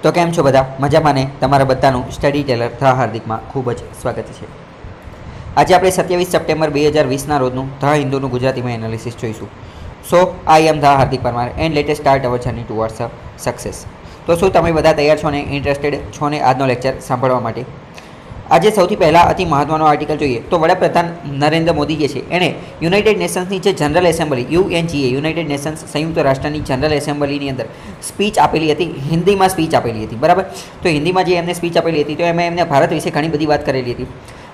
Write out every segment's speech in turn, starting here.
तो केम छो बधा मजामां ने तमारा बधानुं स्टडी टेलर ध हार्दिक में खूब ज स्वागत है। आज आप 27 सप्टेम्बर 2020 रोजनु ध हिंदू गुजराती में analysis जोईशुं। So I am the Hardik Parmar and let us start our journey towards success. तो शू तमे बधा तैयार छो ने इंटरेस्टेड छो ने आजनो लेक्चर सांभळवा माटे? आज सौथी पहला अति महत्वनो आर्टिकल जोईए तो वडाप्रधान नरेन्द्र मोदी जे छे एणे युनाइटेड नेशन्सनी जे general assembly UNGA united nations संयुक्त राष्ट्रनी जनरल एसेम्बलीनी अंदर स्पीच आपेली हती, हिंदी में स्पीच आपेली हती, बराबर। तो हिंदी में जे एमने स्पीच आपेली हती तो एमां एमणे भारत विषे घणी बधी वात करेली हती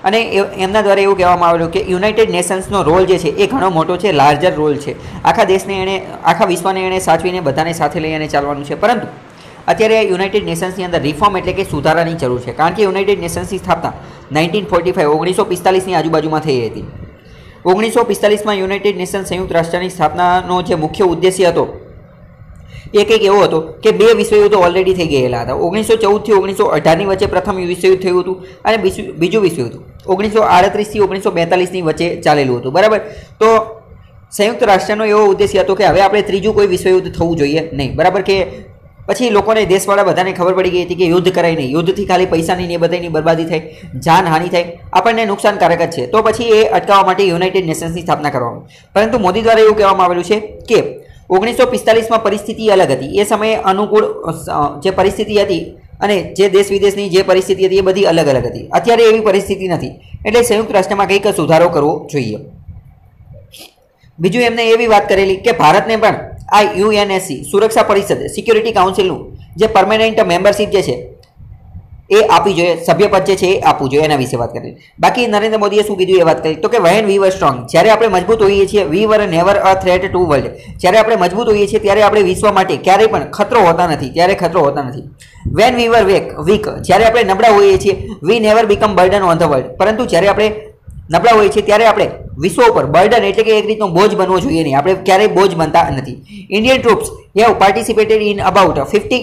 अने एमना द्वारा एवुं कहेवामां आवेलुं के युनाइटेड नेशन्सनो रोल जे छे ए घणो मोटो छे, लार्जर रोल छे। आखा देशने एणे आखा विश्वने एणे साचवीने बधाने साथे लई अने चालवानुं छे। परंतु अत्यारे युनाइटेड नेशन्सनी अंदर रिफॉर्म एटले के सुधारानी जरूर है, कारण के युनाइटेड नेशन्सनी स्थापना 1945 1945 ની આજુબાજુમાં થઈ હતી। 1945 में युनाइटेड नेशन्स संयुक्त राष्ट्रनी स्थापनानो जे मुख्य उद्देश्य हतो एक एवो हतो कि बे विश्वयुद्ध ऑलरेडी थई गयेला हता। 1914 થી 1918 ની वच्चे प्रथम विश्वयुद्ध थयुं हतुं अने बीजुं विश्वयुद्ध 1938 થી 1942 ની वच्चे चालेलुं हतुं, बराबर। तो संयुक्त राष्ट्रनो एवो उद्देश्य हतो कि हवे आपणे त्रीजुं कोई विश्वयुद्ध थवुं जोईए नहीं, बराबर। के पछी लोकोने देशवाळा बधाने खबर पड़ी गई थी कि युद्ध कराय नहीं, युद्धथी खाली पैसानी ने बधानी बर्बादी थाय, जानहानि थाय, आपणने नुकसानकारक ज छे। तो पछी ए अटकाववा माटे युनाइटेड नेशन्सनी स्थापना करवामां। परंतु मोदी द्वारा एवुं कहेवामां आवेलुं छे कि 1945 में परिस्थिति अलग हती, ए समये अनुकूल जे परिस्थिति हती अने जे देश विदेशनी जे परिस्थिति हती ए बधी अलग अलग हती। अत्यारे एवी परिस्थिति नथी, एटले संयुक्त राष्ट्रमा कंईक सुधारो करवो जोईए। बीजुं एमणे एवी वात करेली कि भारतने पण आ UNSC सुरक्षा परिषद सिक्योरिटी काउंसिलનું જે परमानेंट मेम्बरशीप जे छे ए आपी जोईए, सभ्यपद जे छे ए आपવું જોઈએ, एना विषे वात करी। बाकी नरेन्द्र मोदीए शुं कीधुं ए वात करी तो कि व्हेन वी वर स्ट्रोंग, ज्यारे आपणे मजबूत होईए छीए, we were never a threat to world, ज्यारे आपणे मजबूत होईए छीए त्यारे आपणे विश्व माटे क्यारेय पण खतरो होता नथी, त्यारे खतरो होता नथी। व्हेन वी वर वीक, ज्यारे आपणे नबळा होईए छीए, we never become burden on the world, परंतु ज्यारे आपणे नबळा होईए छीए त्यारे आपणे विश्व पर बर्डन एटले के एक रीतनो बोझ बनवो जोईए नहीं, आपणे क्यारेय बोझ बनता नथी। Indian troops have participated in about 50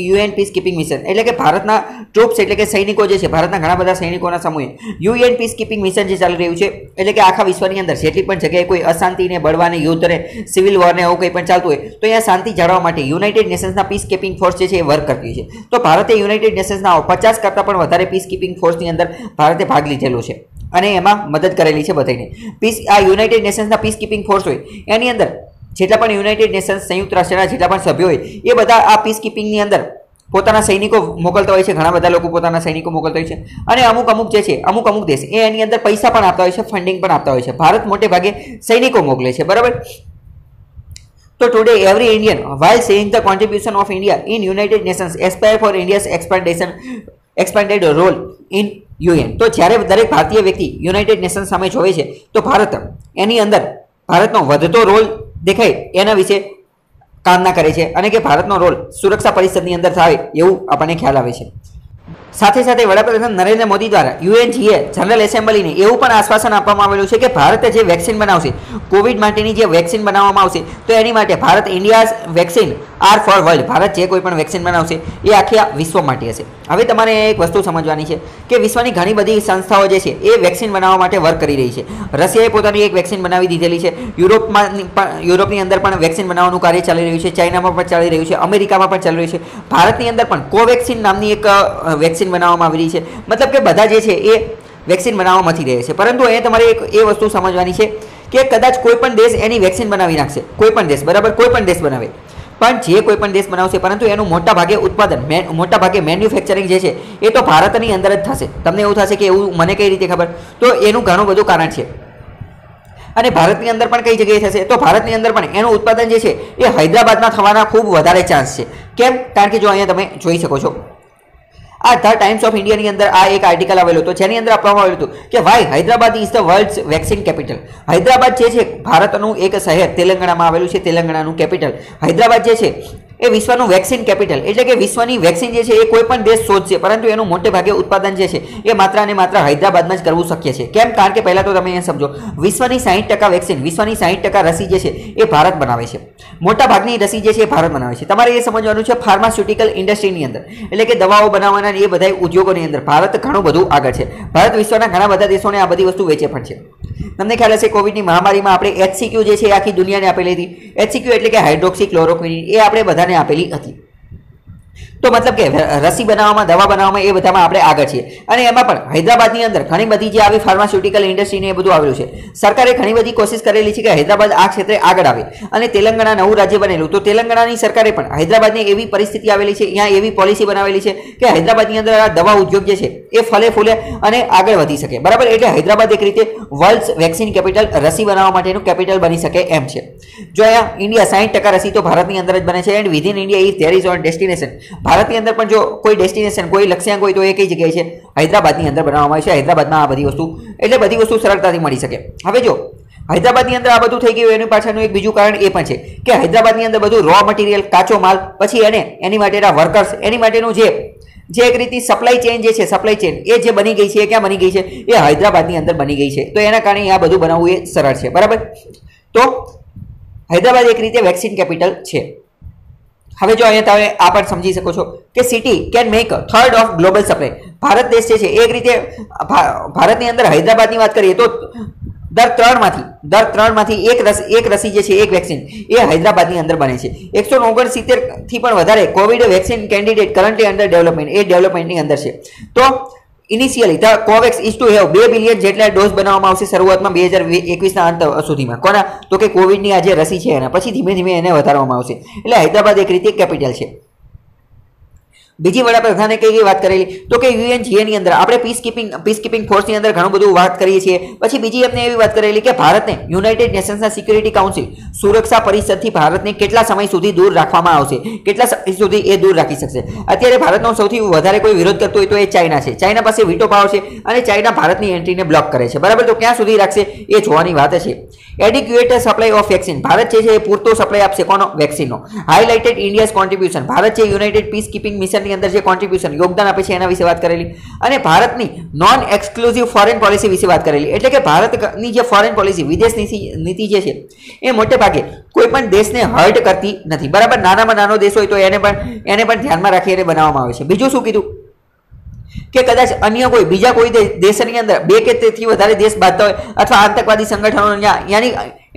UN peace keeping mission, एटले के भारतना ट्रूप्स एटले के सैनिको जे छे, भारतना घणा बधा सैनिकोना समूहे UN पीस कीपिंग मिशन जे चाली रह्युं छे, एटले के आखा विश्वनी अंदर जेटली पण जग्याए कोई अशांति ने बळवाने युद्ध ने सिविल वॉर ने एवुं कंई पण चालतुं होय तो अहींया शांति जाळववा माटे युनाइटेड नेशन्सना पीस कीपिंग फोर्स जे छे ए वर्क करती छे। तो भारते युनाइटेड नेशन्सना 50 करता पण वधारे पीस कीपिंग फोर्सनी अंदर भारते भाग लीधेलो छे अने एमां मदद करेली छे बधाने। पीस आ युनाइटेड नेशन्सना पीस कीपिंग फोर्स होय एनी अंदर जेटला पण युनाइटेड नेशन्स संयुक्त राष्ट्રના जेटला पण सभ्यो होय ए बधा आ पीस कीपिंगनी अंदर पोताना सैनिको मोकलता होय छे, घणा बधा लोको पोताना सैनिको मोकलता होय छे अने अमुक जे छे अमुक देश ए एनी अंदर पैसा पण आपता होय छे, फंडिंग पण आपता होय छे। भारत मोटे भागे सैनिको मोकले छे, बराबर। तो today every Indian while saying the contribution of India in United Nations aspire for India's expanded role in UN। तो ज्यारे दरेक भारतीय व्यक्ति युनाइटेड नेशन्स सामे जोवे छे तो भारत एनी अंदर भारतनो वधतो रोल देखाय एना विषे कामना करे छे अने के भारतनो रोल सुरक्षा परिषदनी अंदर थाय एवुं आपणे ख्याल आवे छे। साथे साथे वडाप्रधान नरेन्द्र मोदी द्वारा UNGA जनरल एसेम्बली ने एवुं पण आश्वासन आपवामां आवेलुं छे कि भारत जे वेक्सिन बनावशे, कोविड माटेनी जे वेक्सिन बनाववामां आवशे तो एनी माटे Bharat India's vaccine are for world, Bharat जे कोई पण वेक्सिन बनावशे ए आखा विश्व माटे हशे। हवे तमारे एक वस्तु समजवानी छे कि विश्वनी घणी बधी संस्थाओ जे छे ए वेक्सिन बनाववा माटे वर्क करी रही छे। रशियाए पोतानी एक वेक्सिन बनावी दीधेली छे, युरोपनी अंदर पण वेक्सिन बनाववानुं कार्य चाली रह्युं छे, चाइनामां पण चाली रह्युं छे, अमेरिकामां पण चाली रह्युं छे, भारतनी अंदर पण कोवेक्सिन नामनी एक वेक्सिन बनाववामां आवी रही छे। मतलब के बधा जे छे ए वेक्सिन बनाववा मथी रहे छे। परंतु अहींया तमारे एक ए वस्तु समजवानी छे कि कदाच कोईपण देश एनी वेक्सिन बनावी नाखशे, कोईपण देश, बराबर, कोईपण देश बनावे पण जे कोईपण देश बनावशे परंतु एनुं मोटा भागे उत्पादन मोटा भागे मैन्युफेक्चरिंग जे छे ए तो भारतनी अंदर ज थशे। तमने एवुं थशे कि एवुं मने कई रीते खबर, तो एनुं घणुं बधुं कारण छे। अने भारतनी अंदर पण कई जग्याए थशे तो भारतनी अंदर पण एनुं उत्पादन जे छे ए हैदराबादमां थवाना खूब वधारे चांस छे। केम? कारण के जो अहींया तमे जोई शको छो आ द टाइम्स ऑफ इंडिया नी अंदर आ एक आर्टिकल आवेलो तो जेनी अंदर आपवामां आवेलुं हतुं कि why Hyderabad is the world's vaccine capital. Hyderabad जे छे भारतनुं एक शहर तेलंगाणामां आवेलुं छे, तेलंगाणानुं कैपिटल हैदराबाद जे छे ए विश्वનું વેક્સિન કેપિટલ એટલે કે વિશ્વની વેક્સિન જે છે એ કોઈ પણ દેશ શોધશે પરંતુ એનું મોટે ભાગે ઉત્પાદન જે છે એ માત્ર અને માત્ર હૈદરાબાદમાં જ કરવું શક્ય છે। કેમ? કારણ કે પહેલા તો તમે એ સમજો વિશ્વની 60% વેક્સિન, વિશ્વની 60% રસી જે છે એ ભારત બનાવે છે, મોટા ભાગની રસી જે છે એ ભારત બનાવે છે। તમારે એ સમજવાનું છે ફાર્માસ્યુટિકલ ઇન્ડસ્ટ્રીની અંદર એટલે કે દવાઓ બનાવવાના એ બધા ઉદ્યોગોની અંદર ભારત ઘણું બધું આગળ છે। ભારત વિશ્વના ઘણા બધા દેશોને આ બધી વસ્તુ વેચે પણ છે। તમને ખ્યાલ હશે કોવિડની મહામારીમાં આપણે HCQ જે છે એ આખી દુનિયાને આપેલી હતી। HCQ એટલે કે હાઇડ્રોક્સી ક્લોરોક્વિન, એ આપણે બધાને આપેલી હતી। તો મતલબ કે રસી બનાવવામાં, દવા બનાવવામાં એ બધામાં આપણે આગળ છીએ. અને એમાં પણ હૈદરાબાદની અંદર ઘણી બધી જે આવી ફાર્માસ્યુટિકલ ઇન્ડસ્ટ્રીને એ બધું આવેલું છે. સરકારે ઘણી બધી કોશિશ કરેલી છે કે હૈદરાબાદ આ ક્ષેત્રે આગળ આવે. અને તેલંગાણા નવું રાજ્ય બનેલું, તો તેલંગાણાની સરકારે પણ હૈદરાબાદની એવી પરિસ્થિતિ આવેલી છે, અહીંયા એવી પોલિસી બનાવેલી છે કે હૈદરાબાદની અંદર આ દવા ઉદ્યોગ જે છે એ ફલે ફૂલે અને આગળ વધી શકે. બરાબર, એટલે હૈદરાબાદ એક રીતે વર્લ્ડ વેક્સિન કેપિટલ, રસી બનાવવા માટેનું કેપિટલ બની શકે એમ છે. જો અહીંયા ઇન્ડિયા 60% રસી તો ભારતની અંદર જ બને છે. And within India if there is on destination, ભારતની અંદર પણ જો કોઈ ડેસ્ટિનેશન, કોઈ લક્ષ્યાંક હોય તો એ કઈ જગ્યાએ છે? હૈદરાબાદની અંદર બનાવવામાં આવે છે. હૈદરાબાદમાં આ બધી વસ્તુ, એટલે બધી વસ્તુ સરળતાથી મળી શકે. હવે જો હૈદરાબાદની અંદર આ બધું થઈ ગયું, એની પાછળનું એક બીજું કારણ એ પણ છે કે હૈદરાબાદની અંદર બધું રો મટીરિયલ, કાચો માલ, પછી એની માટેના વર્કર્સ, એની માટેનું જે એક રીતની સપ્લાય ચેન જે છે, સપ્લાય ચેન એ જે બની ગઈ છે, એ ક્યાં બની ગઈ છે? એ હૈદરાબાદની અંદર બની ગઈ છે. તો એના કારણે આ બધું બનાવવું એ સરળ છે. બરાબર, તો હૈદરાબાદ એક રીતે વેક્સિન કેપિટલ છે. હવે જો અહીંયા તમે આ પણ સમજી શકો છો કે city can make third of global supply. Bharat દેશ જે છે એક રીતે, ભારતની અંદર હૈદરાબાદની વાત કરીએ તો દર ત્રણમાંથી એક રસી જે છે, એક વેક્સિન એ હૈદરાબાદની અંદર બને છે. 169 થી પણ વધારે covid vaccine candidate currently under development, એ ડેવલપમેન્ટની અંદર છે. તો initially the COVAX is to have 2 billion જેટલા ડોઝ બનાવવામાં આવશે શરૂઆતમાં 2021ના અંત સુધીમાં. કોના? તો કે કોવિડની આ જે રસી છે એના. પછી ધીમે ધીમે એને વધારવામાં આવશે. એટલે હૈદરાબાદ એક રીતે કેપિટલ છે. બીજી વડાપ્રધાને કઈ વાત કરેલી? તો કે UNGA ની અંદર આપણે પીસકીપિંગ ફોર્સની અંદર ઘણું બધું વાત કરીએ છીએ. પછી બીજી એમને એવી વાત કરેલી કે ભારતને યુનાઇટેડ નેશન્સના સિક્યુરિટી કાઉન્સિલ, સુરક્ષા પરિષદથી ભારતને કેટલા સમય સુધી દૂર રાખવામાં આવશે, કેટલા સમય સુધી એ દૂર રાખી શકશે. અત્યારે ભારતનો સૌથી વધારે કોઈ વિરોધ કરતો હોય તો એ ચાઇના છે. ચાઇના પાસે વીટો પાવર છે અને ચાઇના ભારતની એન્ટ્રીને બ્લોક કરે છે. બરાબર, તો ક્યાં સુધી રાખશે એ જોવાની વાત છે. એડિક્યુએટ સપ્લાય ઓફ વેક્સિન, ભારત છે એ પૂરતો સપ્લાય આપશે. કોનો? વેક્સિનનો. હાઇલાઇટેડ ઇન્ડિયાઝ કોન્ટ્રીબ્યુશન, ભારત છે યુનાઇટેડ પીસ કીપિંગ મિશનની અંદર જે કોન્ટ્રીબ્યુશન, યોગદાન આપે છે એના વિશે વાત કરેલી. અને ભારતની નોન એક્સક્લુઝિવ ફોરેન પોલિસી વિશે વાત કરેલી. એટલે કે ભારતની જે ફોરેન પોલિસી, વિદેશ નીતિ જે છે એ મોટે ભાગે કોઈ પણ દેશને હર્ટ કરતી નથી. બરાબર, નાનામાં નાનો દેશ હોય તો એને પણ ધ્યાનમાં રાખીને બનાવવામાં આવે છે. બીજું શું કીધું કે કદાચ અન્ય કોઈ બીજા કોઈ દેશની અંદર 2 કે તેથી વધારે દેશ બાંધતા હોય અથવા આતંકવાદી સંગઠનો યાની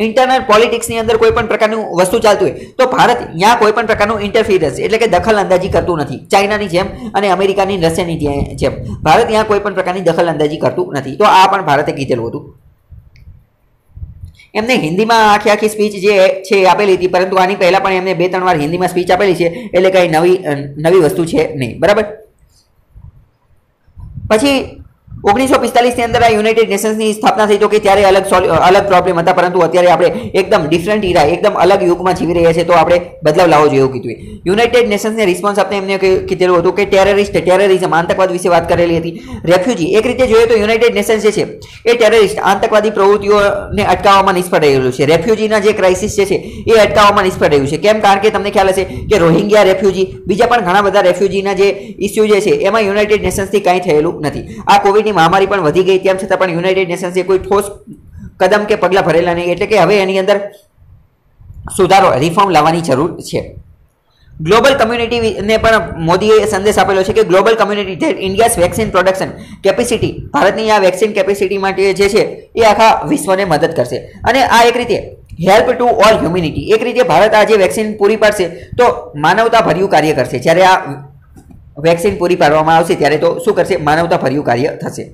ઇન્ટરનલ પોલિટિક્સની અંદર કોઈ પણ પ્રકારનું વસ્તુ ચાલતું હોય તો ભારત ત્યાં કોઈ પણ પ્રકારનું ઇન્ટરફિયરન્સ, એટલે કે દખલ અંદાજી કરતું નથી. ચાઇનાની જેમ અને અમેરિકાની, રશિયાની જેમ ભારત ત્યાં કોઈ પણ પ્રકારની દખલ અંદાજી કરતું નથી. તો આ પણ ભારતે કીધેલું હતું. એમને હિન્દીમાં આખી સ્પીચ જે છે એ આપેલી હતી, પરંતુ આની પહેલા પણ એમને 2-3 વાર હિન્દીમાં સ્પીચ આપેલી છે. એટલે કઈ નવી વસ્તુ છે નહીં. બરાબર, પછી 1945 ની અંદર આ યુનાઇટેડ નેશન્સની સ્થાપના થઈ. તો કે ત્યારે અલગ પ્રોબ્લેમ હતા, પરંતુ અત્યારે આપણે એકદમ ડિફરન્ટ ઇરા, એકદમ અલગ યુગમાં જીવી રહ્યા છે. તો આપણે બદલાવ લાવવો જોઈએ એવું કીધું. યુનાઇટેડ નેશન્સને રિસ્પોન્સ આપને એમને કીધેલું હતું કે ટેરરિઝમ, આતંકવાદ વિશે વાત કરેલી હતી. રેફ્યુજી, એક રીતે જોઈએ તો યુનાઇટેડ નેશન્સ જે છે એ ટેરરિસ્ટ, આતંકવાદી પ્રવૃત્તિઓને અટકાવવામાં નિષ્ફળ રહેલું છે. રેફ્યુજીના જે ક્રાઇસિસ જે છે એ અટકાવવામાં નિષ્ફળ રહ્યું છે. કેમ? કારણ કે તમને ખ્યાલ હશે કે રોહિંગ્યા રેફ્યુજી, બીજા પણ ઘણા બધા રેફ્યુજીના જે ઇસ્યુ જે છે એમાં યુનાઇટેડ નેશન્સથી કાંઈ થયેલું નથી. આ કોવિડની મહામારી પણ વધી ગઈ, તેમ છતાં પણ યુનાઇટેડ નેશન્સે કોઈ ઠોસ કદમ કે પગલાં ભરેલા નહીં. એટલે કે હવે એની અંદર સુધારો, રિફોર્મ લાવવાની જરૂર છે. ગ્લોબલ કમ્યુનિટીને પણ મોદીએ સંદેશ આપેલો છે કે global community India's vaccine production capacity, ભારતની આ વેક્સિન કેપેસિટી માટે જે છે એ આખા વિશ્વને મદદ કરશે. અને આ એક રીતે હેલ્પ ટુ ઓલ હ્યુમિનિટી, એક રીતે ભારત આ જે વેક્સિન પૂરી પાડશે તો માનવતા ભર્યું કાર્ય કરશે. જ્યારે આ વેક્સિન પૂરી પાડવામાં આવશે ત્યારે તો શું કરશે? માનવતા ભર્યું કાર્ય થશે.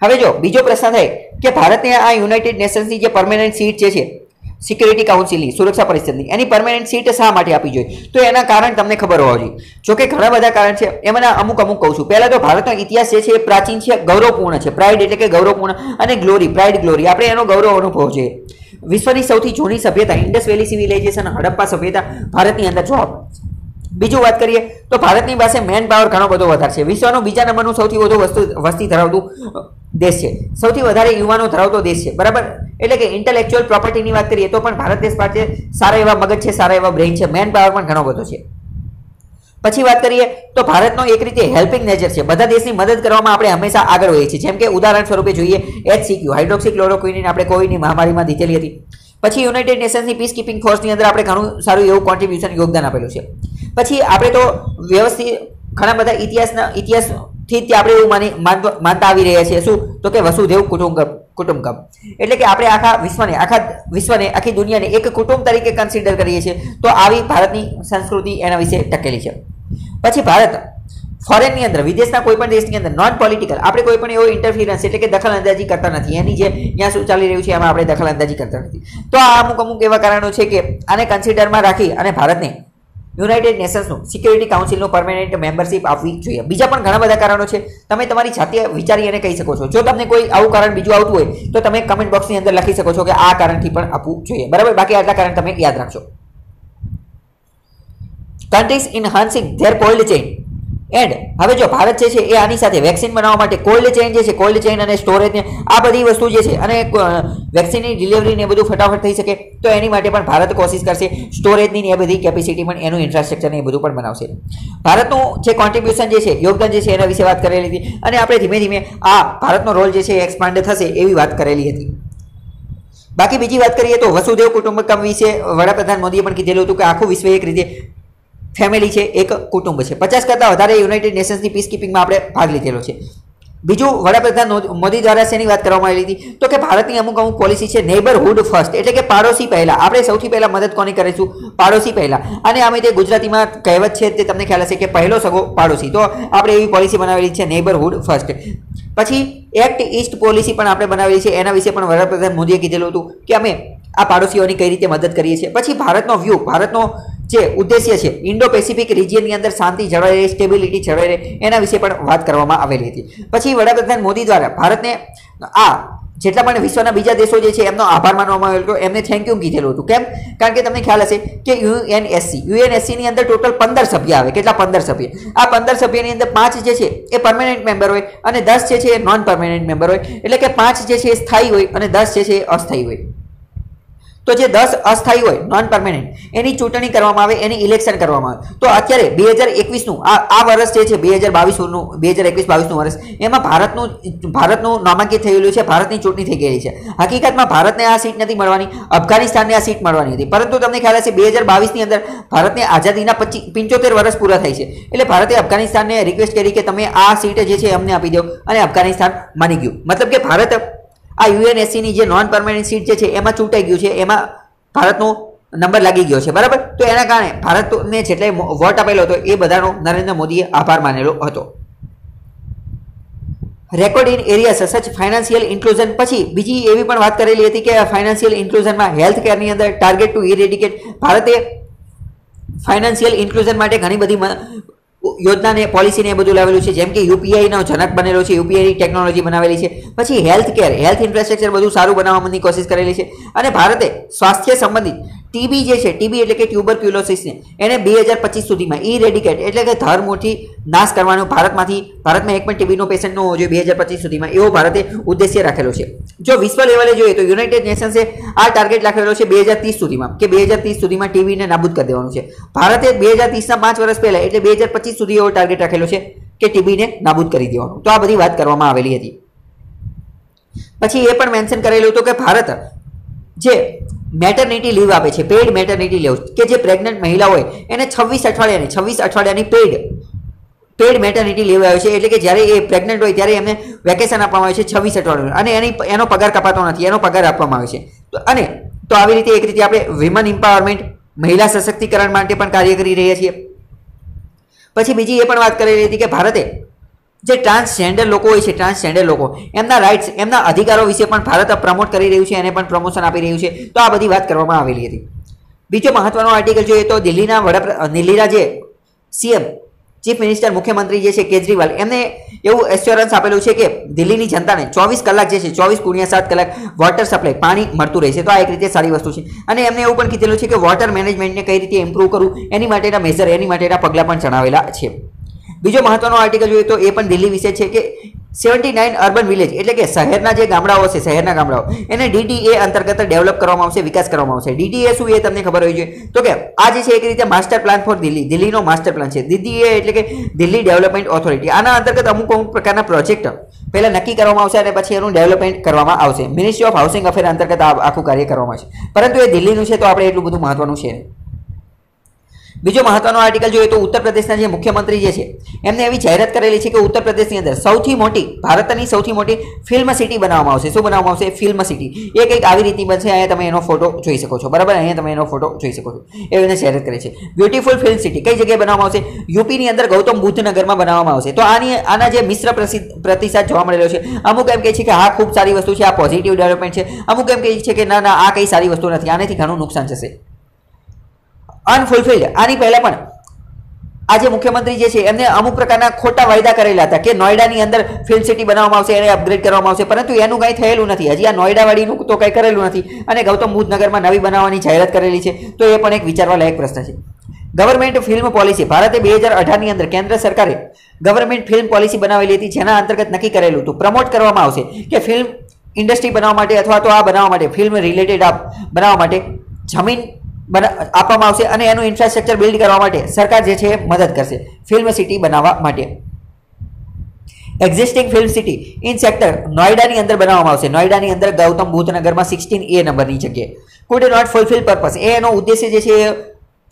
હવે જો બીજો પ્રશ્ન થાય કે ભારતને આ યુનાઇટેડ નેશન્સની જે પરમેનન્ટ સીટ જે છે સિક્યુરિટી કાઉન્સિલની, સુરક્ષા પરિષદની, એની પરમેનન્ટ સીટ શા માટે આપવી જોઈએ? તો એના કારણ તમને ખબર હોવા જોઈએ. જોકે ઘણા બધા કારણ છે, એમાંના અમુક કહું છું. પહેલા તો ભારતનો ઇતિહાસ જે છે એ પ્રાચીન છે, ગૌરવપૂર્ણ છે. પ્રાઇડ એટલે કે ગૌરવપૂર્ણ, અને ગ્લોરી, પ્રાઇડ ગ્લોરી, આપણે એનો ગૌરવ અનુભવ છે. વિશ્વની સૌથી જૂની સભ્યતા ઇન્ડસ વેલી સિવિલાઇઝેશન, હડપ્પા સભ્યતા ભારતની અંદર જોવા મળે છે. બીજું વાત કરીએ તો ભારતની પાસે મેન પાવર ઘણો બધો વધારે છે. વિશ્વનું બીજા નંબરનું સૌથી વધુ વસ્તી ધરાવતું દેશ છે, સૌથી વધારે યુવાનો ધરાવતો દેશ છે. બરાબર, એટલે કે ઇન્ટેલેક્ચ્યુઅલ પ્રોપર્ટીની વાત કરીએ તો પણ ભારત દેશ પાસે સારા એવા મગજ છે, સારા એવા બ્રેઇન છે, મેન પાવર પણ ઘણો બધો છે. પછી વાત કરીએ તો ભારતનો એક રીતે હેલ્પિંગ નેચર છે. બધા દેશની મદદ કરવામાં આપણે હંમેશા આગળ હોઈએ છીએ. જેમ કે ઉદાહરણ સ્વરૂપે જોઈએ HCQ, હાઇડ્રોક્સીક્લોરોક્વિનીન, આપણે કોવિડની મહામારીમાં દીધેલી હતી. પછી યુનાઇટેડ નેશન્સની પીસ કીપિંગ ફોર્સની અંદર આપણે ઘણું સારું એવું કોન્ટ્રીબ્યુશન, યોગદાન આપેલું છે. પછી આપણે તો વ્યવસ્થિત ઘણા બધા ઇતિહાસથી આપણે એવું માનતા આવી રહ્યા છીએ. શું? તો કે વસુધૈવ કુટુંબકમ એટલે કે આપણે આખા વિશ્વને આખી દુનિયાને એક કુટુંબ તરીકે કન્સિડર કરીએ છીએ. તો આવી ભારતની સંસ્કૃતિ એના વિશે ટકેલી છે. પછી ભારત ફોરેનની અંદર, વિદેશના કોઈ પણ દેશની અંદર નોન પોલિટિકલ, આપણે કોઈ પણ એવો ઇન્ટરફિયરન્સ એટલે કે દખલ અંદાજી કરતા નથી. એની જે ત્યાં શું ચાલી રહ્યું છે એમાં આપણે દખલ અંદાજી કરતા નથી. તો આ અમુક એવા કારણો છે કે આને કન્સિડરમાં રાખી અને ભારતને યુનાઇટેડ નેશન્સનું સિક્યુરિટી કાઉન્સિલનું પરમેનન્ટ મેમ્બરશિપ આપવી જોઈએ. બીજા પણ ઘણા બધા કારણો છે, તમે તમારી જાતે વિચારી અને કહી શકો છો. જો તમને કોઈ આવું કારણ બીજું આવતું હોય તો તમે કમેન્ટ બોક્સની અંદર લખી શકો છો કે આ કારણથી પણ આપવું જોઈએ. બરાબર, બાકી આટલા કારણ તમે યાદ રાખજો. Countries enhancing their cold chain and હવે જો ભારત જે છે એ આની સાથે વેક્સિન બનાવવા માટે કોલ્ડ ચેઇન જે છે, કોલ્ડ ચેઇન અને સ્ટોરેજ ને આ બધી વસ્તુ જે છે અને વેક્સિનની ડિલિવરી ને બધું ફટાફટ થઈ શકે તો એની માટે પણ ભારત કોશિશ કરશે. સ્ટોરેજની ને એ બધી કેપેસિટી પણ એનું ઇન્ફ્રાસ્ટ્રક્ચર ને એ બધું પણ બનાવશે. ભારતનું જે કોન્ટ્રીબ્યુશન જે છે, યોગદાન જે છે એના વિશે વાત કરેલી હતી અને આપણે ધીમે ધીમે આ ભારતનો રોલ જે છે એ એક્સપાન્ડ થશે એવી વાત કરેલી હતી. બાકી બીજી વાત કરીએ તો વસુધૈવ કુટુંબકમ વિશે વડાપ્રધાન મોદીએ પણ કીધેલું હતું કે આખું વિશ્વ એક રીતે ફેમિલી છે, એક કુટુંબ છે. 50 કરતાં વધારે યુનાઇટેડ નેશન્સની પીસ કીપિંગમાં આપણે ભાગ લીધેલો છે. બીજું વડાપ્રધાન મોદી દ્વારા શેની વાત કરવામાં આવેલી હતી તો કે ભારતની અમુક પોલિસી છે નેબરહુડ ફર્સ્ટ એટલે કે પાડોશી પહેલા. આપણે સૌથી પહેલા મદદ કોની કરીશું? પાડોશી પહેલા. અને આમે તે ગુજરાતીમાં કહેવત છે તે તમને ખ્યાલ હશે કે પહેલો સગો પાડોશી. તો આપણે એવી પોલિસી બનાવેલી છે નેબરહુડ ફર્સ્ટ. પછી એક્ટ ઈસ્ટ પોલિસી પણ આપણે બનાવેલી છે, એના વિશે પણ વડાપ્રધાન મોદીએ કીધેલું હતું કે અમે આ પાડોશીઓની કઈ રીતે મદદ કરીએ છીએ. પછી ભારતનો વ્યૂ, ભારતનો જે ઉદ્દેશ્ય છે ઇન્ડો પેસિફિક રિજિયનની અંદર શાંતિ જળવાઈ રહે, સ્ટેબિલિટી જળવાઈ રહે, એના વિશે પણ વાત કરવામાં આવેલી હતી. પછી વડાપ્રધાન મોદી દ્વારા ભારતને આ જેટલા પણ વિશ્વના બીજા દેશો જે છે એમનો આભાર માનવામાં આવ્યો હતો, એમને થેન્ક યુ કીધેલું હતું. કેમ? કારણ કે તમને ખ્યાલ હશે કે યુએનએસસી ની અંદર ટોટલ 15 સભ્ય આવે. કેટલા? 15 સભ્ય. આ 15 સભ્યની અંદર 5 જે છે એ પરમેનન્ટ મેમ્બર હોય અને 10 જે છે એ નોન પરમેનન્ટ મેમ્બર હોય. એટલે કે 5 જે છે એ સ્થાયી હોય અને 10 જે છે એ અસ્થાયી હોય. તો જે 10 અસ્થાયી હોય નોન પરમેનન્ટ એની ચૂંટણી કરવામાં આવે, એની ઇલેક્શન કરવામાં આવે. તો અત્યારે 2021નું આ વર્ષ જે છે 2021-22નું વર્ષ, એમાં ભારતનું નામાંકિત થયેલું છે, ભારતની ચૂંટણી થઈ ગયેલી છે. હકીકતમાં ભારતને આ સીટ નથી મળવાની, અફઘાનિસ્તાનને આ સીટ મળવાની હતી. પરંતુ તમને ખ્યાલ હશે 2022ની અંદર ભારતને આઝાદીના 75 વર્ષ પૂરા થાય છે. એટલે ભારતે અફઘાનિસ્તાનને રિક્વેસ્ટ કરી કે તમે આ સીટ જે છે અમને આપી દો અને અફઘાનિસ્તાન માની ગયું. મતલબ કે ભારત આ યુએનએસસીની જે નોન પરમેનન્ટ સીટ જે છે એમાં ચૂંટાઈ ગયું છે, એમાં ભારતનો નંબર લાગી ગયો છે. બરાબર, તો એના કારણે ભારતને જેટલાય વોટ આપેલો હતો એ બધાનો નરેન્દ્ર મોદીએ આભાર માનેલો હતો. Record in area such financial inclusion. પછી બીજી એવી પણ વાત કરેલી હતી કે ફાઇનાન્શિયલ ઇન્ક્લુઝનમાં હેલ્થ કેરની અંદર ટાર્ગેટ ટુ ઇરેડિકેટ. ભારતે ફાઇનાન્શિયલ ઇન્ક્લુઝન માટે ઘણી બધી યોજનાને પોલિસીને એ બધું લાવેલું છે. જેમ કે યુપીઆઈનો જનક બનેલો છે, યુપીઆઈની ટેકનોલોજી બનાવેલી છે. પછી હેલ્થ કેર, હેલ્થ ઇન્ફ્રાસ્ટ્રક્ચર બધું સારું બનાવવાની કોશિશ કરેલી છે. અને ભારતે સ્વાસ્થ્ય સંબંધિત ટીબી જે છે, ટીબી એટલે કે ટ્યુબરક્યુલોસિસને એને 2025 સુધીમાં ઇરેડિકેટ એટલે કે ધરમૂળથી નાશ કરવાનો ભારતમાં એક પણ ટીબીનો પેશન્ટ ન હોવો જોઈએ 2025 સુધીમાં, એવો ભારતે ઉદ્દેશ્ય રાખેલો છે. જો વિશ્વ લેવલે જોઈએ તો યુનાઇટેડ નેશન્સે આ ટાર્ગેટ રાખેલો છે 2030 સુધીમાં કે 2030 સુધીમાં ટીબીને નાબૂદ કરી દેવાનું છે. ભારતે 2030ના 5 વર્ષ પહેલા એટલે 2025 સુધી એવો ટાર્ગેટ રાખેલો છે કે ટીબીને નાબૂદ કરી દેવાનું. તો આ બધી વાત કરવામાં આવેલી હતી. પછી એ પણ મેન્શન કરેલું હતું કે ભારત જે મેટર્નિટી લીવ આપે છે, પેઇડ મેટર્નિટી લીવ, કે જે પ્રેગ્નન્ટ મહિલા હોય એને 26 અઠવાડિયાની પેઇડ મેટર્નિટી લીવ આવે છે. એટલે કે જ્યારે એ પ્રેગ્નન્ટ હોય ત્યારે એમને વેકેશન આપવામાં આવે છે 26 અઠવાડિયાનું અને એનો પગાર કપાતો નથી, એનો પગાર આપવામાં આવે છે. તો આવી રીતે એક રીતે આપણે વિમન એમ્પાવરમેન્ટ, મહિલા સશક્તિકરણ માટે પણ કાર્ય કરી રહ્યા છીએ. પછી બીજી એ પણ વાત કરેલી હતી કે ભારતે જે ટ્રાન્સજેન્ડર લોકો હોય છે, ટ્રાન્સજેન્ડર લોકો એમના રાઇટ્સ, એમના અધિકારો વિશે પણ ભારત પ્રમોટ કરી રહ્યું છે, એને પણ પ્રમોશન આપી રહ્યું છે. તો આ બધી વાત કરવામાં આવેલી હતી. બીજો મહત્વનો આર્ટિકલ જોઈએ તો દિલ્હીના જે સીએમ, ચીફ મિનિસ્ટર, મુખ્યમંત્રી જે છે કેજરીવાલ, એમને એવું એશ્યોરન્સ આપેલું છે કે દિલ્હીની જનતાને 24 કલાક જે છે 24/7 કલાક વોટર સપ્લાય, પાણી મળતું રહેશે. તો આ એક રીતે સારી વસ્તુ છે. અને એમને એવું પણ કીધેલું છે કે વોટર મેનેજમેન્ટને કઈ રીતે ઇમ્પ્રૂવ કરવું એની માટેના મેજર, એની માટેના પગલાં પણ જણાવેલા છે. બીજો મહત્વનો આર્ટિકલ જોઈએ તો એ પણ દિલ્હી વિશે છે કે 79 અર્બન વિલેજ એટલે કે શહેરના જે ગામડાઓ છે, શહેરના ગામડાઓ એને DDA અંતર્ગત ડેવલપ કરવામાં આવશે, વિકાસ કરવામાં આવશે. DDA શું એ તમને ખબર હોવી જોઈએ. તો કે આ જે છે એક રીતે માસ્ટર પ્લાન ફોર દિલ્હીનો માસ્ટર પ્લાન છે. DDA એટલે કે દિલ્હી ડેવલપમેન્ટ ઓથોરિટી. આના અંતર્ગત અમુક પ્રકારના પ્રોજેક્ટ પહેલા નક્કી કરવામાં આવશે અને પછી એનું ડેવલપમેન્ટ કરવામાં આવશે. મિનિસ્ટ્રી ઓફ હાઉસિંગ અફેર અંતર્ગત આખું કાર્ય કરવામાં આવશે. પરંતુ એ દિલ્હીનું છે તો આપણે એટલું બધું મહત્વનું છે. બીજો મહત્વનો આર્ટિકલ જોઈએ તો ઉત્તર પ્રદેશના જે મુખ્યમંત્રી જે છે એમને એવી જાહેરાત કરેલી છે કે ઉત્તર પ્રદેશની અંદર સૌથી મોટી ભારતની સૌથી મોટી ફિલ્મ સિટી બનાવવામાં આવશે. શું બનાવવામાં આવશે? Film city. એ કંઈક આવી રીતની બનશે. અહીંયા તમે એનો ફોટો જોઈ શકો છો. બરાબર, અહીંયા તમે એનો ફોટો જોઈ શકો છો. એને જાહેરાત કરી છે. બ્યુટીફુલ ફિલ્મ સિટી કઈ જગ્યાએ બનાવવામાં આવશે? યુપીની અંદર ગૌતમ બુદ્ધ નગરમાં બનાવવામાં આવશે. તો આના જે મિશ્ર પ્રતિસાદ જોવા મળેલો છે. અમુક એમ કહે છે કે હા ખૂબ સારી વસ્તુ છે, આ પોઝિટિવ ડેવલપમેન્ટ છે. અમુક એમ કહે છે કે ના ના આ કઈ સારી વસ્તુ નથી, આનાથી ઘણું નુકસાન થશે. અનફુલફિલ્ડ. આની પહેલા પણ આ જે મુખ્યમંત્રી જે છે એમને અમુક પ્રકારના ખોટા વાયદા કરેલા હતા કે નોઈડાની અંદર ફિલ્મ સિટી બનાવવામાં આવશે, એને અપગ્રેડ કરવામાં આવશે, પરંતુ એનું કંઈ થયેલું નથી. હજી આ નોઈડાવાળીનું તો કંઈ કરેલું નથી અને ગૌતમ બુદ્ધ નગરમાં નવી બનાવવાની જાહેરાત કરેલી છે. તો એ પણ એક વિચારવા લાયક પ્રશ્ન છે. Government film policy. ભારતે 2018ની અંદર કેન્દ્ર સરકારે ગવર્મેન્ટ ફિલ્મ પોલિસી બનાવેલી હતી, જેના અંતર્ગત નક્કી કરેલું હતું પ્રમોટ કરવામાં આવશે કે ફિલ્મ ઇન્ડસ્ટ્રી બનાવવા માટે અથવા તો આ બનાવવા માટે ફિલ્મ રિલેટેડ બનાવવા માટે જમીન આપવામાં આવશે અને એનું ઇન્ફ્રાસ્ટ્રક્ચર બિલ્ડ કરવા માટે સરકાર જે છે એ મદદ કરશે ફિલ્મ સિટી બનાવવા માટે. Existing film city in sector નોઈડાની અંદર બનાવવામાં આવશે. નોઈડાની અંદર ગૌતમ બુદ્ધ નગરમાં 16A નંબરની જગ્યાએ. Could not fulfil purpose. એનો ઉદ્દેશ્ય જે છે એ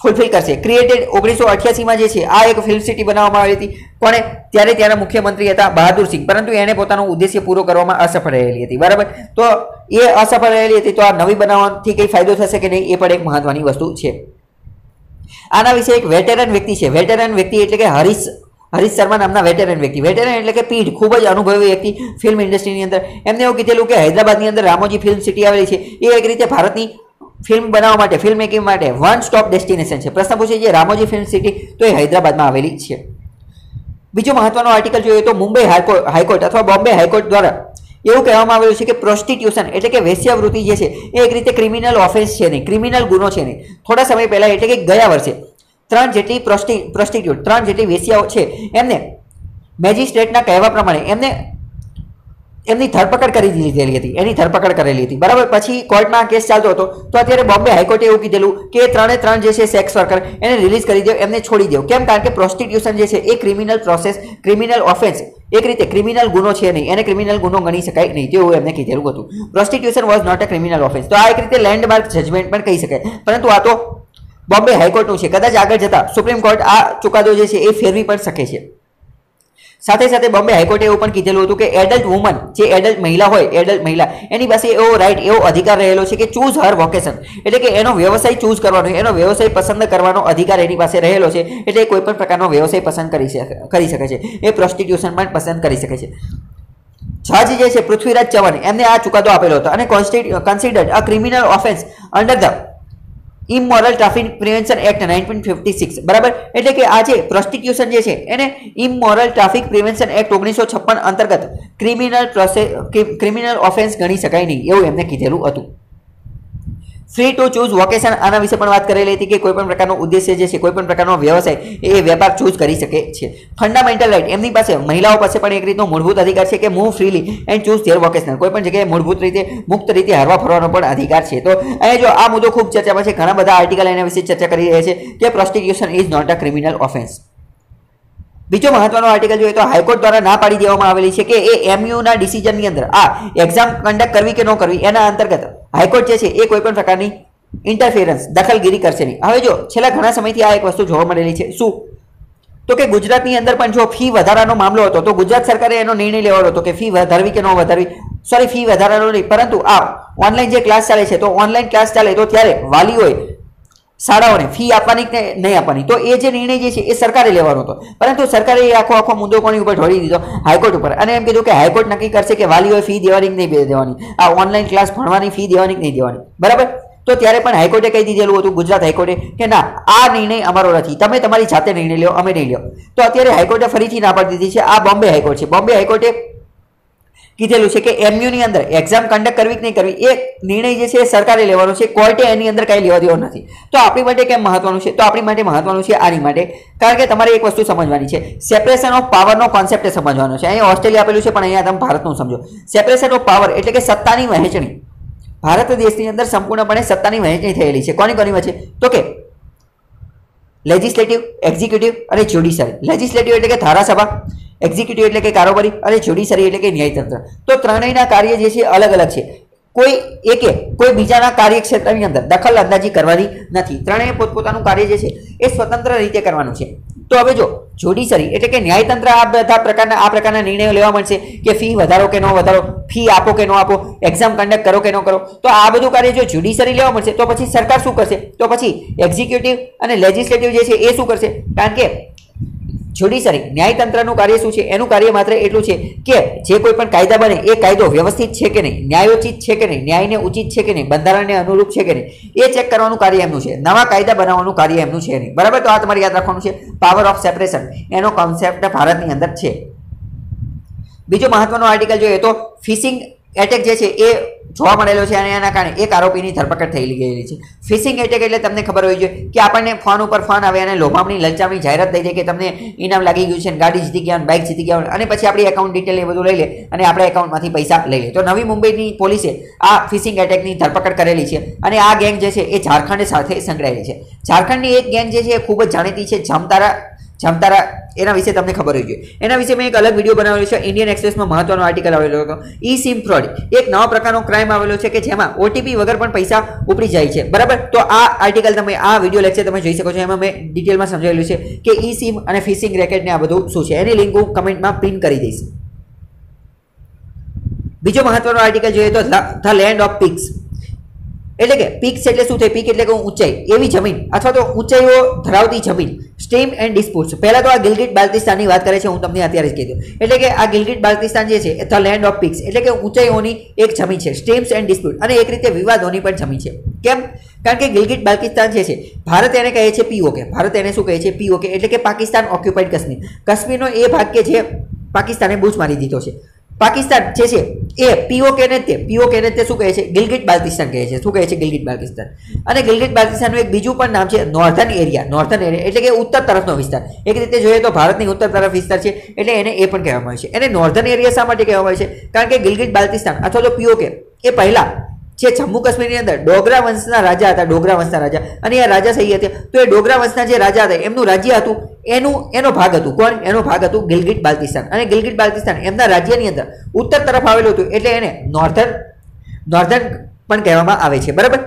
ફુલફિલ કરશે. ક્રિએટેડ 1988માં જે છે આ એક ફિલ્મ સિટી બનાવવામાં આવી હતી. કોણે? ત્યારે ત્યાંના મુખ્યમંત્રી હતા બહાદુર સિંહ, પરંતુ એને પોતાનો ઉદ્દેશ્ય પૂરો કરવામાં અસફળ રહેલી હતી. બરાબર, તો એ અસફળ રહેલી હતી. તો આ નવી બનાવવાથી કંઈ ફાયદો થશે કે નહીં એ પણ એક મહત્વની વસ્તુ છે. આના વિશે એક વેટેરન વ્યક્તિ છે. વેટેરન વ્યક્તિ એટલે કે હરીશ શર્મા નામના વેટેરન વ્યક્તિ. વેટેરન એટલે કે પીઢ, ખૂબ જ અનુભવી વ્યક્તિ ફિલ્મ ઇન્ડસ્ટ્રીની અંદર. એમને એવું કીધેલું કે હૈદરાબાદની અંદર રામોજી ફિલ્મ સિટી આવેલી છે એ એક રીતે ભારતની ફિલ્મ બનાવવા માટે ફિલ્મ મેકિંગ માટે વન સ્ટોપ ડેસ્ટિનેશન છે. પ્રશ્ન પૂછે છે રામોજી ફિલ્મ સિટી, તો એ હૈદરાબાદમાં આવેલી છે. બીજો મહત્વનો આર્ટિકલ જોઈએ તો મુંબઈ હાઈકોર્ટ અથવા બોમ્બે હાઈકોર્ટ દ્વારા એવું કહેવામાં આવેલું છે કે પ્રોસ્ટિટ્યુશન એટલે કે વેશ્યાવૃત્તિ જે છે એ એક રીતે ક્રિમિનલ ઓફેન્સ છે નહીં, ક્રિમિનલ ગુનો છે નહીં. થોડા સમય પહેલા એટલે કે ગયા વર્ષે 3 જેટલી પ્રોસ્ટિટ્યુટ 3 જેટલી વેશ્યાઓ છે એમને મેજિસ્ટ્રેટના કહેવા પ્રમાણે એમની ધરપકડ કરી દીધેલી હતી. એની ધરપકડ કરેલી હતી. બરાબર, પછી કોર્ટમાં કેસ ચાલતો હતો. તો અત્યારે બોમ્બે હાઈકોર્ટે એવું કીધેલું કે 3 જે છે સેક્સ વર્કર એને રિલીઝ કરી દો, એમને છોડી દો. કેમ? કારણ કે પ્રોસ્ટિટ્યુશન જે છે એ ક્રિમિનલ પ્રોસેસ, ક્રિમિનલ ઓફેન્સ, એક રીતે ક્રિમિનલ ગુનો છે નહીં, એને ક્રિમિનલ ગુનો ગણી શકાય નહીં. તેવું એમને કીધેલું હતું. Prostitution was not a criminal offence. તો આ એક રીતે લેન્ડમાર્ક જજમેન્ટ પણ કહી શકાય. પરંતુ આ તો બોમ્બે હાઈકોર્ટનું છે. કદાચ આગળ જતા સુપ્રીમ કોર્ટ આ ચુકાદો જે છે એ ફેરવી પણ શકે છે. સાથે સાથે બોમ્બે હાઈકોર્ટે એવું પણ કીધેલું હતું કે એડલ્ટ વુમન, જે એડલ્ટ મહિલા હોય, એડલ્ટ મહિલા એની પાસે એવો રાઈટ, એવો અધિકાર રહેલો છે કે ચૂઝ હર વોકેશન, એટલે કે એનો વ્યવસાય ચૂઝ કરવાનો, એનો વ્યવસાય પસંદ કરવાનો અધિકાર એની પાસે રહેલો છે. એટલે કોઈ પણ પ્રકારનો વ્યવસાય પસંદ કરી શકે છે. એ પ્રોસ્ટિટ્યુશન પણ પસંદ કરી શકે છે. જજ જે છે પૃથ્વીરાજ ચૌહાણ એમને આ ચુકાદો આપેલો હતો અને considered a criminal offence under the immoral traffic prevention act 1956. બરાબર, એટલે કે આ જે પ્રોસ્ટિટ્યુશન જે છે એને ઇમોરલ ટ્રાફિક પ્રિવેન્શન એક્ટ 1956 અંતર્ગત ક્રિમિનલ ઓફેન્સ ગણી શકાય નહીં, એવું એમને કીધેલું હતું. ફ્રી ટુ ચૂઝ વોકેશન, આના વિશે પણ વાત કરેલી હતી કે કોઈ પણ પ્રકારનો ઉદ્દેશ્ય જે છે, કોઈ પણ પ્રકારનો વ્યવસાય એ વેપાર ચૂઝ કરી શકે છે. ફંડામેન્ટલ રાઇટ, એમની પાસે, મહિલાઓ પાસે પણ એક રીતનો મૂળભૂત અધિકાર છે કે move freely and choose there vocational, કોઈ પણ જગ્યાએ મૂળભૂત રીતે મુક્ત રીતે હરવા ફરવાનો પણ અધિકાર છે. તો અહીંયા જો આ મુદ્દો ખૂબ ચર્ચામાં છે, ઘણા બધા આર્ટિકલ એના વિશે ચર્ચા કરી રહ્યા છે કે prostitution is not a criminal offence. બીજો મહત્વનો આર્ટિકલ જોઈએ તો હાઈકોર્ટ દ્વારા ના પાડી દેવામાં આવેલી છે કે એ એમયુના ડિસિઝનની અંદર આ એક્ઝામ કન્ડક્ટ કરવી કે ન કરવી એના અંતર્ગત હાઈકોર્ટ જે છે એ કોઈ પણ પ્રકારની ઇન્ટરફિયરન્સ, દખલગીરી કરશે નહીં. હવે જો છેલ્લા ઘણા સમયથી આ એક વસ્તુ જોવા મળેલી છે. શું? તો કે ગુજરાતની અંદર પણ જો ફી વધારાનો મામલો હતો તો ગુજરાત સરકારે એનો નિર્ણય લેવાનો હતો કે ફી વધારવી કે ન વધારવી. સોરી, ફી વધારાનો નહીં, પરંતુ આ ઓનલાઈન જે ક્લાસ ચાલે છે તો ઓનલાઈન ક્લાસ ચાલે તો ત્યારે વાલીઓએ શાળાઓને ફી આપવાની કે નહીં આપવાની, તો એ જે નિર્ણય જે છે એ સરકારે લેવાનો હતો. પરંતુ સરકારે એ આખો મુદ્દો કોની ઉપર ઢોળી દીધો? હાઈકોર્ટ ઉપર. અને એમ કીધું કે હાઈકોર્ટ નક્કી કરશે કે વાલીઓએ ફી દેવાની કે નહીં દેવાની, આ ઓનલાઈન ક્લાસ ભણવાની ફી દેવાની કે નહીં દેવાની. બરાબર, તો ત્યારે પણ હાઈકોર્ટે કહી દીધેલું હતું, ગુજરાત હાઈકોર્ટે, કે ના, આ નિર્ણય અમારો નથી, તમે તમારી જાતે નિર્ણય લો, અમે નહીં લો. તો અત્યારે હાઈકોર્ટે ફરીથી ના પાડી દીધી છે. આ બોમ્બે હાઈકોર્ટ છે. બોમ્બે હાઈકોર્ટે કીધેલું છે કે એમયુની અંદર એક્ઝામ કન્ડક્ટ કરવી કે નહીં કરવી એ નિર્ણય જે છે એ સરકારે લેવાનો છે, કોર્ટે એની અંદર કાંઈ લેવા દેવો નથી. તો આપણી માટે કેમ મહત્વનું છે? તો આપણી માટે મહત્વનું છે આની માટે, કારણ કે તમારે એક વસ્તુ સમજવાની છે, સેપરેશન ઓફ પાવરનો કોન્સેપ્ટ સમજવાનો છે. અહીંયા ઓસ્ટ્રેલિયા આપેલું છે પણ અહીંયા તમે ભારતનું સમજો. સેપરેશન ઓફ પાવર એટલે કે સત્તાની વહેંચણી. ભારત દેશની અંદર સંપૂર્ણપણે સત્તાની વહેંચણી થયેલી છે. કોની વચ્ચે? તો કે લેજિસ્લેટિવ, એક્ઝિક્યુટિવ અને જ્યુડિશિયરી. લેજિસ્લેટિવ એટલે કે ધારાસભા, એક્ઝિક્યુટિવ એટલે કે કારોબારી અને જ્યુડિશિયરી એટલે કે ન્યાયતંત્ર. તો ત્રણેયના કાર્ય જે છે અલગ અલગ છે. કોઈ એકે કોઈ બીજાના કાર્યક્ષેત્રની અંદર દખલ અંદાજી કરવાની નથી. ત્રણેય પોતપોતાનું કાર્ય જે છે એ સ્વતંત્ર રીતે કરવાનું છે. તો હવે જો જ્યુડિશરી એટલે કે ન્યાયતંત્ર આ બધા પ્રકારના નિર્ણયો લેવા મળશે કે ફી વધારો કે ન વધારો, ફી આપો કે ન આપો, એક્ઝામ કન્ડક્ટ કરો કે ન કરો. તો આ બધું કાર્ય જો જ્યુડિશરી લેવા મળશે તો પછી સરકાર શું કરશે? તો પછી એક્ઝિક્યુટિવ અને લેજિસ્લેટિવ જે છે એ શું કરશે? કારણ કે જ્યુડિશરી ન્યાયતંત્રનું કાર્ય શું છે? એનું કાર્ય માત્ર એટલું છે કે જે કોઈ પણ કાયદા બને એ કાયદો વ્યવસ્થિત છે કે નહીં, ન્યાયોચિત છે કે નહીં, ન્યાયને ઉચિત છે કે નહીં, બંધારણને અનુરૂપ છે કે નહીં, એ ચેક કરવાનું કાર્ય એમનું છે. નવા કાયદા બનાવવાનું કાર્ય એમનું છે નહીં. બરાબર? તો આ તમારે યાદ રાખવાનું છે. પાવર ઓફ સેપરેશન એનો કોન્સેપ્ટ ભારતની અંદર છે. બીજો મહત્વનો આર્ટિકલ જોઈએ તો ફિશિંગ એટેક જે છે એ જોવા મળેલો છે અને એના કારણે એક આરોપીની ધરપકડ થઈ ગયેલી છે. ફિશિંગ એટેક એટલે તમને ખબર હોવી જોઈએ કે આપણને ફોન ઉપર ફોન આવે અને લોભામણી લલચામણી જાહેરાત થઈ જાય કે તમને ઇનામ લાગી ગયું છે, ગાડી જીતી ગયા, બાઇક જીતી ગયા, અને પછી આપણી એકાઉન્ટ ડિટેલ એ બધું લઈ લે અને આપણા એકાઉન્ટમાંથી પૈસા લઈ લે. તો નવી મુંબઈની પોલીસે આ ફિશિંગ એટેકની ધરપકડ કરેલી છે અને આ ગેંગ જે છે એ ઝારખંડ સાથે સંકળાયેલી છે. ઝારખંડની એક ગેંગ જે છે એ ખૂબ જ જાણીતી છે, જમતારા. એના વિશે તમને ખબર હોવી જોઈએ. એના વિશે મેં એક અલગ વિડીયો બનાવેલો છે. ઇન્ડિયન એક્સપ્રેસમાં મહત્વનો આર્ટિકલ આવેલો હતો. ઈ સિમ ફ્રોડ એક નવા પ્રકારનો ક્રાઇમ આવેલો છે કે જેમાં ઓટીપી વગર પણ પૈસા ઉપડી જાય છે. બરાબર? તો આ આર્ટિકલ તમે આ વિડીયો લેક્ચર તમે જોઈ શકો છો. એમાં મેં ડિટેલમાં સમજાવેલું છે કે ઈ સિમ અને ફિશિંગ રેકેટને આ બધું શું છે. એની લિંક હું કમેન્ટમાં પિન કરી દઈશ. બીજો મહત્વનો આર્ટિકલ જોઈએ તો ધ લેન્ડ ઓફ પીક્સ એટલે કે પીક્સ એટલે શું થાય? પીક એટલે કે ઊંચાઈ, એવી જમીન અથવા તો ઊંચાઈઓ ધરાવતી જમીન. સ્ટ્રીમ એન્ડ ડિસ્પ્યુટ્સ પહેલા તો આ ગિલગિટ બાલ્ટિસ્તાનની વાત કરે છે. હું તમને અત્યારે જ કહી દઉં. એટલે કે આ ગિલગિટ બાલ્ટિસ્તાન જે છે ધ લેન્ડ ઓફ પીક્સ એટલે કે ઊંચાઈઓની એક જમીન છે. સ્ટ્રીમ્સ એન્ડ ડિસ્પ્યુટ અને એક રીતે વિવાદોની પણ જમીન છે. કેમ? કારણ કે ગિલગિટ બાલ્ટિસ્તાન જે છે ભારત એને કહે છે પીઓકે. ભારત એને શું કહે છે? પીઓકે એટલે કે પાકિસ્તાન ઓક્યુપાઈડ કાશ્મીર. કાશ્મીરનો એ ભાગ કે જે પાકિસ્તાને બૂચ મારી દીધો છે. પાકિસ્તાન જે છે એ પીઓકે ને તે શું કહે છે? ગિલગિટ બાલ્ટિસ્તાન કહે છે. શું કહે છે? ગિલગિટ બાલ્ટિસ્તાન. અને ગિલગિટ બાલ્ટિસ્તાનનું એક બીજું પણ નામ છે નોર્ધન એરિયા એટલે કે ઉત્તર તરફનો વિસ્તાર. એક રીતે જોઈએ તો ભારતની ઉત્તર તરફ વિસ્તાર છે એટલે એને એ પણ કહેવામાં આવે છે. એને નોર્ધન એરિયા શા માટે કહેવામાં આવે છે? કારણ કે ગિલગિટ બાલ્ટિસ્તાન અથવા તો પીઓકે એ પહેલા જે જમ્મુ કાશ્મીરની અંદર ડોગરા વંશના રાજા હતા, અને એ રાજા થઈ હતા. તો એ ડોગરા વંશના જે રાજા હતા એમનું રાજ્ય હતું, એનો ભાગ હતું. કોણ? એનો ભાગ હતું ગિલગિટ બાલ્ટિસ્તાન. અને ગિલગિટ બાલ્ટિસ્તાન એમના રાજ્યની અંદર ઉત્તર તરફ આવેલું હતું એટલે એને નોર્ધન પણ કહેવામાં આવે છે. બરાબર?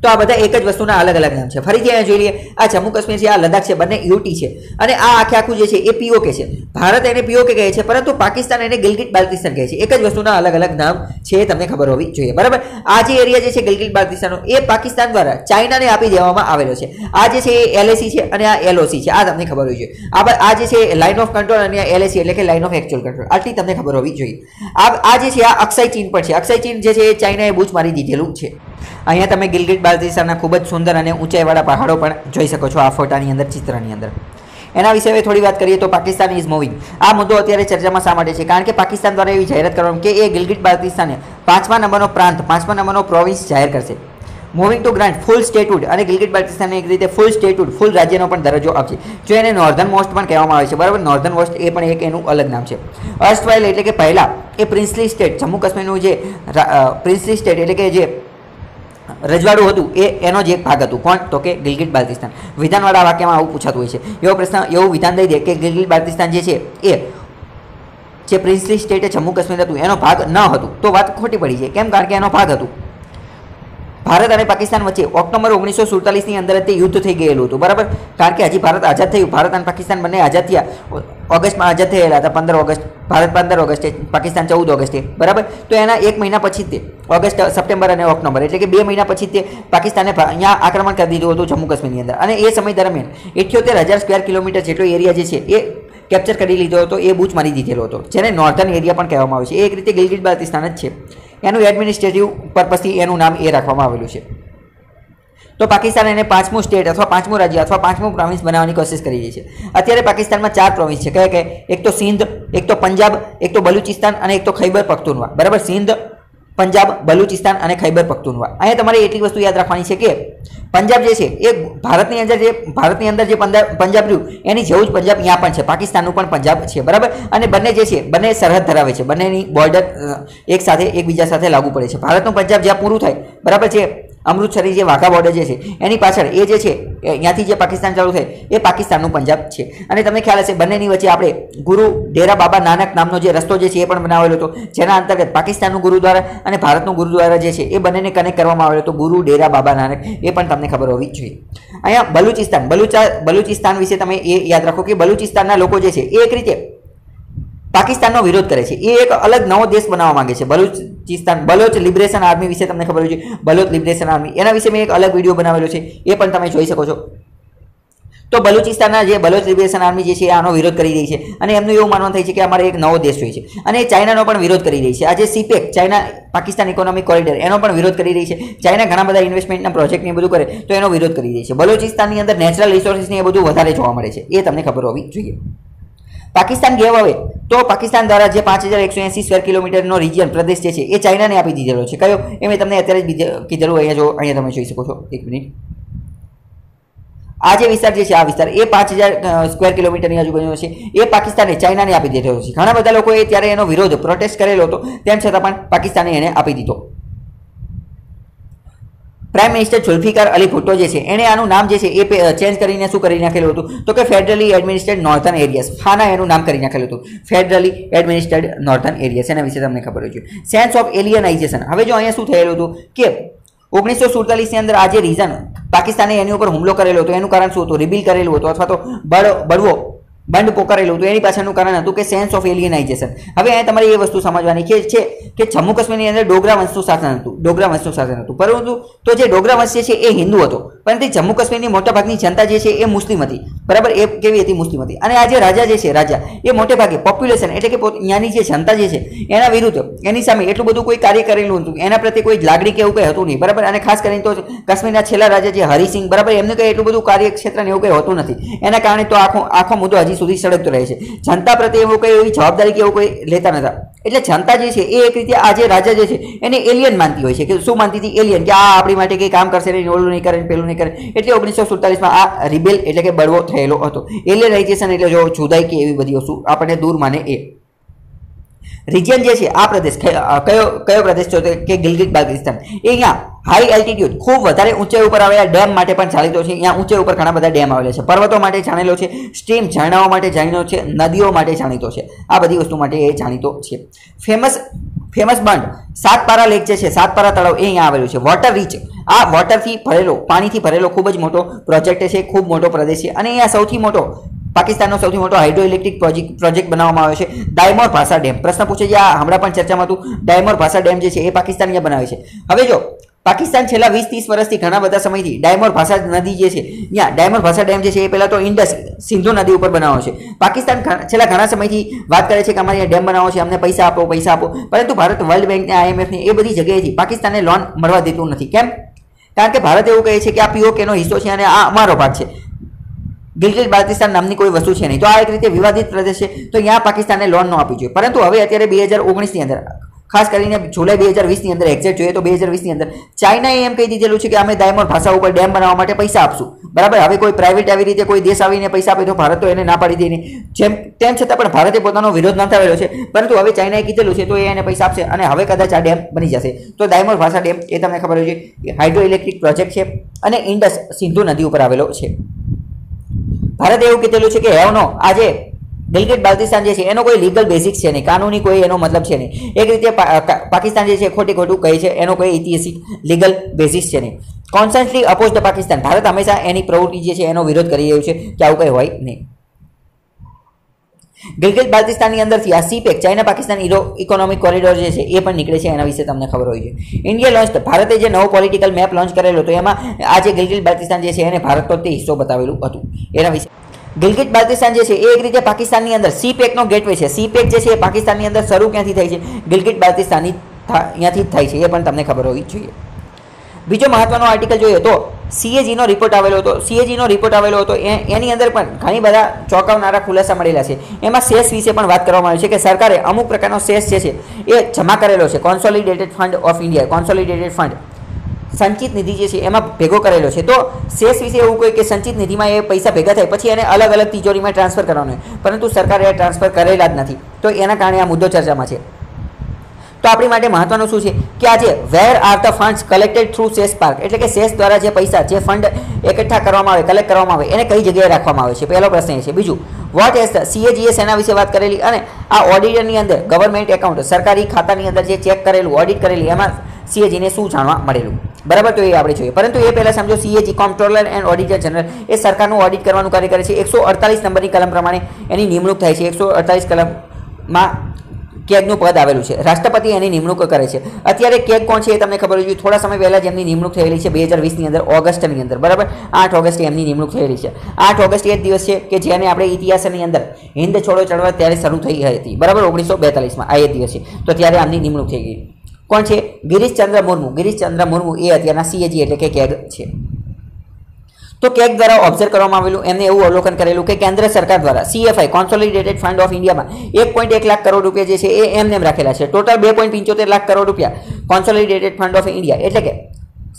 તો આ બધા એક જ વસ્તુના અલગ અલગ નામ છે. ફરીથી અહીંયા જોઈ લઈએ. આ જમ્મુ કાશ્મીર છે, આ લદ્દાખ છે, બંને યુટી છે અને આ આખું જે છે એ પીઓકે છે. ભારત એને પીઓકે કહે છે પરંતુ પાકિસ્તાન એને ગિલગિટ બાલ્ટિસ્તાન કહે છે. એક જ વસ્તુના અલગ અલગ નામ છે, તમને ખબર હોવી જોઈએ. બરાબર? આ જે એરિયા જે છે ગિલગિટ બાલ્ટિસ્તાનનો એ પાકિસ્તાન દ્વારા ચાઇનાને આપી દેવામાં આવેલો છે. આ જે છે એ એલએસી છે અને આ એલઓસી છે. આ તમને ખબર હોવી જોઈએ. આ જે છે લાઇન ઓફ કંટ્રોલ અને આ એલએસી એટલે કે લાઇન ઓફ એકચ્યુઅલ કંટ્રોલ. આટલી તમને ખબર હોવી જોઈએ. આ જે છે આ અક્ષય ચીન પણ છે. અક્ષય ચીન જે છે એ ચાઇનાએ બૂચ મારી દીધેલું છે. અહીંયા તમે ગિલગિટ બાલ્ટિસ્તાનના ખૂબ જ સુંદર અને ઊંચાઈવાળા પહાડો પણ જોઈ શકો છો આ ફોટાની અંદર, ચિત્રની અંદર. એના વિશે હવે થોડી વાત કરીએ તો પાકિસ્તાન ઇઝ મૂવિંગ. આ મુદ્દો અત્યારે ચર્ચામાં શા માટે છે? કારણ કે પાકિસ્તાન દ્વારા એવી જાહેરાત કરવામાં કે એ ગિલગિટ બાલ્ટિસ્તાનને 5મા નંબરનો પ્રાંત, 5મા નંબરનો પ્રોવિન્સ જાહેર કરશે. મૂવિંગ ટુ ગ્રાન્ટ ફૂલ સ્ટેટહુડ અને ગિલગિટ બાલ્ટિસ્તાનને એક રીતે ફૂલ સ્ટેટહુડ, ફૂલ રાજ્યનો પણ દરજ્જો આપશે. જો એને નોર્ધન મોસ્ટ પણ કહેવામાં આવે છે. બરાબર? નોર્ધન મોસ્ટ એ પણ એક એનું અલગ નામ છે. અર્સ્ટવાઇલ એટલે કે પહેલા એ પ્રિન્સલી સ્ટેટ, જમ્મુ કાશ્મીરનું જે પ્રિન્સલી સ્ટેટ એટલે કે જે રજવાડું હતું એનો જ એક ભાગ હતું. કોણ? તો કે ગિલગિટ બાલ્ટિસ્તાન. વિધાનવાળા વાક્યમાં આવું પૂછાતું હોય છે. એવું વિધાન દઈ દે કે ગિલગિટ બાલ્ટિસ્તાન જે છે એ જે પ્રિન્સલી સ્ટેટ જમ્મુ કાશ્મીર હતું એનો ભાગ ન હતું તો વાત ખોટી પડી છે. કેમ? કારણ કે એનો ભાગ હતું. ભારત અને પાકિસ્તાન વચ્ચે ઓક્ટોબર 1947ની અંદર તે યુદ્ધ થઈ ગયેલું હતું. બરાબર? કારણ કે હજી ભારત આઝાદ થયું. ભારત અને પાકિસ્તાન બંને આઝાદ થયા. ઓગસ્ટમાં આઝાદ થયેલા હતા. 15 ઓગસ્ટ. ભારત 15 ઓગસ્ટે, પાકિસ્તાન 14 ઓગસ્ટે. બરાબર? તો એના એક મહિના પછી તે ઓગસ્ટ, સપ્ટેમ્બર અને ઓક્ટોબર એટલે કે 2 મહિના પછી તે પાકિસ્તાને અહીંયા આક્રમણ કરી દીધું હતું જમ્મુ કાશ્મીરની અંદર. અને એ સમય દરમિયાન 78,000 સ્ક્વેર કિલોમીટર જેટલો એરિયા જે છે એ કેપ્ચર કરી લીધો હતો. એ બૂચ મારી દીધેલો હતો, જેને નોર્ધન એરિયા પણ કહેવામાં આવે છે. એ એક રીતે ગિલગિટ બાલ્ટિસ્તાન જ છે. એનું એડમિનિસ્ટ્રેટિવ પર્પઝથી એનું નામ એ રાખવામાં આવેલું છે. તો પાકિસ્તાન એને 5મું સ્ટેટ અથવા 5મું રાજ્ય અથવા 5મું પ્રોવિન્સ બનાવવાની કોશિશ કરી રહી છે. અત્યારે પાકિસ્તાનમાં 4 પ્રોવિન્સ છે. કયા કયા? એક તો સિંધ, એક તો પંજાબ, એક તો બલુચિસ્તાન અને એક તો ખૈબર પખ્તુનવા. બરાબર? સિંધ, પંજાબ, બલુચિસ્તાન અને ખૈબર પખ્તુનવા. અહીંયા તમારે એટલી વસ્તુ યાદ રાખવાની છે કે પંજાબ જે છે એ ભારતની અંદર જે પંજાબ રહ્યું એની જેવું જ પંજાબ અહીંયા પણ છે. પાકિસ્તાનનું પણ પંજાબ છે. બરાબર? અને બંને જે છે બંને સરહદ ધરાવે છે. બંનેની બોર્ડર એકબીજા સાથે લાગુ પડે છે. ભારતનું પંજાબ જ્યાં પૂરું થાય, બરાબર છે, અમૃતસરી જે વાઘા બોર્ડર જે છે એની પાછળ એ જે છે અહીંયાથી જે પાકિસ્તાન ચાલુ થાય એ પાકિસ્તાનનું પંજાબ છે. અને તમને ખ્યાલ હશે બંનેની વચ્ચે આપણે ગુરુ ડેરા બાબા નાનક નામનો જે રસ્તો જે છે એ પણ બનાવેલો હતો, જેના અંતર્ગત પાકિસ્તાનનું ગુરુદ્વારા અને ભારતનું ગુરુદ્વારા જે છે એ બંનેને કનેક્ટ કરવામાં આવેલો હતો, ગુરુ ડેરા બાબા નાનક. એ પણ તમને ખબર હોવી જોઈએ. અહીંયા બલુચિસ્તાન વિશે તમે એ યાદ રાખો કે બલુચિસ્તાનના લોકો જે છે એ એક રીતે પાકિસ્તાનનો વિરોધ કરે છે. એ એક અલગ નવો દેશ બનાવવા માંગે છે. બલોચ લિબરેશન આર્મી વિશે તમને ખબર હોય છે, બલોચ લિબરેશન આર્મી, એના વિશે મેં એક અલગ વિડીયો બનાવેલો છે, એ પણ તમે જોઈ શકો છો. તો બલુચિસ્તાનના જે બલોચ લિબરેશન આર્મી જે છે આનો વિરોધ કરી રહી છે અને એમનું એવું માનવાનું થાય છે કે અમારે એક નવો દેશ જોઈએ છે. અને ચાઇનાનો પણ વિરોધ કરી રહી છે. આજે સીપેક ચાઇના પાકિસ્તાન ઇકોનોમિક કોરિડોર એનો પણ વિરોધ કરી રહી છે. ચાઇના ઘણા બધા ઇન્વેસ્ટમેન્ટના પ્રોજેક્ટ ને બધું કરે તો એનો વિરોધ કરી રહી છે. બલોચિસ્તાનની અંદર નેચરલ રિસોર્સિસ ને એ બધું વધારે જોવા મળે છે, એ તમને ખબર હોવી જોઈએ. પાકિસ્તાન ગેવ હવે તો પાકિસ્તાન દ્વારા જે 5180 સ્ક્વેર કિલોમીટરનો રિજિયન પ્રદેશ જે છે એ ચાઇનાને આપી દીધેલો છે. કયો એ મેં તમને અત્યારે જ કીધેલું. અહીંયા તમે જોઈ શકો છો. એક મિનિટ. આ જે વિસ્તાર જે છે આ વિસ્તાર એ 5000 સ્ક્વેર કિલોમીટરની આજુબાજુનો છે, એ પાકિસ્તાને ચાઇનાને આપી દીધેલો છે. ઘણા બધા લોકોએ ત્યારે એનો વિરોધ પ્રોટેસ્ટ કરેલો હતો, તેમ છતાં પણ પાકિસ્તાને એને આપી દીધો. પ્રાઇમ મિનિસ્ટર ઝુલ્ફિકાર અલી ભુટ્ટો જે છે એણે આનું નામ જે છે એ ચેન્જ કરીને શું કરી નાખેલું હતું તો કે ફેડરલી એડમિનિસ્ટ્રેડ નોર્થન એરિયાસ, ફાના એનું નામ કરી નાખેલું હતું, ફેડરલી એડમિનિસ્ટ્રેડ નોર્થન એરિયાસ. એના વિશે તમને ખબર હોય છે. Sense of alienation. હવે જો અહીંયા શું થયેલું હતું કે 1947ની અંદર આ જે રીઝન પાકિસ્તાને એની ઉપર હુમલો કરેલો હતો એનું કારણ શું હતું? રિબિલ કરેલું હતું અથવા તો બળવો બંધ પોકારેલું હતું. એની પાછળનું કારણ હતું કે સેન્સ ઓફ એલિયનાઇઝેશન. હવે અહીંયા તમારે એ વસ્તુ સમજવાની છે કે જમ્મુ કાશ્મીરની અંદર ડોગરા વંશનું શાસન હતું. પરંતુ તો જે ડોગરા વંશ જે છે એ હિન્દુ હતો, પરંતુ જમ્મુ કાશ્મીરની મોટાભાગની જનતા જે છે એ મુસ્લિમ હતી. બરાબર, એ કેવી હતી? મુસ્લિમ હતી. અને આ જે રાજા જે છે રાજા એ મોટે ભાગે પોપ્યુલેશન એટલે કે અહીંયાની જે જનતા જે છે એના વિરુદ્ધ એની સામે એટલું બધું કોઈ કાર્ય કરેલું હતું, એના પ્રત્યે કોઈ લાગણી કે એવું કંઈ હતું નહીં. બરાબર. અને ખાસ કરીને તો કાશ્મીરના છેલ્લા રાજા જે હરિસિંહ, બરાબર, એમને કંઈ એટલું બધું કાર્યક્ષેત્ર ને એવું કંઈ હોતું નથી. એના કારણે તો આખો મુદ્દો હજી સુધી સળગતો રહે છે. જનતા પ્રત્યે એવું કંઈ એવી જવાબદારી કે એવું કોઈ લેતા નતા. એટલે જનતા જે છે એ એક રીતે આ જે રાજા જે છે એને એલિયન માનતી હોય છે. કે શું માનતી હતી? એલિયન, કે આ આપણી માટે કંઈ કામ કરશે નહીં, ઓલું નહીં કરે, પેલું નહીં કરે. એટલે 1947માં આ રિબેલ એટલે કે બળવો થયેલો હતો. એલિયનાઇઝેશન એટલે જો જુદાઈ કે એવી બધી વસ્તુ આપણને દૂર માને એ. રિજિયન જે છે આ પ્રદેશ કયો પ્રદેશ છે કે ગિલગિટ બાલ્ટિસ્તાન. એ અહીંયા હાઈ એલ્ટિટ્યુડ ખૂબ વધારે ઊંચાઈ ઉપર આવેલા ડેમ માટે પણ જાણીતો છે. અહીંયા ઊંચાઈ ઉપર ઘણા બધા ડેમ આવેલા છે. પર્વતો માટે જાણેલો છે, સ્ટ્રીમ ઝરણાઓ માટે જાણીતો છે, નદીઓ માટે જાણીતો છે. આ બધી વસ્તુ માટે એ જાણીતો છે. ફેમસ બંધ સાતપારા લેક જે છે, સાતપારા તળાવ એ અહીંયા આવેલું છે. વોટર રીચ, આ વોટરથી ભરેલો, પાણીથી ભરેલો ખૂબ જ મોટો પ્રોજેક્ટ છે, ખૂબ મોટો પ્રદેશ છે. અને અહીંયા સૌથી મોટો પાકિસ્તાનનો સૌથી મોટો હાઇડ્રો ઇલેક્ટ્રિક પ્રોજેક્ટ બનાવવામાં આવ્યો છે, ડાયમોર ભાષા ડેમ. પ્રશ્ન પૂછે છે, આ હમણાં પણ ચર્ચામાં હતું. ડાયમોર ભાષા ડેમ જે છે એ પાકિસ્તાન અહીંયા બનાવે છે. હવે જો પાકિસ્તાન છેલ્લા 20-30 વર્ષથી ઘણા બધા સમયથી ડાયમોર ભાષા નદી જે છે અહીંયા ડાયમોર ભાષા ડેમ જે છે એ પહેલાં તો ઇન્ડસ સિંધુ નદી ઉપર બનાવ્યો છે. પાકિસ્તાન છેલ્લા ઘણા સમયથી વાત કરે છે કે અમારે ડેમ બનાવવો છે, અમને પૈસા આપો. પરંતુ ભારત વર્લ્ડ બેંકને, IMFને એ બધી જગ્યાએથી પાકિસ્તાનને લોન મળવા દેતું નથી. કેમ? કારણ કે ભારત એવું કહે છે કે આ POKનો હિસ્સો છે અને આ અમારો ભાગ છે. ગિલગિટ બાલ્ટિસ્તાન નામની કોઈ વસ્તુ છે નહીં. તો આ એક રીતે વિવાદિત પ્રદેશ છે, તો અહીંયા પાકિસ્તાનને લોન ન આપવી જોઈએ. પરંતુ હવે અત્યારે 2019ની અંદર, ખાસ કરીને જુલાઈ 2020ની અંદર એક્ઝેક્ટ જોઈએ તો 2020ની અંદર ચાઇનાએ એમ કહી દીધેલું છે કે અમે ડાયમોર ભાષા ઉપર ડેમ બનાવવા માટે પૈસા આપશું. બરાબર. હવે કોઈ પ્રાઇવેટ આવી રીતે કોઈ દેશ આવીને પૈસા આપે તો ભારત તો એને ના પાડી દે નહીં. તેમ છતાં પણ ભારતે પોતાનો વિરોધ નોંધાવેલો છે. પરંતુ હવે ચાઇનાએ કીધેલું છે તો એ એને પૈસા આપશે અને હવે કદાચ આ ડેમ બની જશે. તો ડાયમોર ભાષા ડેમ એ તમને ખબર હોય છે હાઇડ્રો ઇલેક્ટ્રિક પ્રોજેક્ટ છે અને ઇન્ડસ સિંધુ નદી ઉપર આવેલો છે. ભારતે એવું કીધેલું છે કે હેવનો આજે ગિલગિટ બાલ્ટિસ્તાન જે છે એનો કોઈ લીગલ બેઝિક્સ છે નહીં, કાનૂની કોઈ એનો મતલબ છે નહીં. એક રીતે પાકિસ્તાન જે છે ખોટું કહે છે, એનો કોઈ ઐતિહાસિક લીગલ બેઝિસ છે નહીં. Constantly oppose the Pakistan. Bharat હંમેશા એની પ્રવૃત્તિ જે છે એનો વિરોધ કરી રહ્યું છે કે આવું કંઈ હોય નહીં. ગિલગિટ બાલ્ટિસ્તાનની અંદરથી આ સીપેક ચાઇના પાકિસ્તાન ઇકોનોમિક કોરિડોર જે છે એ પણ નીકળે છે. એના વિશે તમને ખબર હોય છે. ઇન્ડિયા લોન્ચ, ભારતે જે નવો પોલિટિકલ મેપ લોન્ચ કરેલો હતો એમાં આ જે ગિલગિટ બાલ્ટિસ્તાન જે છે એને ભારત પર તે હિસ્સો બતાવેલું હતું. એના વિશે ગિલગિટ બાલ્ટિસ્તાન જે છે એ એક રીતે પાકિસ્તાનની અંદર સીપેકનો ગેટવે છે. સીપેક જે છે એ પાકિસ્તાનની અંદર શરૂ ક્યાંથી થાય છે? ગિલગિટ બાલ્ટિસ્તાનની અહીંયાથી જ થાય છે. એ પણ તમને ખબર હોવી જોઈએ. બીજો મહત્વનો આર્ટિકલ જોઈએ તો CAGનો રિપોર્ટ આવેલો હતો. એની અંદર પણ ઘણી બધા ચોંકાવનારા ખુલાસા મળેલા છે. એમાં સેસ વિશે પણ વાત કરવામાં આવી છે કે સરકારે અમુક પ્રકારનો સેસ જે છે એ જમા કરેલો છે. Consolidated fund of India, consolidated fund, સંચિત નિધિ જે છે એમાં ભેગો કરેલો છે. તો સેસ વિશે એવું કહે કે સંચિત નિધિમાં એ પૈસા ભેગા થાય પછી એને અલગ અલગ તિજોરીમાં ટ્રાન્સફર કરવાનો, પરંતુ સરકારે એ ટ્રાન્સફર કરેલા જ નથી. તો એના કારણે આ મુદ્દો ચર્ચામાં છે. તો આપણી માટે મહત્વનું શું છે કે આજે where are the funds collected through cess park, એટલે કે સેસ દ્વારા જે પૈસા જે ફંડ એકઠા કરવામાં આવે કલેક્ટ કરવામાં આવે એને કઈ જગ્યાએ રાખવામાં આવે છે, પહેલો પ્રશ્ન એ છે. બીજું વોટ એઝ ધ CAGS એના વિશે વાત કરેલી, અને આ ઓડિટરની અંદર ગવર્મેન્ટ એકાઉન્ટ સરકારી ખાતાની અંદર જે ચેક કરેલું ઓડિટ કરેલી એમાં CAG ને શું જાણવા મળેલું, બરાબર. તો એ આપણે જોઈએ, પરંતુ એ પહેલા સમજો CAG comptroller and auditor general એ સરકારનું ઓડિટ કરવાનું કાર્ય કરે છે. 148 નંબરની કલમ પ્રમાણે એની નિમણૂક થાય છે. 148 કલમમાં કેગનું પદ આવેલું છે. રાષ્ટ્રપતિ એની નિમણૂક કરે છે. અત્યારે કેગ કોણ છે એ તમને ખબર હોવી જોઈએ. થોડા સમય પહેલા જ એમની નિમણૂક થયેલી છે 2020ની અંદર ઓગસ્ટની અંદર, બરાબર. 8 ઓગસ્ટે એમની નિમણૂક થયેલી છે. 8 ઓગસ્ટ એ જ દિવસ છે કે જેને આપણે ઇતિહાસની અંદર હિન્દ છોડો ચળવળ ત્યારે શરૂ થઈ હતી, બરાબર, 1942માં. આ એ દિવસ છે, તો ત્યારે આમની નિમણૂક થઈ ગઈ. કોણ છે? ગિરીશચંદ્ર મુર્મુ. ગિરીશચંદ્ર મુર્મુ એ અત્યારના CAG એટલે કે કેગ છે. તો કેગ દ્વારા ઓબ્ઝર્વ કરવામાં આવેલું, એમને એવું અવલોકન કરેલું કે કેન્દ્ર સરકાર દ્વારા CFI કોન્સોલિડેટેડ ફંડ ઓફ ઇન્ડિયામાં 1.1 લાખ કરોડ રૂપિયા જે છે એ એમને રાખેલા છે. ટોટલ 2.75 લાખ કરોડ રૂપિયા કોન્સોલિડેટેડ ફંડ ઓફ ઇન્ડિયા એટલે કે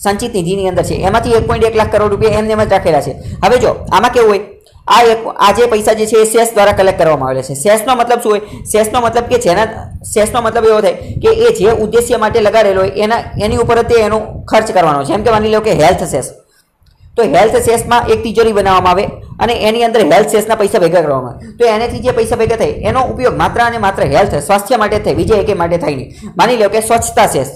સંચિત નિધિની અંદર છે, એમાંથી 1.1 લાખ કરોડ રૂપિયા એમને જ રાખેલા છે. હવે જો આમાં કેવું હોય, આ જે પૈસા જે છે એ સેસ દ્વારા કલેક્ટ કરવામાં આવેલા છે. સેસનો મતલબ શું હોય? સેસનો મતલબ કે સેસનો મતલબ એવો થાય કે એ જે ઉદ્દેશ્ય માટે લગાડેલો હોય એની ઉપર જ એનો ખર્ચ કરવાનો છે. જેમ કે માની લો કે હેલ્થ સેસ, તો હેલ્થ સેસમાં એક તિજોરી બનાવવામાં આવે અને એની અંદર હેલ્થ સેસના પૈસા ભેગા કરવામાં આવે. તો એનાથી જે પૈસા ભેગા થાય એનો ઉપયોગ માત્ર અને માત્ર હેલ્થ સ્વાસ્થ્ય માટે થાય, બીજે એકે માટે થાય નહીં. માની લો કે સ્વચ્છતા સેસ,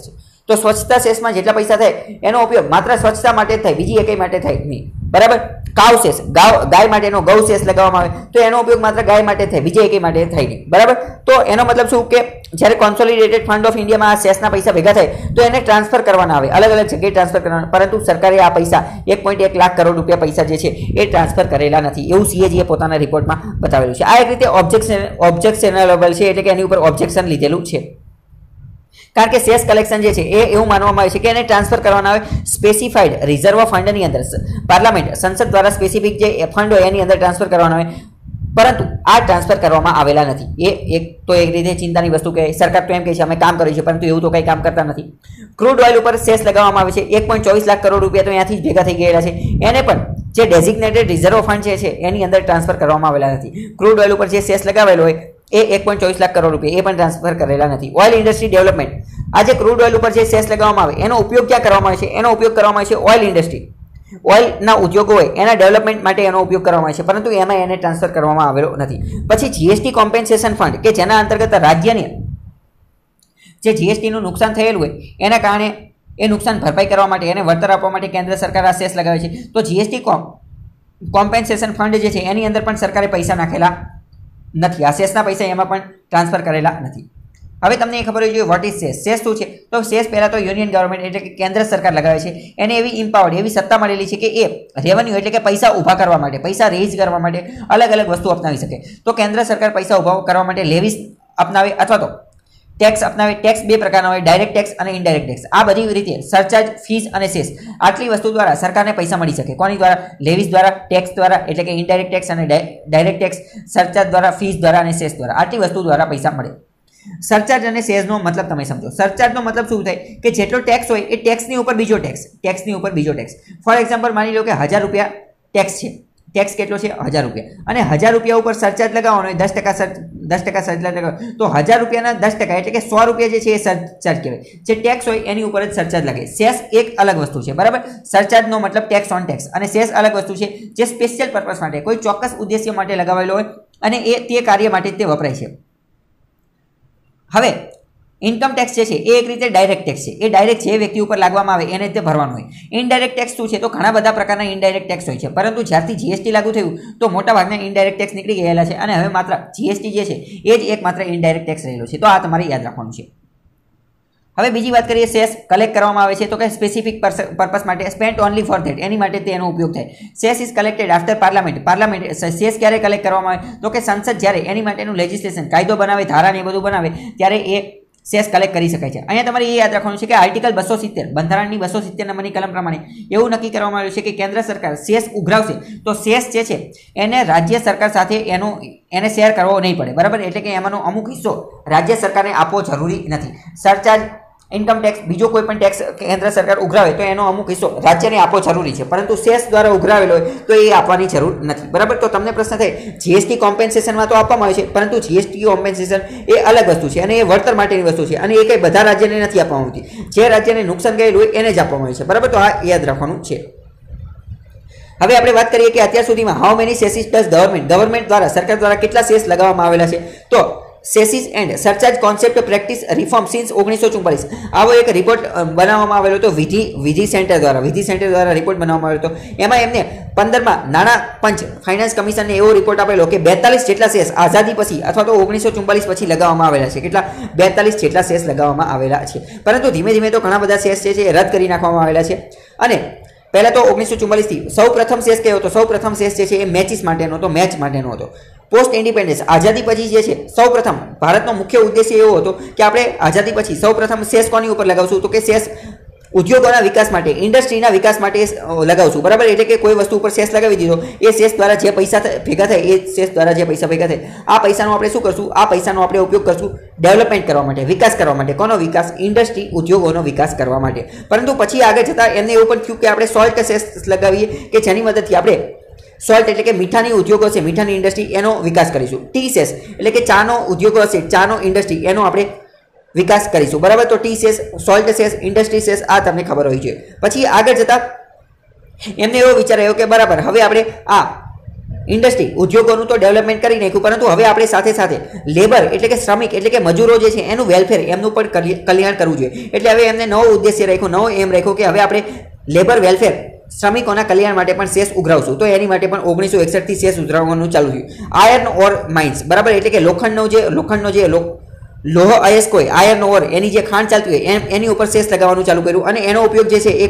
તો સ્વચ્છતા સેસમાં જેટલા પૈસા થાય એનો ઉપયોગ માત્ર સ્વચ્છતા માટે જ થાય, બીજી એકે માટે થાય નહીં, બરાબર. કાવ સેસ, ગાય માટેનો ગૌ સેસ લગાવવામાં આવે તો એનો ઉપયોગ માત્ર ગાય માટે થાય, બીજે એકે માટે થાય નહીં, બરાબર. તો એનો મતલબ શું કે જ્યારે કોન્સોલિડેટેડ ફંડ ઓફ ઇન્ડિયામાં આ સેસના પૈસા ભેગા થાય તો એને ટ્રાન્સફર કરવાના આવે, અલગ અલગ જગ્યાએ ટ્રાન્સફર કરવાના, પરંતુ સરકારે આ પૈસા 1.1 લાખ કરોડ રૂપિયા પૈસા જે છે એ ટ્રાન્સફર કરેલા નથી, એવું CAG એ પોતાના રિપોર્ટમાં બતાવેલું છે. આ એક રીતે ઓબ્જેક્શનેબલ છે, એટલે કે એની ઉપર ઓબ્જેક્શન લીધેલું છે. કારણ કે સેસ કલેક્શન જે છે એ એવું માનવામાં આવે છે કે એને ટ્રાન્સફર કરવાના આવે સ્પેસિફાઈડ રિઝર્વ ફંડની અંદર. પાર્લામેન્ટ સંસદ દ્વારા સ્પેસિફિક જે ફંડ હોય એની અંદર ટ્રાન્સફર કરવાના આવે, પરંતુ આ ટ્રાન્સફર કરવામાં આવેલા નથી. એ એક રીતે ચિંતાની વસ્તુ કે સરકાર તો એમ કહે છે અમે કામ કર્યું છે, પરંતુ એવું તો કંઈ કામ કરતા નથી. ક્રૂડ ઓઇલ ઉપર સેસ લગાવવામાં આવે છે. 1.24 લાખ કરોડ રૂપિયા તો ત્યાંથી જ ભેગા થઈ ગયેલા છે. એને પણ જે ડેઝિગ્નેટેડ રિઝર્વ ફંડ છે એની અંદર ટ્રાન્સફર કરવામાં આવેલા નથી. ક્રૂડ ઓઇલ ઉપર જે સેસ લગાવેલો હોય એ 1.24 લાખ કરોડ રૂપિયા એ પણ ટ્રાન્સફર કરેલા નથી. ઓઇલ ઇન્ડસ્ટ્રી ડેવલપમેન્ટ, આજે ક્રૂડ ઓઇલ ઉપર જે સેસ લગાવવામાં આવે એનો ઉપયોગ ક્યાં કરવામાં આવે છે? એનો ઉપયોગ કરવામાં આવે છે ઓઇલ ઇન્ડસ્ટ્રી, ઓઇલના ઉદ્યોગો હોય એના ડેવલપમેન્ટ માટે એનો ઉપયોગ કરવામાં આવે છે, પરંતુ એમાં એને ટ્રાન્સફર કરવામાં આવેલો નથી. પછી GST કોમ્પેન્સેશન ફંડ કે જેના અંતર્ગત રાજ્યને જે GSTનું નુકસાન થયેલું હોય એના કારણે એ નુકસાન ભરપાઈ કરવા માટે એને વળતર આપવા માટે કેન્દ્ર સરકાર આ સેસ લગાવે છે. તો GST કોમ્પેન્સેશન ફંડ જે છે એની અંદર પણ સરકારે પૈસા નાખેલા નથી, આ સેસના પૈસા એમાં પણ ટ્રાન્સફર કરેલા નથી. હવે તમને એ ખબર હોવી જોઈએ વોટ ઇઝ સેસ. સેસ શું છે? તો સેસ પહેલા તો યુનિયન ગવર્મેન્ટ એટલે કે કેન્દ્ર સરકાર લગાવે છે. એને એવી ઇમ્પાવર્ડ એવી સત્તા મળેલી છે કે એ રેવન્યુ એટલે કે પૈસા ઊભા કરવા માટે, પૈસા રેઝ કરવા માટે અલગ અલગ વસ્તુ અપનાવી શકે. તો કેન્દ્ર સરકાર પૈસા ઊભા કરવા માટે લેવીસ અપનાવે અથવા તો ટેક્સ અપનાવે. ટેક્સ બે પ્રકારના હોય, ડાયરેક્ટ ટેક્સ અને ઇનડાયરેક્ટ ટેક્સ. આ બધી રીતે સરચાર્જ, ફીસ અને સેસ આટલી વસ્તુ દ્વારા સરકારને પૈસા મળી શકે. કોની દ્વારા? લેવીસ દ્વારા, ટેક્સ દ્વારા એટલે કે ઇનડાયરેક્ટ ટેક્સ અને ડાયરેક્ટ ટેક્સ, સરચાર્જ દ્વારા, ફીસ દ્વારા અને સેસ દ્વારા, આટલી વસ્તુ દ્વારા પૈસા મળે. સરચાર્જ અને સેસનો મતલબ તમે સમજો. સરચાર્જનો મતલબ શું થાય કે જેટલો ટેક્સ હોય એ ટેક્સની ઉપર બીજો ટેક્સ, ટેક્સની ઉપર બીજો ટેક્સ. ફોર એક્ઝામ્પલ માની લો કે 1000 રૂપિયા ટેક્સ છે, ટેક્સ કેટલો છે? 1000 રૂપિયા, અને 1000 રૂપિયા ઉપર સરચાર્જ લગાવવાનો હોય 10% સરચાર્જ લગાવો તો 1000 રૂપિયાના 10% એટલે કે 100 રૂપિયા જે છે એ સરચાર્જ કહેવાય. જે ટેક્સ હોય એની ઉપર જ સરચાર્જ લાગે. સેસ એક અલગ વસ્તુ છે, બરાબર. સરચાર્જનો મતલબ ટેક્સ ઓન ટેક્સ, અને સેસ અલગ વસ્તુ છે જે સ્પેશિયલ પર્પસ માટે કોઈ ચોક્કસ ઉદ્દેશ્ય માટે લગાવેલો હોય અને એ તે કાર્ય માટે તે વપરાય છે. હવે ઇન્કમ ટેક્સ જે છે એ એક રીતે ડાયરેક્ટ ટેક્સ છે. એ ડાયરેક્ટ જે વ્યક્તિ ઉપર લાગવામાં આવે એને તે ભરવાનું હોય. ઇનડાયરેક્ટ ટેક્સ શું છે? તો ઘણા બધા પ્રકારના ઇનડાયરેક્ટ ટેક્સ હોય છે, પરંતુ જ્યારથી GST લાગુ થયું તો મોટા ભાગના ઇનડાયરેક્ટ ટેક્સ નીકળી ગયેલા છે અને હવે માત્ર GST જે છે એ જ એકમાત્ર ઇનડાયરેક્ટ ટેક્સ રહેલો છે. તો આ તમારે યાદ રાખવાનું છે. હવે બીજી વાત કરીએ, સેસ કલેક્ટ કરવામાં આવે છે તો કે સ્પેસિફિક પર્પસ માટે, સ્પેન્ટ ઓનલી ફોર ધેટ, એની માટે તેનો ઉપયોગ થાય. Cess is collected after parliament. Cess ક્યારે કલેક્ટ કરવામાં આવે? તો કે સંસદ જ્યારે એની માટેનું લેજિસ્લેશન, કાયદો બનાવે, ધારા ને એ બધું બનાવે ત્યારે એ સેસ કલેક્ટ કરી શકાય છે. અહીંયા તમારે એ યાદ રાખવાનું છે કે આર્ટિકલ 270 બંધારણની 270 નંબરની કલમ પ્રમાણે એવું નક્કી કરવામાં આવ્યું છે કે કેન્દ્ર સરકાર સેસ ઉઘરાવશે તો સેસ જે છે એને રાજ્ય સરકાર સાથે એને શેર કરવો નહીં પડે, બરાબર. એટલે કે એમાંનો અમુક હિસ્સો રાજ્ય સરકારને આપવો જરૂરી નથી. સરચાર્જ ઇન્કમ ટેક્સ બીજો કોઈ પણ ટેક્સ કેન્દ્ર સરકાર ઉઘરાવે તો એનો અમુક હિસ્સો રાજ્યને આપવો જરૂરી છે, પરંતુ સેસ દ્વારા ઉઘરાવેલો હોય તો એ આપવાની જરૂર નથી, બરાબર. તો તમને પ્રશ્ન થાય જીએસટી કોમ્પેન્સેશનમાં તો આપવામાં આવે છે, પરંતુ જીએસટી કોમ્પેન્સેશન એ અલગ વસ્તુ છે અને એ વળતર માટેની વસ્તુ છે અને એ કંઈ બધા રાજ્યને નથી આપવામાં આવતી. જે રાજ્યને નુકસાન ગયેલું હોય એને જ આપવામાં આવે છે, બરાબર. તો આ યાદ રાખવાનું છે. હવે આપણે વાત કરીએ કે અત્યાર સુધીમાં how many cesses does government દ્વારા સરકાર દ્વારા કેટલા સેસ લગાવવામાં આવેલા છે. તો cesses and surcharge concept practice reform since 1944 આવો એક રિપોર્ટ બનાવવામાં આવેલો હતો વિધિ સેન્ટર દ્વારા રિપોર્ટ બનાવવામાં આવેલો હતો. એમાં એમને 15માં નાણાં પંચ ફાઇનાન્સ કમિશનને એવો રિપોર્ટ આપેલો કે 42 જેટલા સેસ આઝાદી પછી અથવા તો 1944 પછી લગાવવામાં આવેલા છે. કેટલા? 42 જેટલા સેસ લગાવવામાં આવેલા છે, પરંતુ ધીમે ધીમે તો ઘણા બધા સેસ છે રદ કરી નાખવામાં આવેલા છે. અને પહેલા તો 1944 થી સૌ પ્રથમ સેસ કયો હતો? સૌ પ્રથમ સેસ જે છે એ મેચ માટેનો હતો. પોસ્ટ ઇન્ડિપેન્ડન્સ આઝાદી પછી જે છે સૌ પ્રથમ ભારતનો મુખ્ય ઉદ્દેશ્ય એવો હતો કે આપણે આઝાદી પછી સૌ પ્રથમ સેસ કોની ઉપર લગાવશું? તો કે સેસ ઉદ્યોગોના વિકાસ માટે, ઇન્ડસ્ટ્રીના વિકાસ માટે લગાવશું, બરાબર. એટલે કે કોઈ વસ્તુ ઉપર સેસ લગાવી દીધો, એ સેસ દ્વારા જે પૈસા ભેગા થાય એ સેસ દ્વારા જે પૈસા ભેગા થાય આ પૈસાનો આપણે શું કરશું? આ પૈસાનો આપણે ઉપયોગ કરશું ડેવલપમેન્ટ કરવા માટે, વિકાસ કરવા માટે. કોનો વિકાસ? ઇન્ડસ્ટ્રી, ઉદ્યોગોનો વિકાસ કરવા માટે. પરંતુ પછી આગળ જતાં એમને એવું પણ થયું કે આપણે સોલ્ટ સેસ લગાવીએ કે જેની મદદથી આપણે સોલ્ટ એટલે કે મીઠાની ઉદ્યોગો છે, મીઠાની ઇન્ડસ્ટ્રી, એનો વિકાસ કરીશું. ટી સેસ એટલે કે ચાનો ઉદ્યોગો હશે, ચાનો ઇન્ડસ્ટ્રી, એનો આપણે વિકાસ કરીશું, બરાબર. તો T cess, salt cess, industry cess આ તમને ખબર હોવી જોઈએ. પછી આગળ જતા એમને એવો વિચાર આવ્યો કે બરાબર હવે આપણે આ ઇન્ડસ્ટ્રી, ઉદ્યોગોનું તો ડેવલપમેન્ટ કરી નાખ્યું, પરંતુ હવે આપણે સાથે સાથે લેબર એટલે કે શ્રમિક એટલે કે મજૂરો જે છે એનું વેલફેર, એમનું પણ કલ્યાણ કરવું જોઈએ. એટલે હવે એમને નવો ઉદ્દેશ્ય રાખ્યો, નવો એમ રાખ્યો કે હવે આપણે લેબર વેલફેર, શ્રમિકોના કલ્યાણ માટે પણ સેસ ઉઘરાવશું. તો એની માટે પણ 1961 થી સેસ ઉઘરાવવાનું ચાલુ થયું. આયર્ન ઓર માઇન્સ, બરાબર. એટલે કે લોખંડનો જે લોહ અયસ્ક હોય, આયર્ન ઓર, એની જે ખાણ ચાલતી હોય એની ઉપર સેસ લગાવવાનું ચાલુ કર્યું. અને એનો ઉપયોગ જે છે એ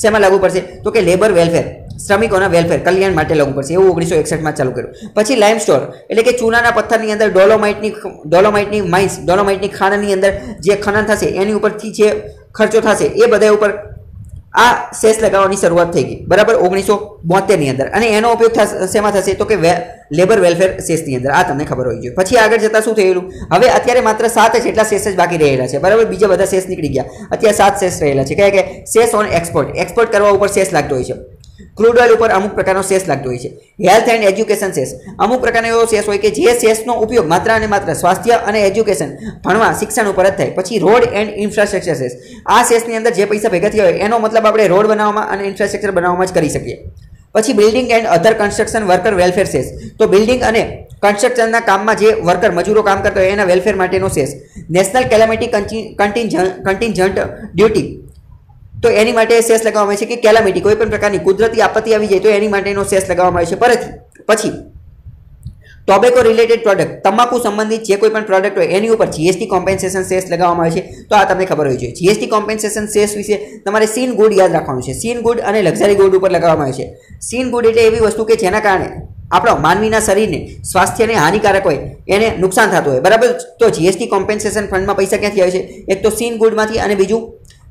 શેમાં લાગુ પડશે? તો કે લેબર વેલફેર, શ્રમિકોના વેલફેર, કલ્યાણ માટે લાગુ પડશે. એવું 1961માં ચાલુ કર્યું. પછી લાઇમસ્ટોન એટલે કે ચૂનાના પથ્થરની અંદર ડોલોમાઇટની માઇન્સ, ડોલોમાઇટની ખાણની અંદર જે ખનન થશે એની ઉપરથી જે ખર્ચો થશે એ બધા ઉપર આ સેસ લગાવવાની શરૂઆત થઈ ગઈ, બરાબર, 1972 ની અંદર. અને એનો ઉપયોગ શેમાં થશે? તો કે લેબર વેલફેર સેસની અંદર. આ તમને ખબર હોવી જોઈએ. પછી આગળ જતા શું થયેલું? હવે અત્યારે માત્ર 7 જેટલા સેસ જ બાકી રહેલા છે, બરાબર. બીજા બધા સેસ નીકળી ગયા. અત્યારે 7 સેસ રહેલા છે. કયા? સેસ ઓન એક્સપોર્ટ કરવા ઉપર સેસ લાગતો હોય છે. ક્રૂડ ઓઇલ ઉપર અમુક પ્રકારનો સેસ લાગતો હોય છે. હેલ્થ એન્ડ એજ્યુકેશન સેસ, અમુક પ્રકારનો એવો સેસ હોય કે જે સેસનો ઉપયોગ માત્ર અને માત્ર સ્વાસ્થ્ય અને એજ્યુકેશન, ભણવા, શિક્ષણ ઉપર જ થાય. પછી રોડ એન્ડ ઇન્ફ્રાસ્ટ્રક્ચર સેસ, આ સેસની અંદર જે પૈસા ભેગા થયા હોય એનો મતલબ આપણે રોડ બનાવવામાં અને ઇન્ફ્રાસ્ટ્રક્ચર બનાવવામાં જ કરી શકીએ. પછી building and other construction worker welfare cess, તો બિલ્ડિંગ અને કન્સ્ટ્રક્શનના કામમાં જે વર્કર, મજૂરો કામ કરતા હોય એના વેલફેર માટેનો સેસ. નેશનલ કેલામિટી કન્ટિન્જન્ટ ડ્યુટી, તો એની માટે સેસ લગાવવામાં આવે છે કે કેલામિટી, કોઈ પણ પ્રકારની કુદરતી આપત્તિ આવી જાય તો એની માટેનો સેસ લગાવવામાં આવે છે. પછી ટોબેકો રિલેટેડ પ્રોડક્ટ, તમાકુ સંબંધિત જે કોઈ પણ પ્રોડક્ટ હોય એની ઉપર જીએસટી કોમ્પેન્સેશન સેસ લગાવવામાં આવે છે. તો આ તમને ખબર હોવી જોઈએ. જીએસટી કોમ્પેન્સેશન સેસ વિશે તમારે સીન ગુડ યાદ રાખવાનું છે. સીન ગુડ અને લક્ઝરી ગુડ ઉપર લગાવવામાં આવે છે. સીન ગુડ એટલે એવી વસ્તુ કે જેના કારણે આપણા માનવીના શરીરને, સ્વાસ્થ્યને હાનિકારક હોય, એને નુકસાન થતું હોય, બરાબર. તો જીએસટી કોમ્પેન્સેશન ફંડમાં પૈસા ક્યાંથી આવે છે? એક તો સીન ગુડમાંથી અને બીજું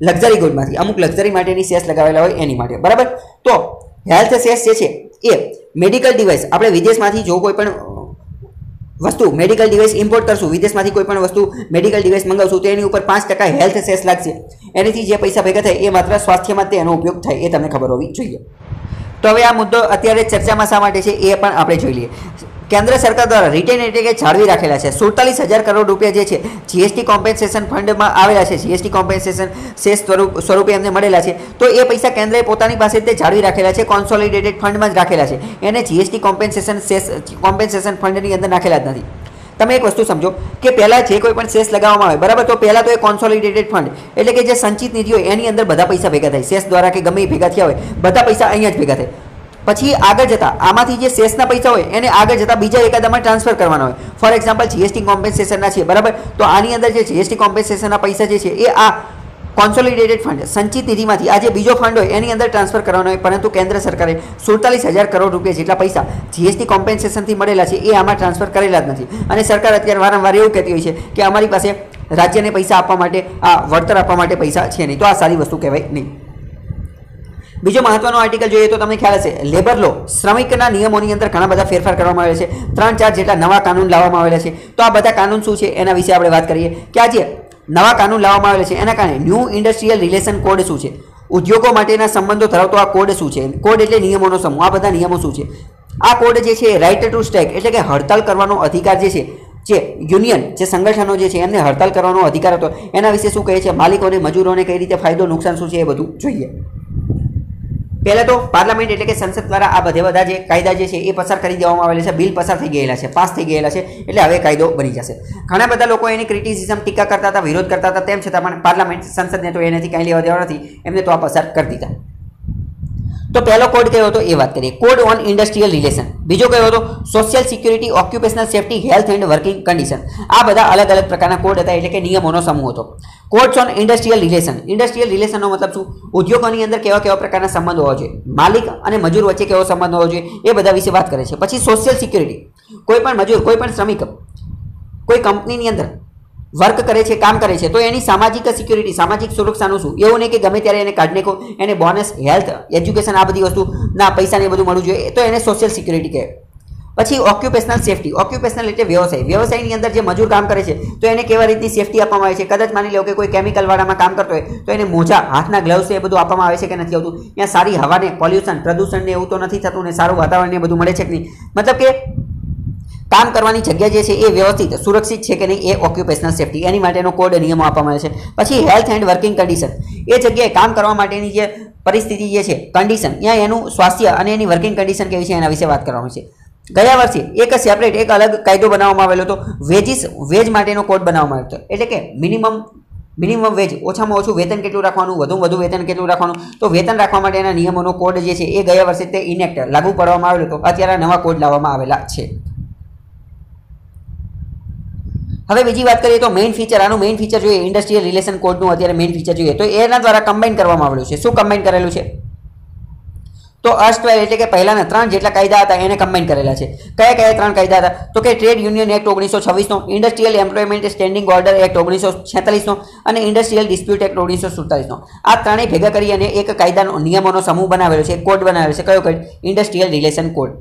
લક્ઝરી ગુડમાંથી. અમુક લક્ઝરી માટેની સેસ લગાવેલા હોય એની માટે, બરાબર. તો હેલ્થ સેસ જે છે એ મેડિકલ ડિવાઇસ, આપણે વિદેશમાંથી જો કોઈ પણ વસ્તુ મેડિકલ ડિવાઇસ ઇમ્પોર્ટ કરશું, વિદેશમાંથી કોઈ પણ વસ્તુ મેડિકલ ડિવાઇસ મંગાવશું તો એની ઉપર 5% હેલ્થ સેસ લાગશે. એનાથી જે પૈસા ભેગા થાય એ માત્ર સ્વાસ્થ્યમાં જ એનો ઉપયોગ થાય, એ તમને ખબર હોવી જોઈએ. તો હવે આ મુદ્દો અત્યારે ચર્ચામાં શા માટે છે એ પણ આપણે જોઈ લઈએ. કેન્દ્ર સરકાર દ્વારા રિટેન એટલે કે જાળવી રાખેલા છે 47,000 કરોડ રૂપિયા જે છે જીએસટી કોમ્પેન્સેશન ફંડમાં આવેલા છે. જીએસટી કોમ્પેન્સેશન સેસ સ્વરૂપે એમને મળેલા છે. તો એ પૈસા કેન્દ્રએ પોતાની પાસે જ જાળવી રાખેલા છે, કોન્સોલિડેટેડ ફંડમાં જ રાખેલા છે. એને જીએસટી કોમ્પેન્સેશન ફંડની અંદર નાખેલા જ નથી. તમે એક વસ્તુ સમજો કે પહેલાં જે કોઈ પણ સેસ લગાવવામાં આવે, બરાબર, તો પહેલાં તો એ કોન્સોલિડેટેડ ફંડ એટલે કે જે સંચિત નિધિ હોય એની અંદર બધા પૈસા ભેગા થાય. સેસ દ્વારા કે ગમે એ ભેગા થયા હોય બધા પૈસા અહીંયા જ ભેગા થાય. પછી આગળ જતા આમાંથી જે સેસના પૈસા હોય એને આગળ જતા બીજા એકાદામાં ટ્રાન્સફર કરવાના હોય. ફોર એક્ઝામ્પલ જીએસટી કોમ્પેન્સેશનના છે, બરાબર, તો આની અંદર જે જીએસટી કોમ્પેન્સેશનના પૈસા જે છે એ આ કોન્સોલિડેટેડ ફંડ, સંચિત નિધિમાંથી આ જે બીજો ફંડ હોય એની અંદર ટ્રાન્સફર કરવાનો હોય. પરંતુ કેન્દ્ર સરકારે 47,000 કરોડ રૂપિયા જેટલા પૈસા જીએસટી કોમ્પેન્સેશનથી મળેલા છે એ આમાં ટ્રાન્સફર કરેલા જ નથી. અને સરકાર અત્યારે વારંવાર એવું કહેતી હોય છે કે અમારી પાસે રાજ્યને પૈસા આપવા માટે, આ વળતર આપવા માટે પૈસા છે નહીં. તો આ સારી વસ્તુ કહેવાય નહીં. બીજો મહત્વનો આર્ટિકલ જોઈએ તો તમને ખ્યાલ હશે, લેબર લો, શ્રમિકના નિયમોની અંદર ઘણા બધા ફેરફાર કરવામાં આવ્યા છે. 3-4 જેટલા નવા કાનૂન લાવવામાં આવેલા છે. તો આ બધા કાનૂન શું છે એના વિશે આપણે વાત કરીએ કે આજે નવા કાનૂન લાવવામાં આવેલા છે એના કારણે ન્યૂ ઇન્ડસ્ટ્રીયલ રિલેશન કોડ શું છે, ઉદ્યોગો માટેના સંબંધો ધરાવતો આ કોડ શું છે, કોડ એટલે નિયમોનો સમૂહ, આ બધા નિયમો શું છે. આ કોડ જે છે રાઇટ ટુ સ્ટ્રાઇક એટલે કે હડતાલ કરવાનો અધિકાર જે યુનિયન જે સંગઠનો જે છે એમને હડતાલ કરવાનો અધિકાર હતો એના વિશે શું કહે છે, માલિકોને મજૂરોને કઈ રીતે ફાયદો નુકસાન શું છે એ બધું જોઈએ. પહેલા તો પાર્લામેન્ટ એટલે કે સંસદ દ્વારા આ બધા જે કાયદા જે છે એ પસાર કરી દેવામાં આવેલા છે, બિલ પસાર થઈ ગયેલા છે, પાસ થઈ ગયેલા છે, એટલે હવે કાયદો બની જશે. ઘણા બધા લોકો એની ક્રિટિસિઝમ ટીકા કરતા હતા, વિરોધ કરતા હતા, તેમ છતાં પણ પાર્લામેન્ટ સંસદને તો એનાથી કાંઈ લેવા દેવા નથી, એમને તો આ પસાર કરી દીધા. તો પહેલો કોડ કયો હતો એ વાત કરીએ, કોડ ઓન ઇન્ડસ્ટ્રીયલ રિલેશન. બીજો કયો હતો social security, occupational safety, health and working condition. આ બધા અલગ અલગ પ્રકારના કોડ હતા એટલે કે નિયમોનો સમૂહ હતો. Codes on industrial relation. Industrial રિલેશનનો મતલબ શું, ઉદ્યોગોની અંદર કેવા કેવા પ્રકારના સંબંધો હોવા જોઈએ, માલિક અને મજૂર વચ્ચે કેવો સંબંધ હોવો જોઈએ, એ બધા વિશે વાત કરે છે. પછી સોશિયલ સિક્યુરિટી, કોઈ પણ મજૂર, કોઈ પણ શ્રમિક કોઈ કંપનીની અંદર વર્ક કરે છે, કામ કરે છે, તો એની સામાજિક સિક્યુરિટી, સામાજિક સુરક્ષાનું શું, એવું નહીં કે ગમે ત્યારે એને કાઢી નાખો, એને બોનસ, હેલ્થ, એજ્યુકેશન આ બધી વસ્તુના પૈસાને બધું મળવું જોઈએ, તો એને સોશિયલ સિક્યુરિટી કહે. પછી ઓક્યુપેશનલ સેફટી. ઓક્યુપેશનલ એટલે વ્યવસાય, વ્યવસાયની અંદર જે મજૂર કામ કરે છે તો એને કેવા રીતની સેફટી આપવામાં આવે છે. કદાચ માની લો કે કોઈ કેમિકલ વાળામાં કામ કરતો હોય તો એને મોજા, હાથના ગ્લવ્સ એ બધું આપવામાં આવે છે કે નથી આવતું. ત્યાં સારી હવાને, પોલ્યુશન, પ્રદૂષણ ને એવું તો નથી થતું ને સારું વાતાવરણ ને બધું મળે છે કે નહીં. મતલબ કે કામ કરવાની જગ્યા જે છે એ વ્યવસ્થિત સુરક્ષિત છે કે નહીં, એ ઓક્યુપેશનલ સેફટી, એની માટેનો કોડ નિયમો આપવામાં આવે છે. પછી હેલ્થ એન્ડ વર્કિંગ કન્ડિશન, એ જગ્યાએ કામ કરવા માટેની જે પરિસ્થિતિ જે છે, કન્ડિશન, ત્યાં એનું સ્વાસ્થ્ય અને એની વર્કિંગ કન્ડિશન કેવી છે એના વિશે વાત કરવામાં છે. ગયા વર્ષે એક સેપરેટ, એક અલગ કાયદો બનાવવામાં આવેલો હતો, વેજ માટેનો કોડ બનાવવામાં આવ્યો હતો. એટલે કે મિનિમમ વેજ, ઓછામાં ઓછું વેતન કેટલું રાખવાનું, વધુમાં વધુ વેતન કેટલું રાખવાનું, તો વેતન રાખવા માટેના નિયમોનો કોડ જે છે એ ગયા વર્ષે તે ઇનેક્ટ લાગુ પાડવામાં આવેલો હતો. અત્યારે નવા કોડ લાવવામાં આવેલા છે. હવે બીજી વાત કરીએ તો મેઇન ફીચર, આનું મેઇન ફીચર જોઈએ, ઇન્ડસ્ટ્રીયલ રિલેશન કોડનું અત્યારે મેઇન ફીચર જોઈએ તો એના દ્વારા કમ્બાઈન કરવામાં આવેલું છે. શું કમ્બાઈન કરેલું છે, તો અર્સ્ટવાઇલ એટલે કે પહેલાના 3 જેટલા કાયદા હતા એને કમ્બાઈન કરેલા છે. કયા કયા 3 કાયદા હતા, તો કે ટ્રેડ યુનિયન એક્ટ 1926નો, industrial employment standing order act 1946નો અને ઇન્ડસ્ટ્રીયલ ડિસ્પ્યુટ એક્ટ 1947નો. આ ત્રણેય ભેગા કરી અને એક કાયદાનો નિયમોનો સમૂહ બનાવેલો છે, કોડ બનાવેલો છે. કયો કોડ, ઇન્ડસ્ટ્રીયલ રિલેશન કોડ.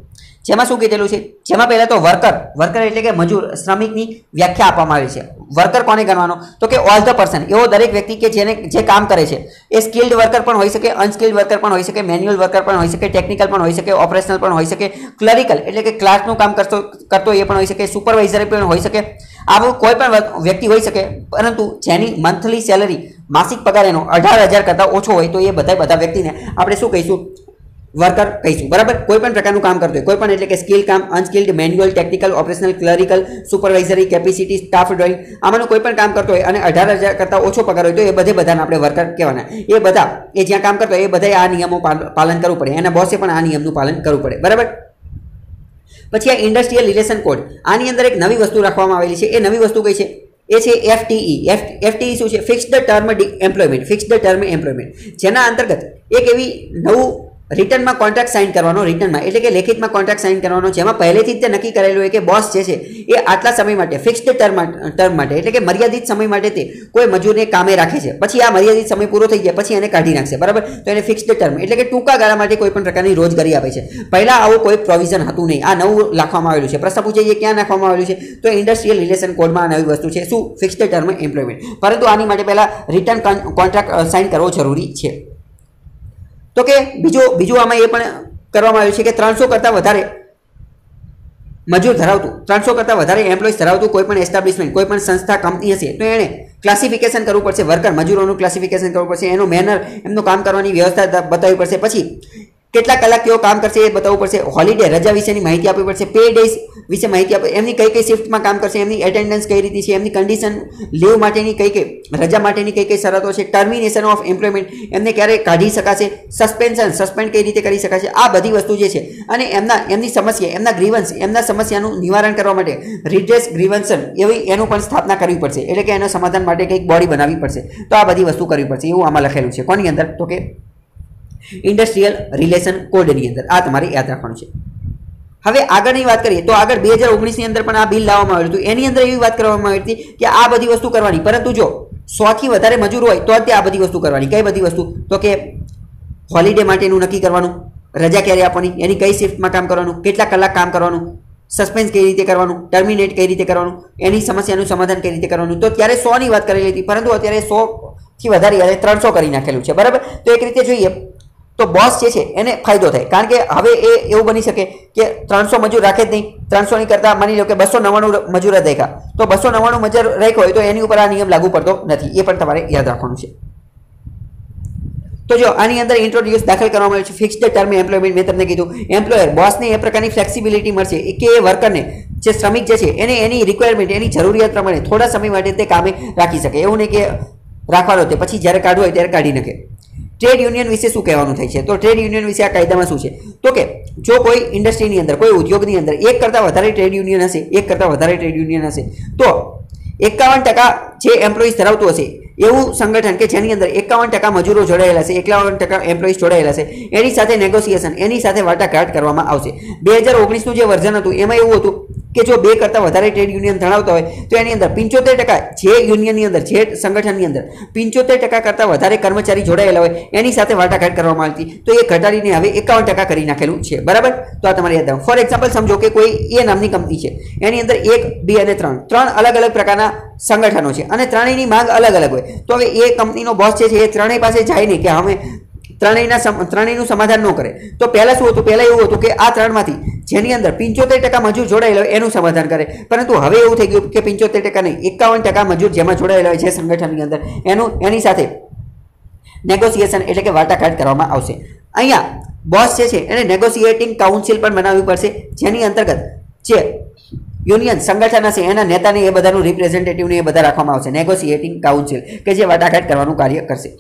જેમાં શું કીધેલું છે, જેમાં પહેલા તો વર્કર એટલે કે મજૂર, શ્રમિકની વ્યાખ્યા આપવામાં આવી છે. વર્કર કોને ગણવાનો, તો કે ઓલ ધ પર્સન, એવો દરેક વ્યક્તિ કે જે કામ કરે છે, એ સ્કિલ્ડ વર્કર પણ હોઈ શકે, અનસ્કિલ્ડ વર્કર પણ હોઈ શકે, મેન્યુઅલ વર્કર પણ હોઈ શકે, ટેકનિકલ પણ હોઈ શકે, ઓપરેશનલ પણ હોઈ શકે, ક્લરિકલ એટલે કે ક્લાર્કનું કામ કરતો એ પણ હોઈ શકે, સુપરવાઇઝર પણ હોઈ શકે. આવું કોઈ પણ વ્યક્તિ હોઈ શકે, પરંતુ જેની મંથલી સેલરી, માસિક પગાર એનો 18,000 કરતાં ઓછો હોય તો એ બધા વ્યક્તિને આપણે શું કહીશું, વર્કર કહીશું. બરાબર, કોઈ પણ પ્રકારનું કામ કરતો હોય, કોઈ પણ એટલે કે સ્કિલ કામ, unskilled, manual, technical, operational, clerical, supervisory, capacity, staff drawing, આમાંનું કોઈ પણ કામ કરતો હોય અને 18,000 કરતાં ઓછો પગાર હોય તો એ બધાને આપણે વર્કર કહેવાના. એ બધા જ્યાં કામ કરતો હોય એ બધાએ આ નિયમો પાલન કરવું પડે, એના બોસે પણ આ નિયમનું પાલન કરવું પડે. બરાબર. પછી આ ઇન્ડસ્ટ્રીયલ રિલેશન કોડ, આની અંદર એક નવી વસ્તુ રાખવામાં આવેલી છે. એ નવી વસ્તુ કઈ છે, એ છે FTE. FTE શું છે, fixed term employment, fixed term employment, જેના અંતર્ગત એક એવી નવું રિટર્નમાં કોન્ટ્રાક્ટ સાઇન કરવાનો, રિટર્નમાં એટલે કે લેખિતમાં કોન્ટ્રાક્ટ સાઇન કરવાનો, જેમાં પહેલેથી જ તે નક્કી કરેલું હોય કે બોસ જે છે એ આટલા સમય માટે, ફિક્સ્ડ ટર્મ માટે એટલે કે મર્યાદિત સમય માટે તે કોઈ મજૂરને કામે રાખે છે. પછી આ મર્યાદિત સમય પૂરો થઈ જાય પછી એને કાઢી નાખશે. બરાબર, તો એને ફિક્સ્ડ ટર્મ એટલે કે ટૂંકા ગાળા માટે કોઈ પણ પ્રકારની રોજગારી આપે છે. પહેલા આવું કોઈ પ્રોવિઝન હતું નહીં, આ નવું નાખવામાં આવેલું છે. પ્રશ્ન પૂછે છે ક્યાં નાખવામાં આવેલું છે, તો ઇન્ડસ્ટ્રીયલ રિલેશન કોડમાં આ નવી વસ્તુ છે. શું, ફિક્સ્ડ ટર્મ એમ્પ્લોયમેન્ટ. પરંતુ આની માટે પહેલા રિટર્ન કોન્ટ્રાક્ટ સાઇન કરવો જરૂરી છે. તો કે બીજું આમાં એ પણ કરવામાં આવ્યું છે કે 300 કરતાં વધારે મજૂર ધરાવતું, 300 કરતાં વધારે એમ્પ્લોઈઝ ધરાવતું કોઈ પણ એસ્ટાબ્લિશમેન્ટ, કોઈ પણ સંસ્થા, કંપની હશે તો એણે ક્લાસિફિકેશન કરવું પડશે. વર્કર મજૂરોનું ક્લાસિફિકેશન કરવું પડશે, એનું મેનર, એમનું કામ કરવાની વ્યવસ્થા બતાવવી પડશે. પછી કેટલા કલાક તેઓ કામ કરશે એ બતાવવું પડશે. હોલિડે, રજા વિશેની માહિતી આપવી પડશે. પે ડેઝ વિશે માહિતી આપે, એમની કઈ કઈ શિફ્ટમાં કામ કરશે, એમની એટેન્ડન્સ કઈ રીતે છે, એમની કન્ડિશન, લીવ માટેની કઈ રજા માટેની કઈ શરતો છે, ટર્મિનેશન ઓફ એમ્પ્લોયમેન્ટ, એમને ક્યારે કાઢી શકાશે, સસ્પેન્ડ કઈ રીતે કરી શકાશે, આ બધી વસ્તુ જે છે. અને એમની સમસ્યા, એમના ગ્રીવન્સ, એમના સમસ્યાનું નિવારણ કરવા માટે રિડ્રેસ ગ્રીવન્સન એનું પણ સ્થાપના કરવી પડશે. એટલે કે એના સમાધાન માટે કંઈક બોડી બનાવવી પડશે. તો આ બધી વસ્તુ કરવી પડશે એવું આમાં લખેલું છે. કોની અંદર, તો કે ઇન્ડસ્ટ્રીયલ રિલેશન કોડની અંદર. આ તમારે યાદ રાખવાનું છે. હવે આગળની વાત કરીએ તો આગળ 2019ની અંદર પણ આ બિલ લાવવામાં આવ્યું હતું. એની અંદર એવી વાત કરવામાં આવી હતી કે આ બધી વસ્તુ કરવાની, પરંતુ જો 100 થી વધારે મજૂર હોય તો જ આ બધી વસ્તુ કરવાની. કઈ બધી વસ્તુ, તો કે હોલિડે માટેનું નક્કી કરવાનું, રજા ક્યારે આપવાની, એની કઈ શિફ્ટમાં કામ કરવાનું, કેટલા કલાક કામ કરવાનું, સસ્પેન્સ કઈ રીતે કરવાનું, ટર્મિનેટ કઈ રીતે કરવાનું, એની સમસ્યાનું સમાધાન કઈ રીતે કરવાનું, તો ત્યારે 100ની વાત કરેલી હતી, પરંતુ અત્યારે 100થી વધારે 300 કરી નાખેલું છે, બરાબર. તો એક રીતે જોઈએ તો બોસ જે છે એને ફાયદો થાય, કારણ કે હવે એ એવું બની શકે કે 300 મજૂર રાખે જ નહીં, 300ની કરતાં માની લો કે 299 મજૂર જ રાખ્યા, તો 299 મજૂર રાખ્યો હોય તો એની ઉપર આ નિયમ લાગુ પડતો નથી, એ પણ તમારે યાદ રાખવાનું છે. તો જો આની અંદર ઇન્ટ્રોડ્યુસ દાખલ કરવામાં આવ્યું છે ફિક્સ્ડ ટર્મ એમ્પ્લોયમેન્ટ. મેં તમને કીધું એમ્પ્લોયર બોસને એ પ્રકારની ફ્લેક્સિબિલિટી મળશે કે એ વર્કરને, જે શ્રમિક જે છે એને એની રિક્વાયરમેન્ટ, એની જરૂરિયાત પ્રમાણે થોડા સમય માટે તે કામે રાખી શકે, એવું નહીં કે રાખવાનો તે પછી જ્યારે કાઢવું હોય ત્યારે કાઢી નાખે. ટ્રેડ યુનિયન વિશે શું કહેવાનું થાય છે? તો ટ્રેડ યુનિયન વિશે આ કાયદામાં શું છે તો કે જો કોઈ ઇન્ડસ્ટ્રીની અંદર, કોઈ ઉદ્યોગની અંદર એક કરતાં વધારે ટ્રેડ યુનિયન હશે, તો 51% જે એમ્પ્લોઈઝ ધરાવતું હશે એવું સંગઠન કે જેની અંદર 51% મજૂરો જોડાયેલા છે, 51% એમ્પ્લોઈઝ જોડાયેલા છે, એની સાથે નેગોશિએશન, એની સાથે વાટાઘાટ કરવામાં આવશે. 2019નું જે વર્ઝન હતું એમાં એવું હતું કે જો 2 કરતાં વધારે ટ્રેડ યુનિયન ધરાવતા હોય તો એની અંદર 75% જે યુનિયનની અંદર, જે સંગઠનની અંદર 75% કરતાં વધારે કર્મચારી જોડાયેલા હોય એની સાથે વાટાઘાટ કરવામાં આવતી, તો એ ઘટાડીને હવે 51% કરી નાખેલું છે, બરાબર. તો આ તમારે યાદ રાખો. ફોર એક્ઝામ્પલ સમજો કે કોઈ એ નામની કંપની છે, એની અંદર 1, 2 અને 3 અલગ અલગ પ્રકારના સંગઠનો છે અને ત્રણેયની માંગ અલગ અલગ હોય, તો હવે એ કંપનીનો બોસ છે એ ત્રણેય પાસે જાય નહીં કે અમે ત્રણેયનું સમાધાન ન કરે. તો પહેલાં શું હતું? પહેલાં એવું હતું કે આ ત્રણમાંથી જેની અંદર 75% મજૂર જોડાયેલા હોય એનું સમાધાન કરે, પરંતુ હવે એવું થઈ ગયું કે 75% નહીં, 51% મજૂર જેમાં જોડાયેલા હોય છે સંગઠનની અંદર એની સાથે નેગોશિએશન એટલે કે વાટાઘાટ કરવામાં આવશે. અહીંયા બોસ જે છે એને નેગોશિએટિંગ કાઉન્સિલ પણ બનાવવી પડશે, જેની અંતર્ગત જે યુનિયન સંગઠન હશે એના નેતાને એ બધાનું રિપ્રેઝેન્ટેટિવને એ બધા રાખવામાં આવશે, નેગોશિએટિંગ કાઉન્સિલ કે જે વાટાઘાટ કરવાનું કાર્ય કરશે.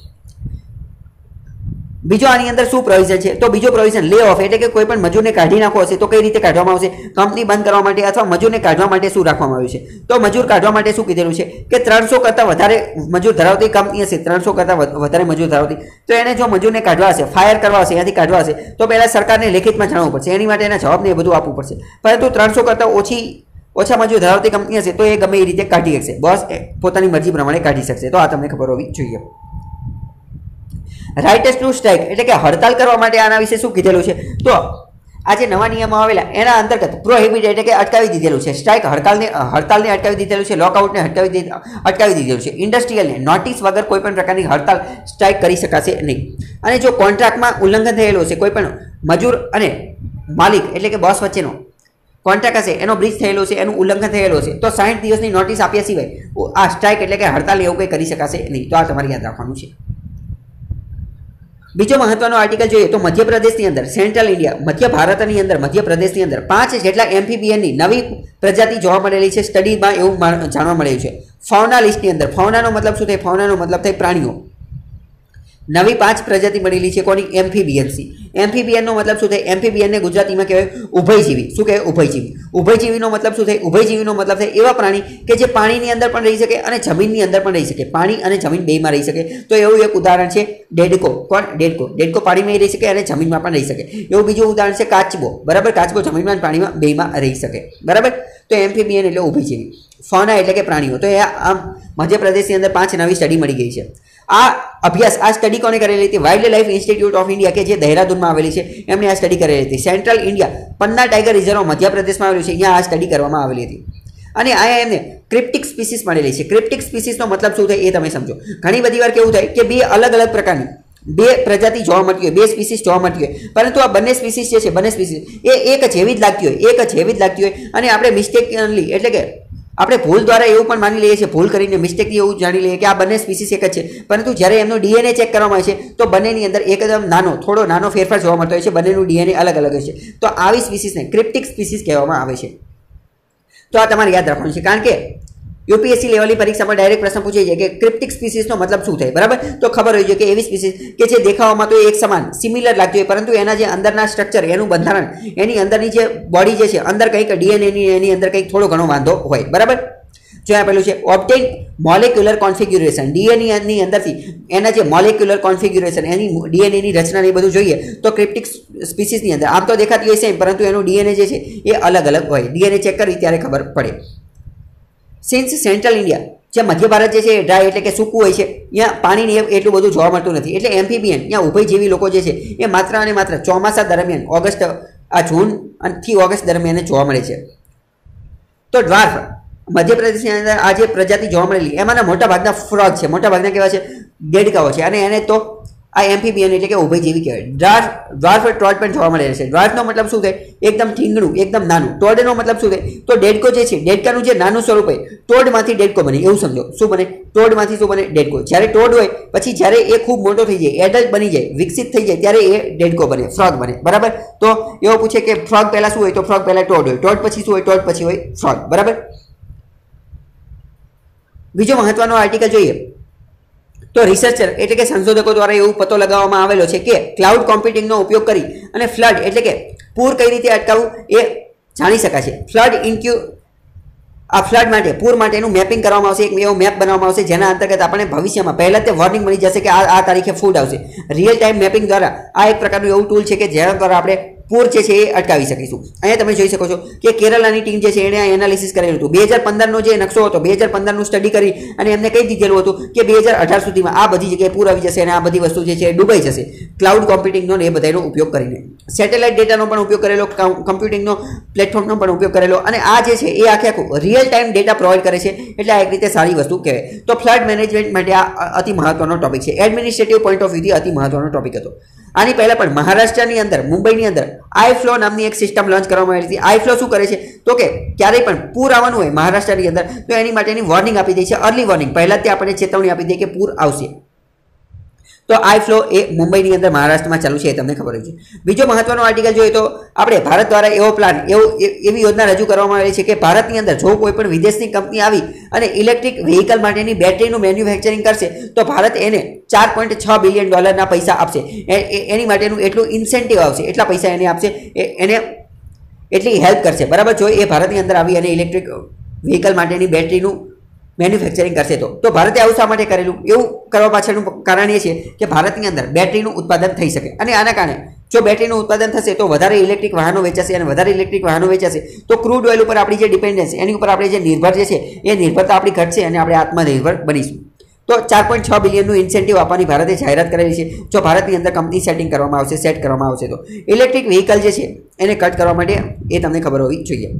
બીજો આની અંદર શું પ્રોવિઝન છે? તો બીજો પ્રોવિઝન લે ઓફ, એટલે કે કોઈ પણ મજૂરને કાઢી નાખવો હશે તો કઈ રીતે કાઢવામાં આવશે, કંપની બંધ કરવા માટે અથવા મજૂરને કાઢવા માટે શું રાખવામાં આવ્યું છે? તો મજૂર કાઢવા માટે શું કીધેલું છે કે 300 કરતાં વધારે મજૂર ધરાવતી કંપની હશે, 300 કરતાં વધારે મજૂર ધરાવતી, તો એને જો મજૂરને કાઢવા હશે, ફાયર કરવા હશે, ત્યાંથી કાઢવા હશે, તો પહેલાં સરકારને લેખિતમાં જણાવવું પડશે, એની માટે એના જવાબને એ બધું આપવું પડશે. પરંતુ 300 કરતાં ઓછા મજૂર ધરાવતી કંપની હશે તો એ ગમે એ રીતે કાઢી શકશે, બોસ પોતાની મરજી પ્રમાણે કાઢી શકશે. તો આ તમને ખબર હોવી જોઈએ. રાઇટ ટુ સ્ટ્રાઇક એટલે કે હડતાલ કરવા માટે આના વિશે શું કીધેલું છે? તો આ જે નવા નિયમો આવેલા એના અંતર્ગત પ્રોહિબિટ એટલે કે અટકાવી દીધેલું છે, સ્ટ્રાઇક હડતાલને અટકાવી દીધેલું છે, લોકઆઉટને અટકાવી દીધેલું છે, ઇન્ડસ્ટ્રીયલને નોટિસ વગર કોઈ પણ પ્રકારની હડતાલ સ્ટ્રાઇક કરી શકાશે નહીં. અને જો કોન્ટ્રાક્ટમાં ઉલ્લંઘન થયેલું છે, કોઈ પણ મજૂર અને માલિક એટલે કે બોસ વચ્ચેનો કોન્ટ્રાક્ટ હશે એનો બ્રીચ થયેલો છે, એનું ઉલ્લંઘન થયેલું છે, તો 60 દિવસની નોટિસ આપ્યા સિવાય આ સ્ટ્રાઇક એટલે કે હડતાલ એવું કંઈ કરી શકાશે નહીં. તો આ તમારે યાદ રાખવાનું છે. બીજો મહત્વનો આર્ટિકલ જોઈએ તો મધ્યપ્રદેશની અંદર, સેન્ટ્રલ ઇન્ડિયા, મધ્ય ભારતની અંદર, મધ્યપ્રદેશની અંદર 5 જેટલા એમ્ફીબિયનની નવી પ્રજાતિ જોવા મળેલી છે. સ્ટડીમાં એવું જાણવા મળ્યું છે. ફાઉના લિસ્ટની અંદર, ફાઉનાનો મતલબ શું થાય? ફાઉનાનો મતલબ થાય પ્રાણીઓ. નવી 5 પ્રજાતિ મળેલી છે કોની? એમ્ફીબિયન્સની. એમ્ફીબિયનનો મતલબ શું થાય? એમ્ફીબિયનને ગુજરાતીમાં કહેવાય ઉભયજીવી. શું કહેવાય? ઉભયજીવી. ઉભયજીવીનો મતલબ શું થાય? ઉભયજીવીનો મતલબ થાય એવા પ્રાણી કે જે પાણીની અંદર પણ રહી શકે અને જમીનની અંદર પણ રહી શકે, પાણી અને જમીન બેમાં રહી શકે. તો એવું એક ઉદાહરણ છે ડેડકો. કોણ? ડેડકો. ડેડકો પાણીમાં રહી શકે અને જમીનમાં પણ રહી શકે. એવું બીજું ઉદાહરણ છે કાચબો. બરાબર, કાચબો જમીનમાં અને પાણીમાં બેમાં રહી શકે. બરાબર. તો એમ્ફીબિયન એટલે ઉભયજીવી. ફોના એટલે કે પ્રાણીઓ. તો એ આમ મધ્યપ્રદેશની અંદર 5 નવી સ્ટડી મળી ગઈ છે. આ અભ્યાસ, આ સ્ટડી કોને કરેલી હતી? Wild life institute of India કે જે દહેરાદૂનમાં આવેલી છે એમણે આ સ્ટડી કરેલી હતી. સેન્ટ્રલ ઇન્ડિયા પન્ના ટાઈગર રિઝર્વ મધ્યપ્રદેશમાં આવેલું છે, અહીંયા આ સ્ટડી કરવામાં આવેલી હતી. અને આ એમને ક્રિપ્ટિક સ્પીસીસ મળેલી છે. ક્રિપ્ટિક સ્પીસીસનો મતલબ શું થાય એ તમે સમજો. ઘણી બધી વાર કેવું થાય કે 2 અલગ અલગ પ્રકારની 2 પ્રજાતિ જોવા મળતી હોય, 2 સ્પીસીસ જોવા મળતી હોય, પરંતુ આ બંને સ્પીસીસ જે છે, બંને સ્પીસીસ એ એક જેવી જ લાગતી હોય, અને આપણે મિસ્ટેકલી એટલે કે આપણે ભૂલ દ્વારા એવું પણ માની લઈએ છીએ, ભૂલ કરીને મિસ્ટેકથી એવું જાણી લઈએ કે આ બંને સ્પીસીસ એક જ છે, પરંતુ જ્યારે એમનો ડીએનએ ચેક કરવામાં આવે છે તો બંનેની અંદર એકદમ થોડો નાનો ફેરફાર જોવા મળતો હોય છે, બંનેનું ડીએનએ અલગ અલગ હોય છે. તો આવી સ્પીસીસને ક્રિપ્ટિક સ્પીસીસ કહેવામાં આવે છે. તો આ તમારે યાદ રાખવાનું છે, કારણ કે યુપીએસસી લેવલની પરીક્ષામાં ડાયરેક્ટ પ્રશ્ન પૂછાઈ જાય કે ક્રિપ્ટિક સ્પીસીસનો મતલબ શું થાય. બરાબર, તો ખબર હોવી જોઈએ કે એવી સ્પીસીસ કે જે દેખાવામાં તો એક સમાન સિમિલર લાગતી હોય, પરંતુ એના જે અંદરના સ્ટ્રક્ચર, એનું બંધારણ, એની અંદરની જે બોડી જે છે, અંદર કંઈક ડીએનએની એની અંદર કંઈક થોડો ઘણો વાંધો હોય. બરાબર. જો આપેલું છે ઓબ્ટેન મોલેક્યુલર કોન્ફિગ્યુરેશન, ડીએનએની અંદરથી એના જે મોલેક્યુલર કોન્ફિગ્યુરેશન, એની ડીએનએની રચના એ બધું જોઈએ તો ક્રિપ્ટિક સ્પીસીસની અંદર આમ તો દેખાતી હોય સેમ, પરંતુ એનું ડીએનએ જે છે એ અલગ અલગ હોય. ડીએનએ ચેક કરવી ત્યારે ખબર પડે. સિન્સ સેન્ટ્રલ ઇન્ડિયા, જે મધ્ય ભારત જે છે એ ડ્રાય એટલે કે સૂકું હોય છે, ત્યાં પાણીની એટલું બધું જોવા મળતું નથી, એટલે એમ્ફીબિયન, ત્યાં ઉભયજીવી લોકો જે છે એ માત્ર અને માત્ર ચોમાસા દરમિયાન, આ જૂન થી ઓગસ્ટ દરમિયાન જોવા મળે છે. તો ડ્વાર્ફ મધ્યપ્રદેશની અંદર આ જે પ્રજાતિ જોવા મળેલી એમાંના મોટા ભાગના ફ્રોગ છે, મોટા ભાગના કેવા છે, દેડકાઓ છે, અને એને તો આ એમ્ફીબિયન એટલે કે ઉભયજીવી કહેવાય. ડ્વાર્ફ ટોડ પણ જોવા મળે છે. ડ્વાર્ફનો મતલબ શું થાય? એકદમ ઠીંગણું, એકદમ નાનું. ટોડનો મતલબ શું થાય? તો દેડકો જે છે, દેડકાનું જે નાનું સ્વરૂપ હોય, ટોડમાંથી દેડકો બને એવું સમજો. શું બને? ટોડમાંથી શું બને? દેડકો. જ્યારે ટોડ હોય પછી જ્યારે એ ખૂબ મોટો થઈ જાય, એડલ્ટ બની જાય, વિકસિત થઈ જાય, ત્યારે એ દેડકો બને, ફ્રોગ બને. બરાબર? તો એવો પૂછે કે ફ્રોગ પહેલા શું હોય? તો ફ્રોગ પહેલા ટોડ હોય. ટોડ પછી શું હોય? ટોડ પછી હોય ફ્રોગ. બરાબર? બીજો મહત્વનો આર્ટિકલ જોઈએ તો રિસર્ચર એટલે કે સંશોધકો દ્વારા એવું પતો લગાવવામાં આવેલો છે કે ક્લાઉડ કોમ્પ્યુટિંગનો ઉપયોગ કરી અને ફ્લડ એટલે કે પૂર કઈ રીતે અટકાવવું એ જાણી શકાશે. આ ફ્લડ માટે, પૂર માટેનું મેપિંગ કરવામાં આવશે. એક એવો મેપ બનાવવામાં આવશે જેના અંતર્ગત આપણને ભવિષ્યમાં પહેલા તે વોર્નિંગ મળી જશે કે આ તારીખે ફૂડ આવશે. રિયલ ટાઈમ મેપિંગ દ્વારા આ એક પ્રકારનું એવું ટૂલ છે કે જેના દ્વારા આપણે પૂર જે છે એ અટકાવી શકીશું. અહીંયા તમે જોઈ શકો છો કે કેરલાની ટીમ જે છે એને આ એનાલિસિસ કરેલું હતું. 2015નો જે નકશો હતો, 2015નું સ્ટડી કરી અને એમને કહી દીધેલું હતું કે 2018 સુધીમાં આ બધી જગ્યાએ પૂર આવી જશે અને આ બધી વસ્તુ જે છે એ ડૂબાઈ જશે ક્લાઉડ કોમ્પ્યુટિંગનો એ બધાનો ઉપયોગ કરીને. સેટેલાઇટ ડેટાનો પણ ઉપયોગ કરેલો, કમ્પ્યુટિંગનો પ્લેટફોર્મનો પણ ઉપયોગ કરેલો, અને આ જે છે એ આખે આખું રિયલ ટાઈમ ડેટા પ્રોવાઈડ કરે છે. એટલે આ એક રીતે સારી વસ્તુ કહેવાય. તો ફ્લડ મેનેજમેન્ટ માટે આ અતિ મહત્વનો ટોપિક છે. એડમિનિસ્ટ્રેટિવ પોઈન્ટ ઓફ વ્યૂથી અતિ મહત્વનો ટોપિક હતો. આની પહેલા પણ મહારાષ્ટ્રની અંદર, મુંબઈની અંદર આઈફ્લો નામની એક સિસ્ટમ લોન્ચ કરવામાં આવી હતી. આઈફ્લો શું કરે છે? તો કે ક્યારેય પણ પૂર આવવાનું હોય મહારાષ્ટ્રની અંદર તો એની માટેની વોર્નિંગ આપી દે છે, અર્લી વોર્નિંગ. પહેલા જ આપણને ચેતવણી આપી દે કે પૂર આવશે. તો આઈફ્લો એ મુંબઈની અંદર, મહારાષ્ટ્રમાં ચાલુ છે, એ તમને ખબર હોય છે. બીજો મહત્વનો આર્ટિકલ જોઈએ તો આપણે ભારત દ્વારા એવો પ્લાન, એવી યોજના રજૂ કરવામાં આવી છે કે ભારતની અંદર જો કોઈ પણ વિદેશની કંપની આવી અને ઇલેક્ટ્રિક વ્હીકલ માટેની બેટરીનું મેન્યુફેક્ચરિંગ કરશે તો ભારત એને $4.6 બિલિયન પૈસા આપશે. એની માટેનું એટલું ઇન્સેન્ટિવ આવશે, એટલા પૈસા એને આપશે, એને એટલી હેલ્પ કરશે. બરાબર? જો એ ભારતની અંદર આવી અને ઇલેક્ટ્રિક વ્હીકલ માટેની બેટરીનું મેન્યુફેક્ચરિંગ કરશે તો ભારતે આવું શા માટે કરેલું? એવું કરવા પાછળનું કારણ એ છે કે ભારતની અંદર બેટરીનું ઉત્પાદન થઈ શકે, અને આના કારણે જો બેટરીનું ઉત્પાદન થશે તો વધારે ઇલેક્ટ્રિક વાહનો વેચાશે, અને વધારે ઇલેક્ટ્રિક વાહનો વેચાશે તો ક્રૂડ ઓઇલ ઉપર આપણી જે ડિપેન્ડન્સ, એની ઉપર આપણે જે નિર્ભર જે છે એ નિર્ભરતા આપણી ઘટશે અને આપણે આત્મનિર્ભર બનીશું. તો 4.6 બિલિયનનું ઇન્સેન્ટિવ આપવાની ભારતે જાહેરાત કરેલી છે. જો ભારતની અંદર કંપની સેટ કરવામાં આવશે તો ઇલેક્ટ્રિક વ્હીકલ જે છે એને કટ કરવા માટે એ તમને ખબર હોવી જોઈએ.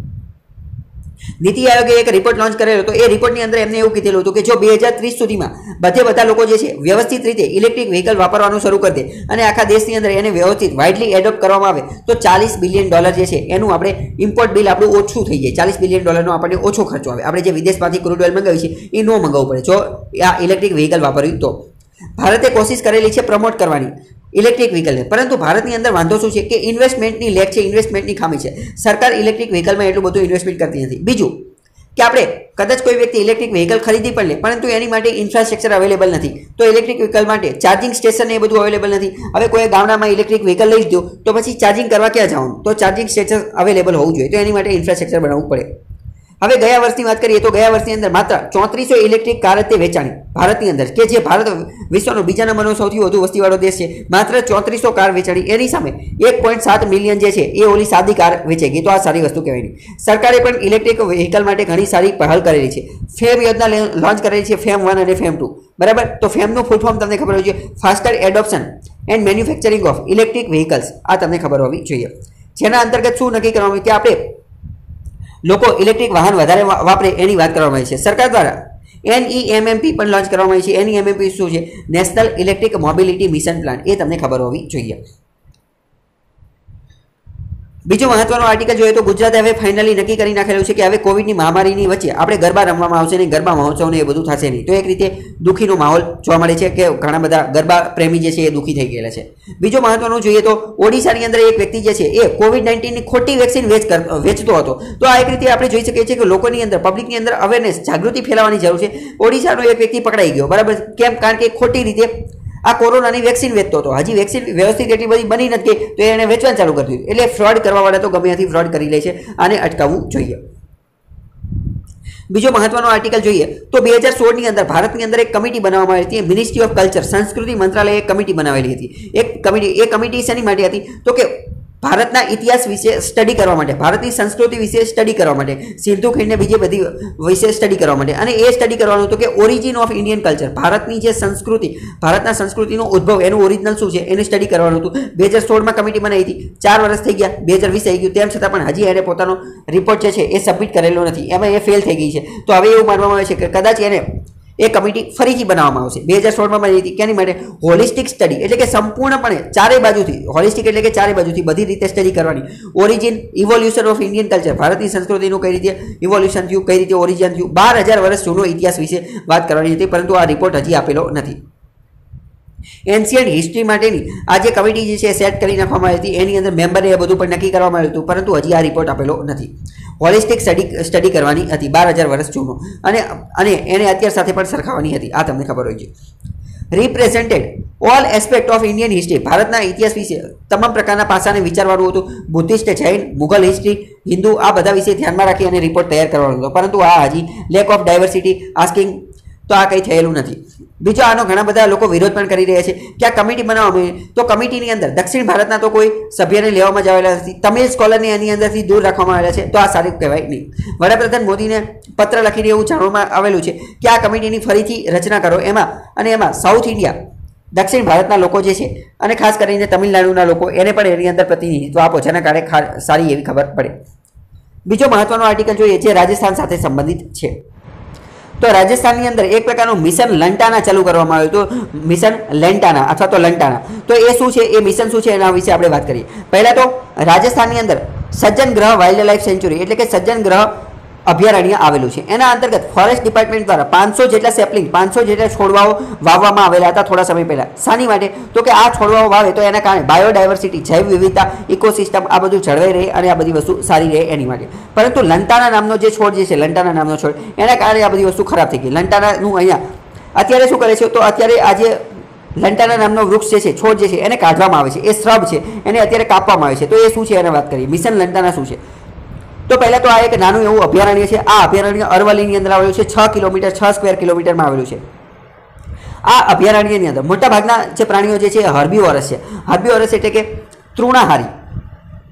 નીતિ આયોગે એક રિપોર્ટ લોન્ચ કરેલો હતો. એ રિપોર્ટની અંદર એમને એવું કીધેલું હતું કે જો 2030 સુધીમાં બધા લોકો જે છે વ્યવસ્થિત રીતે ઇલેક્ટ્રિક વ્હીકલ વાપરવાનું શરૂ કરી દે અને આખા દેશની અંદર એને વ્યવસ્થિત વાઇડલી એડોપ્ટ કરવામાં આવે તો $40 બિલિયન જે છે એનું આપણે ઇમ્પોર્ટ બિલ આપણું ઓછું થઈ જાય. $40 બિલિયન આપણને ઓછો ખર્ચો આવે. આપણે જે વિદેશમાંથી ક્રૂડ ઓઇલ મંગાવી છે એ ન મંગાવવું પડે જો આ ઇલેક્ટ્રિક વ્હીકલ વાપર્યું તો. ભારતે કોશિશ કરેલી છે પ્રમોટ કરવાની ઇલેક્ટ્રિક વ્હીકલને, પરંતુ ભારતની અંદર વાંધો શું છે કે ઇન્વેસ્ટમેન્ટની લેક છે, ઇન્વેસ્ટમેન્ટની ખામી છે. સરકાર ઇલેક્ટ્રિક વ્હીકલમાં એટલું બધું ઇન્વેસ્ટમેન્ટ કરતી નથી. બીજું કે આપણે કદાચ કોઈ વ્યક્તિ ઇલેક્ટ્રિક વ્હીકલ ખરીદી પણ લે પરંતુ એની માટે ઇન્ફ્રાસ્ટ્રક્ચર અવેલેબલ નથી. તો ઇલેક્ટ્રિક વ્હીકલ માટે ચાર્જિંગ સ્ટેશન એ બધું અવેલેબલ નથી. હવે કોઈ ગામડામાં ઇલેક્ટ્રિક વ્હીકલ લઈ લીધું તો પછી ચાર્જિંગ કરવા ક્યાં જવાનું? તો ચાર્જિંગ સ્ટેશન અવેલેબલ હોવું જોઈએ. તો એની માટે ઇન્ફ્રાસ્ટ્રક્ચર બનાવવું પડે. હવે ગયા વર્ષની વાત કરીએ તો ગયા વર્ષની અંદર માત્ર 3400 ઇલેક્ટ્રિક કાર તે વેચાણી ભારતની અંદર, કે જે ભારત વિશ્વનો બીજા નંબરનો સૌથી વધુ વસ્તીવાળો દેશ છે. માત્ર 3400 કાર વેચાણી. એની સામે 1.7 મિલિયન જે છે એ ઓલી સાદી કાર વેચાઈ ગઈ. તો આ સારી વસ્તુ કહેવાય નહીં. સરકારે પણ ઇલેક્ટ્રિક વ્હીકલ માટે ઘણી સારી પહેલ કરેલી છે. ફેમ યોજના લોન્ચ કરેલી છે, ફેમ 1 અને ફેમ 2. બરાબર? તો ફેમનું ફૂલ ફોર્મ તમને ખબર હોવી જોઈએ, faster adoption and manufacturing of electric vehicles. આ તમને ખબર હોવી જોઈએ. જેના અંતર્ગત શું નક્કી કરવામાં કે આપણે લોકો ઇલેક્ટ્રિક વાહન વધારે વાપરે એની વાત કરવામાં આવી છે. સરકાર દ્વારા NEMMP પણ લોન્ચ કરવામાં આવી છે. NEMMP શું છે? National electric mobility mission plan. એ તમને ખબર હોવી જોઈએ. બીજો મહત્વનો આર્ટિકલ જોઈએ તો ગુજરાતે હવે ફાઇનલી નક્કી કરી નાખેલું છે કે હવે કોવિડની મહામારીની વચ્ચે આપણે ગરબા રમવામાં આવશે નહીં, ગરબા મહોત્સવને એ બધું થશે નહીં. તો એક રીતે દુઃખીનો માહોલ જોવા મળે છે કે ઘણા બધા ગરબા પ્રેમી જે છે એ દુઃખી થઈ ગયેલા છે. બીજો મહત્વનું જોઈએ તો ઓડિશાની અંદર એક વ્યક્તિ જે છે એ COVID-19ની ખોટી વેક્સિન વેચતો હતો. તો આ એક રીતે આપણે જોઈ શકીએ છીએ કે લોકોની અંદર, પબ્લિકની અંદર અવેરનેસ, જાગૃતિ ફેલાવવાની જરૂર છે. ઓડિશાનો એક વ્યક્તિ પકડાઈ ગયો. બરાબર? કેમ? કારણ કે ખોટી રીતે આ કોરોનાની વેક્સિન વેચતો હતો. હજી વેક્સિન વ્યવસ્થિત એટલી બધી બની નથી તો એને વેચવાનું ચાલુ કરી દીધું. એટલે ફ્રોડ કરવાવાળા તો ગમે ત્યાંથી ફ્રોડ કરી લે છે. આને અટકાવવું જોઈએ. બીજો મહત્વનો આર્ટિકલ જોઈએ તો 2016ની અંદર ભારતની અંદર એક કમિટી બનાવવામાં આવી હતી. મિનિસ્ટ્રી ઓફ કલ્ચર, સંસ્કૃતિ મંત્રાલયે એક કમિટી બનાવેલી હતી. એ કમિટી શેની માટે હતી? તો કે ભારતના ઇતિહાસ વિશે સ્ટડી કરવા માટે, ભારતની સંસ્કૃતિ વિશે સ્ટડી કરવા માટે, સિંધુ ખીણને બીજી બધી વિશે સ્ટડી કરવા માટે, અને એ સ્ટડી કરવાનું હતું કે ઓરિજિન ઓફ ઇન્ડિયન કલ્ચર, ભારતની જે સંસ્કૃતિ, ભારતના સંસ્કૃતિનો ઉદ્ભવ, એનું ઓરિજિનલ શું છે એને સ્ટડી કરવાનું હતું. 2016માં કમિટી બનાવી હતી, 4 વર્ષ થઈ ગયા, 2020 થઈ ગયું, તેમ છતાં પણ હજી એને પોતાનો રિપોર્ટ જે છે એ સબમિટ કરેલો નથી. એમાં એ ફેલ થઈ ગઈ છે. તો હવે એવું માનવામાં આવે છે કે કદાચ એને એ કમિટી ફરીથી બનાવવામાં આવશે. 2016માં બની હતી. કેની માટે? હોલિસ્ટિક સ્ટડી, એટલે કે સંપૂર્ણપણે ચારે બાજુથી, હોલિસ્ટિક એટલે કે ચારે બાજુથી બધી રીતે સ્ટડી કરવાની. Origin, evolution of Indian culture, ભારતની સંસ્કૃતિનું કઈ રીતે ઇવોલ્યુશન થયું, કઈ રીતે ઓરિજિન થયું, 12,000 વર્ષ જૂનો ઇતિહાસ વિશે વાત કરવાની હતી, પરંતુ આ રિપોર્ટ હજી આપેલો નથી. એન્શિયન્ટ હિસ્ટ્રી માટેની આ જે કમિટી જે છે સેટ કરી નાખવામાં આવી હતી, એની અંદર મેમ્બરે એ બધું પણ નક્કી કરવામાં આવ્યું હતું, પરંતુ હજી આ રિપોર્ટ આપેલો નથી. હોલિસ્ટિક સ્ટડી કરવાની હતી 12,000 વર્ષ જૂનો, અને એને અત્યાર સાથે પણ સરખાવવાની હતી. આ તમને ખબર હોય છે. Represented all aspect of Indian history, ભારતના ઇતિહાસ વિશે તમામ પ્રકારના પાસાને વિચારવાનું હતું. બુદ્ધિસ્ટ, જૈન, મુઘલ હિસ્ટ્રી, હિન્દુ, આ બધા વિશે ધ્યાનમાં રાખી અને રિપોર્ટ તૈયાર કરવાનો હતો, પરંતુ આ હજી લેક ઓફ ડાયવર્સિટી આસ્કિંગ, તો આ કંઈ થયેલું નથી. બીજો આનો ઘણા બધા લોકો વિરોધ પણ કરી રહ્યા છે કે આ કમિટી બનાવવામાં આવી, તો કમિટીની અંદર દક્ષિણ ભારતના તો કોઈ સભ્યને લેવામાં જ આવેલા નથી, તમિલ સ્કોલરને એની અંદરથી દૂર રાખવામાં આવેલા છે, તો આ સારું કહેવાય નહીં. વડાપ્રધાન મોદીને પત્ર લખીને એવું જાણવામાં આવેલું છે કે આ કમિટીની ફરીથી રચના કરો, એમાં સાઉથ ઇન્ડિયા, દક્ષિણ ભારતના લોકો જે છે, અને ખાસ કરીને તમિલનાડુના લોકો, એને પણ એની અંદર પ્રતિનિધિત્વ આપો, જેના કારણે સારી એવી ખબર પડે. બીજો મહત્વનો આર્ટિકલ જોઈએ જે રાજસ્થાન સાથે સંબંધિત છે. તો રાજસ્થાનની અંદર એક પ્રકારનું મિશન લંટાના ચાલુ કરવામાં આવ્યું હતું, મિશન લેન્ટાના અથવા તો લંટાના. તો એ શું છે, એ મિશન શું છે, એના વિશે આપણે વાત કરીએ. પહેલા તો રાજસ્થાનની અંદર સજ્જન ગ્રહ વાઇલ્ડ લાઇફ સેન્ચુરી, એટલે કે સજ્જન ગ્રહ અભયારણ્ય આવેલું છે. એના અંતર્ગત ફોરેસ્ટ ડિપાર્ટમેન્ટ દ્વારા 500 જેટલા સેપલિંગ, 500 જેટલા છોડવાઓ વાવવામાં આવેલા હતા થોડા સમય પહેલા. શાની માટે? તો કે આ છોડવાઓ વાવે તો એના કારણે બાયોડાયવર્સિટી, જૈવ વિવિધતા, ઇકોસિસ્ટમ આ બધું જળવાઈ રહે અને આ બધી વસ્તુ સારી રહે એની માટે. પરંતુ લંટાના નામનો જે છોડ જે છે, લંટાના નામનો છોડ, એના કારણે આ બધી વસ્તુ ખરાબ થઈ ગઈ. લંટાનાનું અહીંયા અત્યારે શું કરે છે, તો અત્યારે આ જે લંટાના નામનો વૃક્ષ જે છે, છોડ જે છે, એને કાઢવામાં આવે છે, એ શ્રબ છે, એને અત્યારે કાપવામાં આવે છે. તો એ શું છે એને વાત કરીએ. મિશન લંટાના શું છે? તો પહેલા તો આ એક નાનું એવું અભયારણ્ય છે. આ અભયારણ્ય અરવલ્લીની અંદર આવેલું છે. 6 કિલોમીટર, 6 સ્ક્વેર કિલોમીટરમાં આવેલું છે. આ અભયારણ્યની અંદર મોટાભાગના જે પ્રાણીઓ જે છે એ હર્બીવોરસ છે. હર્બીવોરસ એટલે કે તૃણાહારી,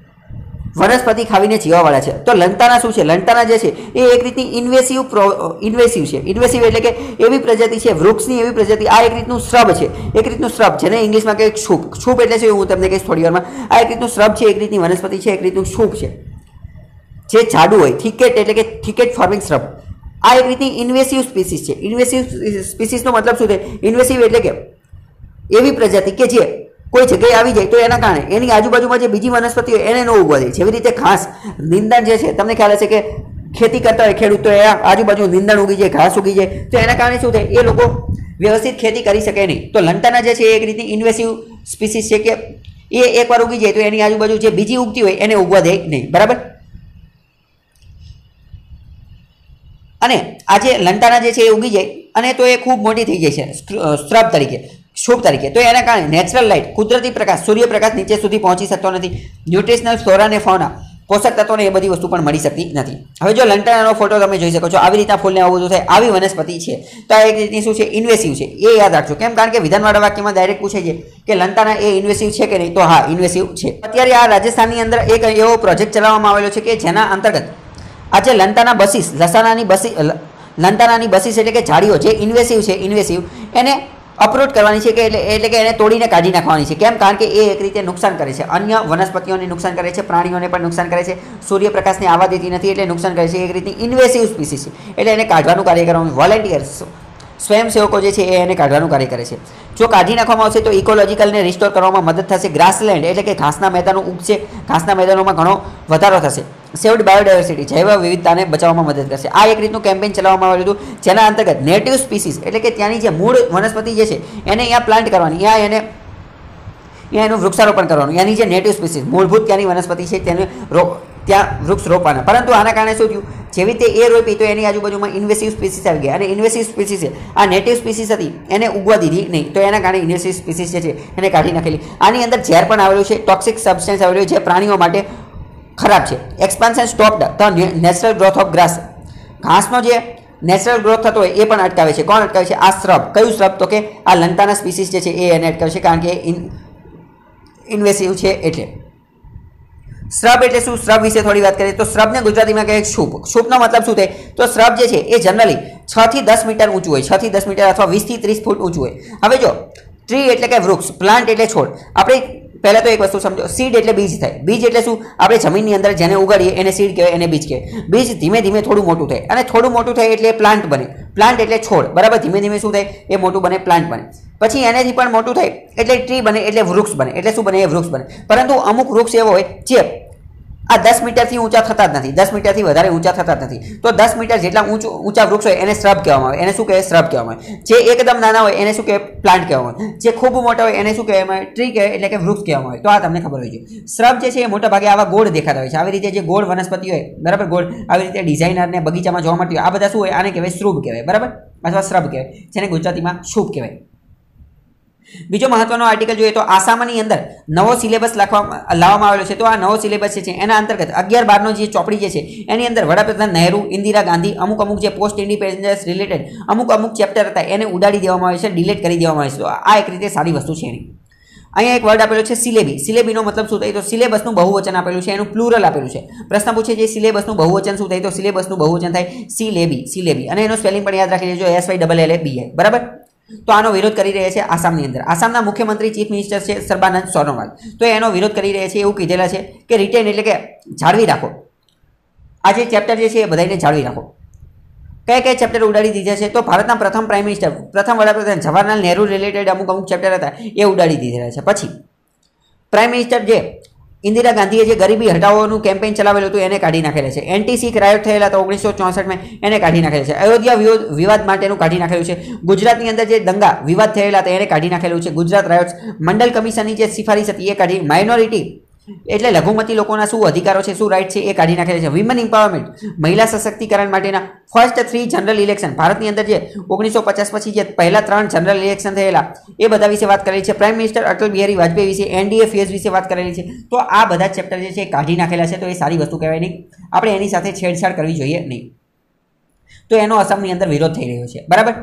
વનસ્પતિ ખાવીને જીવાવાળા છે. તો લંટાના શું છે? લંટાના જે છે એ એક રીતની ઇન્વેસિવ છે. ઇન્વેસિવ એટલે કે એવી પ્રજાતિ છે, વૃક્ષની એવી પ્રજાતિ. આ એક રીતનું શ્રબ છે, એક રીતનું શ્રબ, જેને ઇંગ્લિશમાં કહે ક્ષુપ. ક્ષુપ એટલે શું હું તમને કહીશ થોડી વારમાં. આ એક રીતનું શ્રબ છે, એક રીતની વનસ્પતિ છે, એક રીતનું ક્ષુપ છે, જે જાડું હોય, થિકેટ એટલે કે થિકેટ ફોર્મિંગ શ્રબ. આ એક રીતની ઇન્વેસિવ સ્પીસીસ છે. ઇન્વેસિવ સ્પીસીસનો મતલબ શું થાય? ઇન્વેસિવ એટલે કે એવી પ્રજાતિ કે જે કોઈ જગ્યાએ આવી જાય તો એના કારણે એની આજુબાજુમાં જે બીજી વનસ્પતિ હોય એને ન ઉગવા દે. જેવી રીતે ઘાસ, નિંદણ જે છે, તમને ખ્યાલ હશે કે ખેતી કરતા હોય ખેડૂત, તો એ આજુબાજુ નિંદણ ઉગી જાય, ઘાસ ઉગી જાય, તો એના કારણે શું થાય? એ લોકો વ્યવસ્થિત ખેતી કરી શકે નહીં. તો લંટાના જે છે એ એક રીતની ઇન્વેસિવ સ્પીસીસ છે કે એ એકવાર ઉગી જાય તો એની આજુબાજુ જે બીજી ઉગતી હોય એને ઉગવા દે નહીં. બરાબર? અને આ જે લંટાના જે છે એ ઉગી જાય અને તો એ ખૂબ મોટી થઈ જાય છે શ્રબ તરીકે, શુભ તરીકે. તો એના કારણે નેચરલ લાઇટ, કુદરતી પ્રકાશ, સૂર્યપ્રકાશ નીચે સુધી પહોંચી શકતો નથી. ન્યુટ્રિશનલ ફ્લોરા અને ફોના, પોષક તત્વોને એ બધી વસ્તુ પણ મળી શકતી નથી. હવે જો લંટાનાનો ફોટો તમે જોઈ શકો છો, આવી રીતના ફૂલને આવું બધું થાય, આવી વનસ્પતિ છે. તો આ એક રીતની શું છે? ઇન્વેસિવ છે. એ યાદ રાખજો. કેમ? કારણ કે વિધાનવાળા વાક્યમાં ડાયરેક્ટ પૂછે છે કે લંટાના એ ઇન્વેસિવ છે કે નહીં, તો હા, ઇન્વેસિવ છે. અત્યારે આ રાજસ્થાનની અંદર એક એવો પ્રોજેક્ટ ચલાવવામાં આવેલો છે કે જેના અંતર્ગત આ જે લંટાના બસીસ, લંટાનાની બસીસ એટલે કે ઝાડીઓ જે ઇન્વેસિવ છે, ઇન્વેસિવ, એને અપરૂટ કરવાની છે કે એટલે કે એને તોડીને કાઢી નાખવાની છે. કેમ? કારણ કે એ એક રીતે નુકસાન કરે છે, અન્ય વનસ્પતિઓને નુકસાન કરે છે, પ્રાણીઓને પણ નુકસાન કરે છે, સૂર્યપ્રકાશને આવવા દેતી નથી એટલે નુકસાન કરે છે. એક રીતની ઇન્વેસિવ સ્પીસીસ છે, એટલે એને કાઢવાનું કાર્ય કરવાનું વોલેન્ટિયર્સ, સ્વયંસેવકો જે છે એ એને કાઢવાનું કાર્ય કરે છે. જો કાઢી નાખવામાં આવશે તો ઇકોલોજીકલને રિસ્ટોર કરવામાં મદદ થશે. ગ્રાસલેન્ડ એટલે કે ઘાસના મેદાનો ઉગશે, ઘાસના મેદાનોમાં ઘણો વધારો થશે. સેવ્ડ બાયોડાયવર્સિટી, જૈવ વિવિધતાને બચાવવામાં મદદ કરશે. આ એક રીતનું કેમ્પેઇન ચલાવવામાં આવેલું હતું, જેના અંતર્ગત નેટિવ સ્પીસીસ એટલે કે ત્યાંની જે મૂળ વનસ્પતિ જે છે એને અહીંયા પ્લાન્ટ કરવાની, ત્યાં એનું વૃક્ષારોપણ કરવાનું. ત્યાંની જે નેટિવ સ્પીસીસ, મૂળભૂત ત્યાંની વનસ્પતિ છે તેને ત્યાં વૃક્ષ રોપવાના. પરંતુ આના કારણે શું થયું? જેવી રીતે એ રોપી તો એની આજુબાજુમાં ઇન્વેસિવ સ્પીસીસ આવી ગયા, અને ઇન્વેસિવ સ્પીસીસ આ નેટિવ સ્પીસીસ હતી એને ઉગવા દીધી નહીં, તો એના કારણે ઇન્વેસિવ સ્પીસીસ જે છે એને કાઢી નાખેલી. આની અંદર ઝેર પણ આવેલું છે, ટોક્સિક સબસ્ટન્સ આવેલું છે, જે પ્રાણીઓ માટે ખરાબ છે. Expansion stopped the natural growth of grass, ઘાસનો જે નેચરલ ગ્રોથ થતો હોય એ પણ અટકાવે છે. કોણ અટકાવે છે? આ શ્રબ. કયું શ્રબ? તો કે આ લંટાના સ્પીસીસ જે છે એ એને અટકાવે છે, કારણ કે ઇન્વેસિવ છે એટલે. શ્રબ એટલે શું? શ્રબ વિશે થોડી વાત કરીએ તો શ્રબને ગુજરાતીમાં કહે શુભ. શુભનો મતલબ શું થાય? તો શ્રબ જે છે એ જનરલી 6 થી 10 મીટર ઊંચું હોય, 6 થી 10 મીટર અથવા 20 થી 30 ફૂટ ઊંચું હોય. હવે જો ટ્રી એટલે કે વૃક્ષ, પ્લાન્ટ એટલે છોડ. આપણે પહેલા તો એક વસ્તુ સમજો, સીડ એટલે બીજ થાય. બીજ એટલે શું? આપણે જમીનની અંદર જેને ઉગાડીએ એને સીડ કહેવાય, એને બીજ કહેવાય. બીજ ધીમે ધીમે થોડું મોટું થાય અને થોડું મોટું થાય એટલે પ્લાન્ટ બને. પ્લાન્ટ એટલે છોડ, બરાબર. ધીમે ધીમે શું થાય? એ મોટું બને, પ્લાન્ટ બને. પછી એનાથી પણ મોટું થાય એટલે ટ્રી બને, એટલે વૃક્ષ બને. એટલે શું બને? એ વૃક્ષ બને. પરંતુ અમુક વૃક્ષ એવો હોય જે આ 10 મીટરથી ઊંચા થતા જ નથી, 10 મીટરથી વધારે ઊંચા થતા જ નથી. તો 10 મીટર જેટલા ઊંચા વૃક્ષ હોય એને શ્રબ કહેવામાં આવે. એને શું કહેવાય? શ્રબ કહેવામાં આવે. જે એકદમ નાના હોય એને શું કહેવાય? પ્લાન્ટ કહેવામાં આવે. જે ખૂબ મોટા હોય એને શું કહેવામાં આવે? ટ્રી કહેવાય, એટલે કે વૃક્ષ કહેવામાં આવે. તો આ તમને ખબર હોય છે. શ્રબ જે છે એ મોટા ભાગે આવા ગોળ દેખાતા હોય છે. આવી રીતે જે ગોળ વનસ્પતિ હોય, બરાબર, ગોળ આવી રીતે ડિઝાઇનરને બગીચામાં જોવા મળતી હોય, આ બધા શું હોય? આને કહેવાય શ્રુભ કહેવાય, બરાબર, અથવા શ્રબ કહેવાય, જેને ગુજરાતીમાં શુભ કહેવાય. બીજો મહત્વનો આર્ટિકલ જોઈએ તો આસામની અંદર નવો સિલેબસ લાવવામાં આવેલો છે. તો આ નવો સિલેબસ છે એના અંતર્ગત 11-12 જે ચોપડી જે છે એની અંદર વડાપ્રધાન નહેરુ, ઇન્દિરા ગાંધી, અમુક જે પોસ્ટ ઇન્ડિપેન્ડન્સ રિલેટેડ અમુક ચેપ્ટર હતા એને ઉડાડી દેવામાં આવે છે, ડિલીટ કરી દેવામાં આવે છે. તો આ એક રીતે સારી વસ્તુ છે એની. અહીંયા એક વર્ડ આપેલો છે સિલેબી. સિલેબીનો મતલબ શું થાય? તો સિલેબસનું બહુવચન આપેલું છે, એનું પ્લુરલ આપેલું છે. પ્રશ્ન પૂછે છે સિલેબસનું બહુવચન શું થાય? તો સિલેબસનું બહુવચન થાય સિલેબી, સિલેબી. અને એનો સ્પેલિંગ પણ યાદ રાખી લેજો, SYLLABI, બરાબર. તો આનો વિરોધ કરી રહ્યા છે આસામની અંદર. આસામના મુખ્યમંત્રી ચીફ મિનિસ્ટર છે સર્બાનંદ સોનોવાલ. તો એનો વિરોધ કરી રહ્યા છે, એવું કીધેલા છે કે રિટેન એટલે કે જાળવી રાખો. આ જે ચેપ્ટર જે છે એ બધાને જાળવી રાખો. કયા ચેપ્ટર ઉડાડી દીધા છે? તો ભારતના પ્રથમ પ્રાઇમ મિનિસ્ટર, પ્રથમ વડાપ્રધાન જવાહરલાલ નહેરુ રિલેટેડ અમુક ચેપ્ટર હતા એ ઉડાડી દીધેલા છે. પછી પ્રાઇમ મિનિસ્ટર જે ઇન્દિરા ગાંધીએ જે ગરીબી હટાવવાનું કેમ્પેઇન ચલાવેલું હતું એને કાઢી નાખેલા છે. એન્ટી શીખ રાયોટ થયેલા હતા 1964માં, એને કાઢી નાખેલા છે. અયોધ્યા વિવાદ માટેનું કાઢી નાખેલું છે. ગુજરાતની અંદર જે દંગા વિવાદ થયેલા હતા એને કાઢી નાખેલું છે. ગુજરાત રાયોટ્સ, મંડલ કમિશનની જે સિફારિશ હતી એ કાઢી, માઇનોરિટી એટલે લઘુમતી લોકોના શું અધિકારો છે, શું રાઇટ છે એ કાઢી નાખેલા છે. વિમન એમ્પાવરમેન્ટ, મહિલા સશક્તિકરણ માટેના ફર્સ્ટ 3 જનરલ ઇલેક્શન, ભારતની અંદર જે 1950 પછી જે પહેલા 3 જનરલ ઇલેક્શન થયેલા એ બધા વિશે વાત કરેલી છે. પ્રાઇમ મિનિસ્ટર અટલ બિહારી વાજપેયી વિશે, NDA ફેઝ વિશે વાત કરેલી છે. તો આ બધા ચેપ્ટર જે છે એ કાઢી નાખેલા છે. તો એ સારી વસ્તુ કહેવાય નહીં, આપણે એની સાથે છેડછાડ કરવી જોઈએ નહીં. તો એનો અસમની અંદર વિરોધ થઈ રહ્યો છે, બરાબર.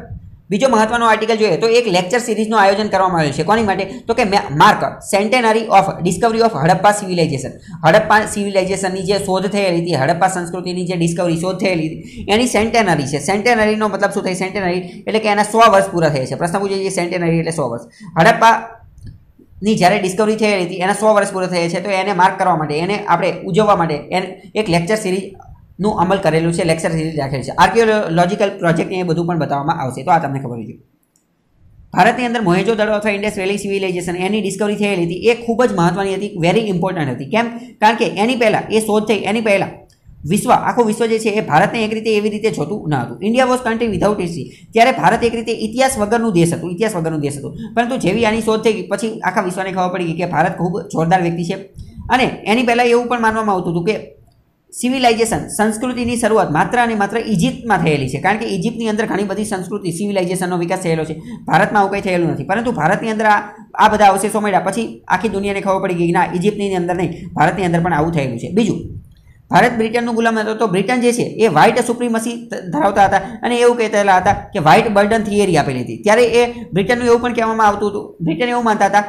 બીજો મહત્વનો આર્ટિકલ જોઈએ તો એક લેક્ચર સિરીઝનું આયોજન કરવામાં આવ્યું છે. કોની માટે? તો કે mark centenary of discovery of Harappa civilisation. Harappa સિવિલાઇઝેશનની જે શોધ થયેલી હતી, હડપ્પા સંસ્કૃતિની જે ડિસ્કવરી શોધ થયેલી હતી એની સેન્ટેનરી છે. સેન્ટેનરીનો મતલબ શું થાય? સેન્ટેનરી એટલે કે એના 100 વર્ષ પૂરા થયા છે. પ્રશ્ન પૂછે છે સેન્ટેનરી એટલે 100 વર્ષ. હડપ્પાની જ્યારે ડિસ્કવરી થયેલી હતી એના 100 વર્ષ પૂરા થયા છે. તો એને માર્ક કરવા માટે, એને આપણે ઉજવવા માટે એક લેક્ચર સિરીઝ નું અમલ કરેલું છે, લેક્ચર સિરીઝ રાખેલી છે. આર્કિયોલોજીકલ પ્રોજેક્ટ એ બધું પણ બતાવવામાં આવશે. તો આ તમને ખબર છે. ભારતની અંદર મોહેજો-દડો અથવા ઇન્ડસ વેલી સિવિલાઇઝેશન એની ડિસ્કવરી થયેલી હતી એ ખૂબ જ મહત્વની હતી, વેરી ઇમ્પોર્ટન્ટ હતી. કેમ? કારણ કે એની પહેલાં એ શોધ થઈ એની પહેલાં આખું વિશ્વ જે છે એ ભારતને એક રીતે એવી રીતે જોતું ન હતું. India was country without history. ત્યારે ભારત એક રીતે ઇતિહાસ વગરનું દેશ હતું. પરંતુ જેવી આની શોધ થઈ પછી આખા વિશ્વને ખબર પડી કે ભારત ખૂબ જોરદાર વ્યક્તિ છે. અને એની પહેલાં એવું પણ માનવામાં આવતું હતું કે સિવિલાઇઝેશન, સંસ્કૃતિની શરૂઆત માત્ર અને માત્ર ઇજિપ્તમાં થયેલી છે. કારણ કે ઇજિપ્તની અંદર ઘણી બધી સંસ્કૃતિ, સિવિલાઇઝેશનનો વિકાસ થયેલો છે. ભારતમાં આવું કંઈ થયેલું નથી. પરંતુ ભારતની અંદર આ બધા અવશેષો મળ્યા પછી આખી દુનિયાને ખબર પડી ગઈ કે ના, ઇજિપ્તની અંદર નહીં, ભારતની અંદર પણ આવું થયેલું છે. બીજું, ભારત બ્રિટનનું ગુલામ હતો. તો બ્રિટન જે છે એ વ્હાઇટ સુપ્રીમસી ધરાવતા હતા અને એવું કહેતા હતા કે વ્હાઇટ બર્ડન થિયરી આપેલી હતી. ત્યારે એ બ્રિટનનું એવું પણ કહેવામાં આવતું હતું, બ્રિટન એવું માનતા હતા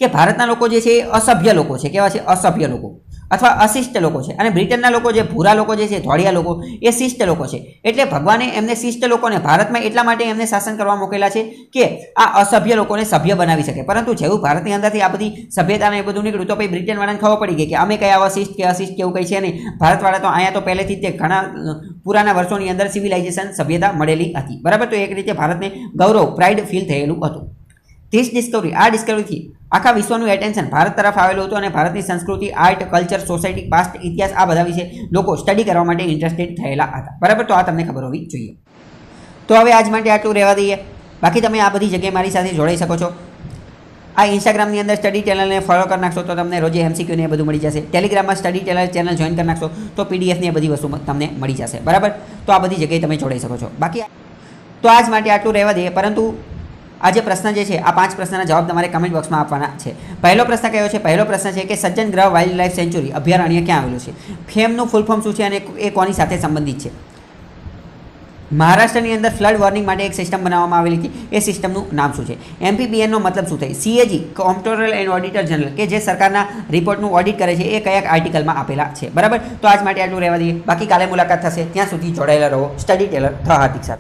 કે ભારતના લોકો જે છે એ અસભ્ય લોકો છે. કેવા છે? અસભ્ય લોકો અથવા અશિષ્ટ લોકો છે. અને બ્રિટનના લોકો જે ભૂરા લોકો જે છે, ધોળિયા લોકો, એ શિષ્ટ લોકો છે. એટલે ભગવાને એમને શિષ્ટ લોકોને ભારતમાં એટલા માટે એમને શાસન કરવા મોકલેલા છે કે આ અસભ્ય લોકોને સભ્ય બનાવી શકે. પરંતુ જેવું ભારતની અંદરથી આ બધી સભ્યતાને એ બધું નીકળ્યું તો પછી બ્રિટનવાળાને ખબર પડી ગઈ કે અમે કઈ આવા શિષ્ટ કે અશિષ્ટ કેવું કંઈ છે નહીં. ભારતવાળા તો અહીંયા તો પહેલેથી જ ઘણા પુરાના વર્ષોની અંદર સિવિલાઇઝેશન, સભ્યતા મળેલી હતી, બરાબર. તો એક રીતે ભારતને ગૌરવ, પ્રાઇડ ફીલ થયેલું હતું. ધીસ ડિસ્કવરી, આ ડિસ્કવરીથી આખા વિશ્વનું એટેન્શન ભારત તરફ આવેલું હતું અને ભારતની સંસ્કૃતિ, આર્ટ, કલ્ચર, સોસાયટી, પાસ્ટ, ઇતિહાસ આ બધા વિશે લોકો સ્ટડી કરવા માટે ઇન્ટરેસ્ટેડ થયેલા હતા, બરાબર. તો આ તમને ખબર હોવી જોઈએ. તો હવે આજ માટે આટલું રહેવા દઈએ. બાકી તમે આ બધી જગ્યાએ મારી સાથે જોડાઈ શકો છો. આ ઇન્સ્ટાગ્રામની અંદર સ્ટડી ચેનલને ફોલો કરી નાખશો તો તમને રોજે MCQ ને એ બધું મળી જશે. ટેલિગ્રામમાં સ્ટડી ચેનલ જોઈન કરી નાખશો તો PDF ની એ બધી વસ્તુ તમને મળી જશે, બરાબર. તો આ બધી જગ્યાએ તમે જોડાઈ શકો છો. બાકી તો આજ માટે આટલું રહેવા દઈએ. પરંતુ આ જે પ્રશ્ન જે છે, આ 5 પ્રશ્નના જવાબ તમારે કમેન્ટ બોક્સમાં આપવાના છે. પહેલો પ્રશ્ન કયો છે? પહેલો પ્રશ્ન છે કે સજ્જન ગ્રહ વાઇલ્ડ લાઇફ સેન્ચુરી અભયારણ્ય ક્યાં આવેલું છે? ફેમનું ફૂલ ફોર્મ શું છે અને એ કોની સાથે સંબંધિત છે? મહારાષ્ટ્રની અંદર ફ્લડ વોર્નિંગ માટે એક સિસ્ટમ બનાવવામાં આવેલી હતી, એ સિસ્ટમનું નામ શું છે? MPBNનો મતલબ શું થાય? CAG comptroller and auditor general, કે જે સરકારના રિપોર્ટનું ઓડિટ કરે છે, એ કયા આર્ટિકલમાં આપેલા છે? બરાબર, તો આજ માટે આટલું રહેવા દઈએ. બાકી કાલે મુલાકાત થશે. ત્યાં સુધી જોડાયેલા રહો સ્ટડી ટેલર ધ હાર્દિક સાથે.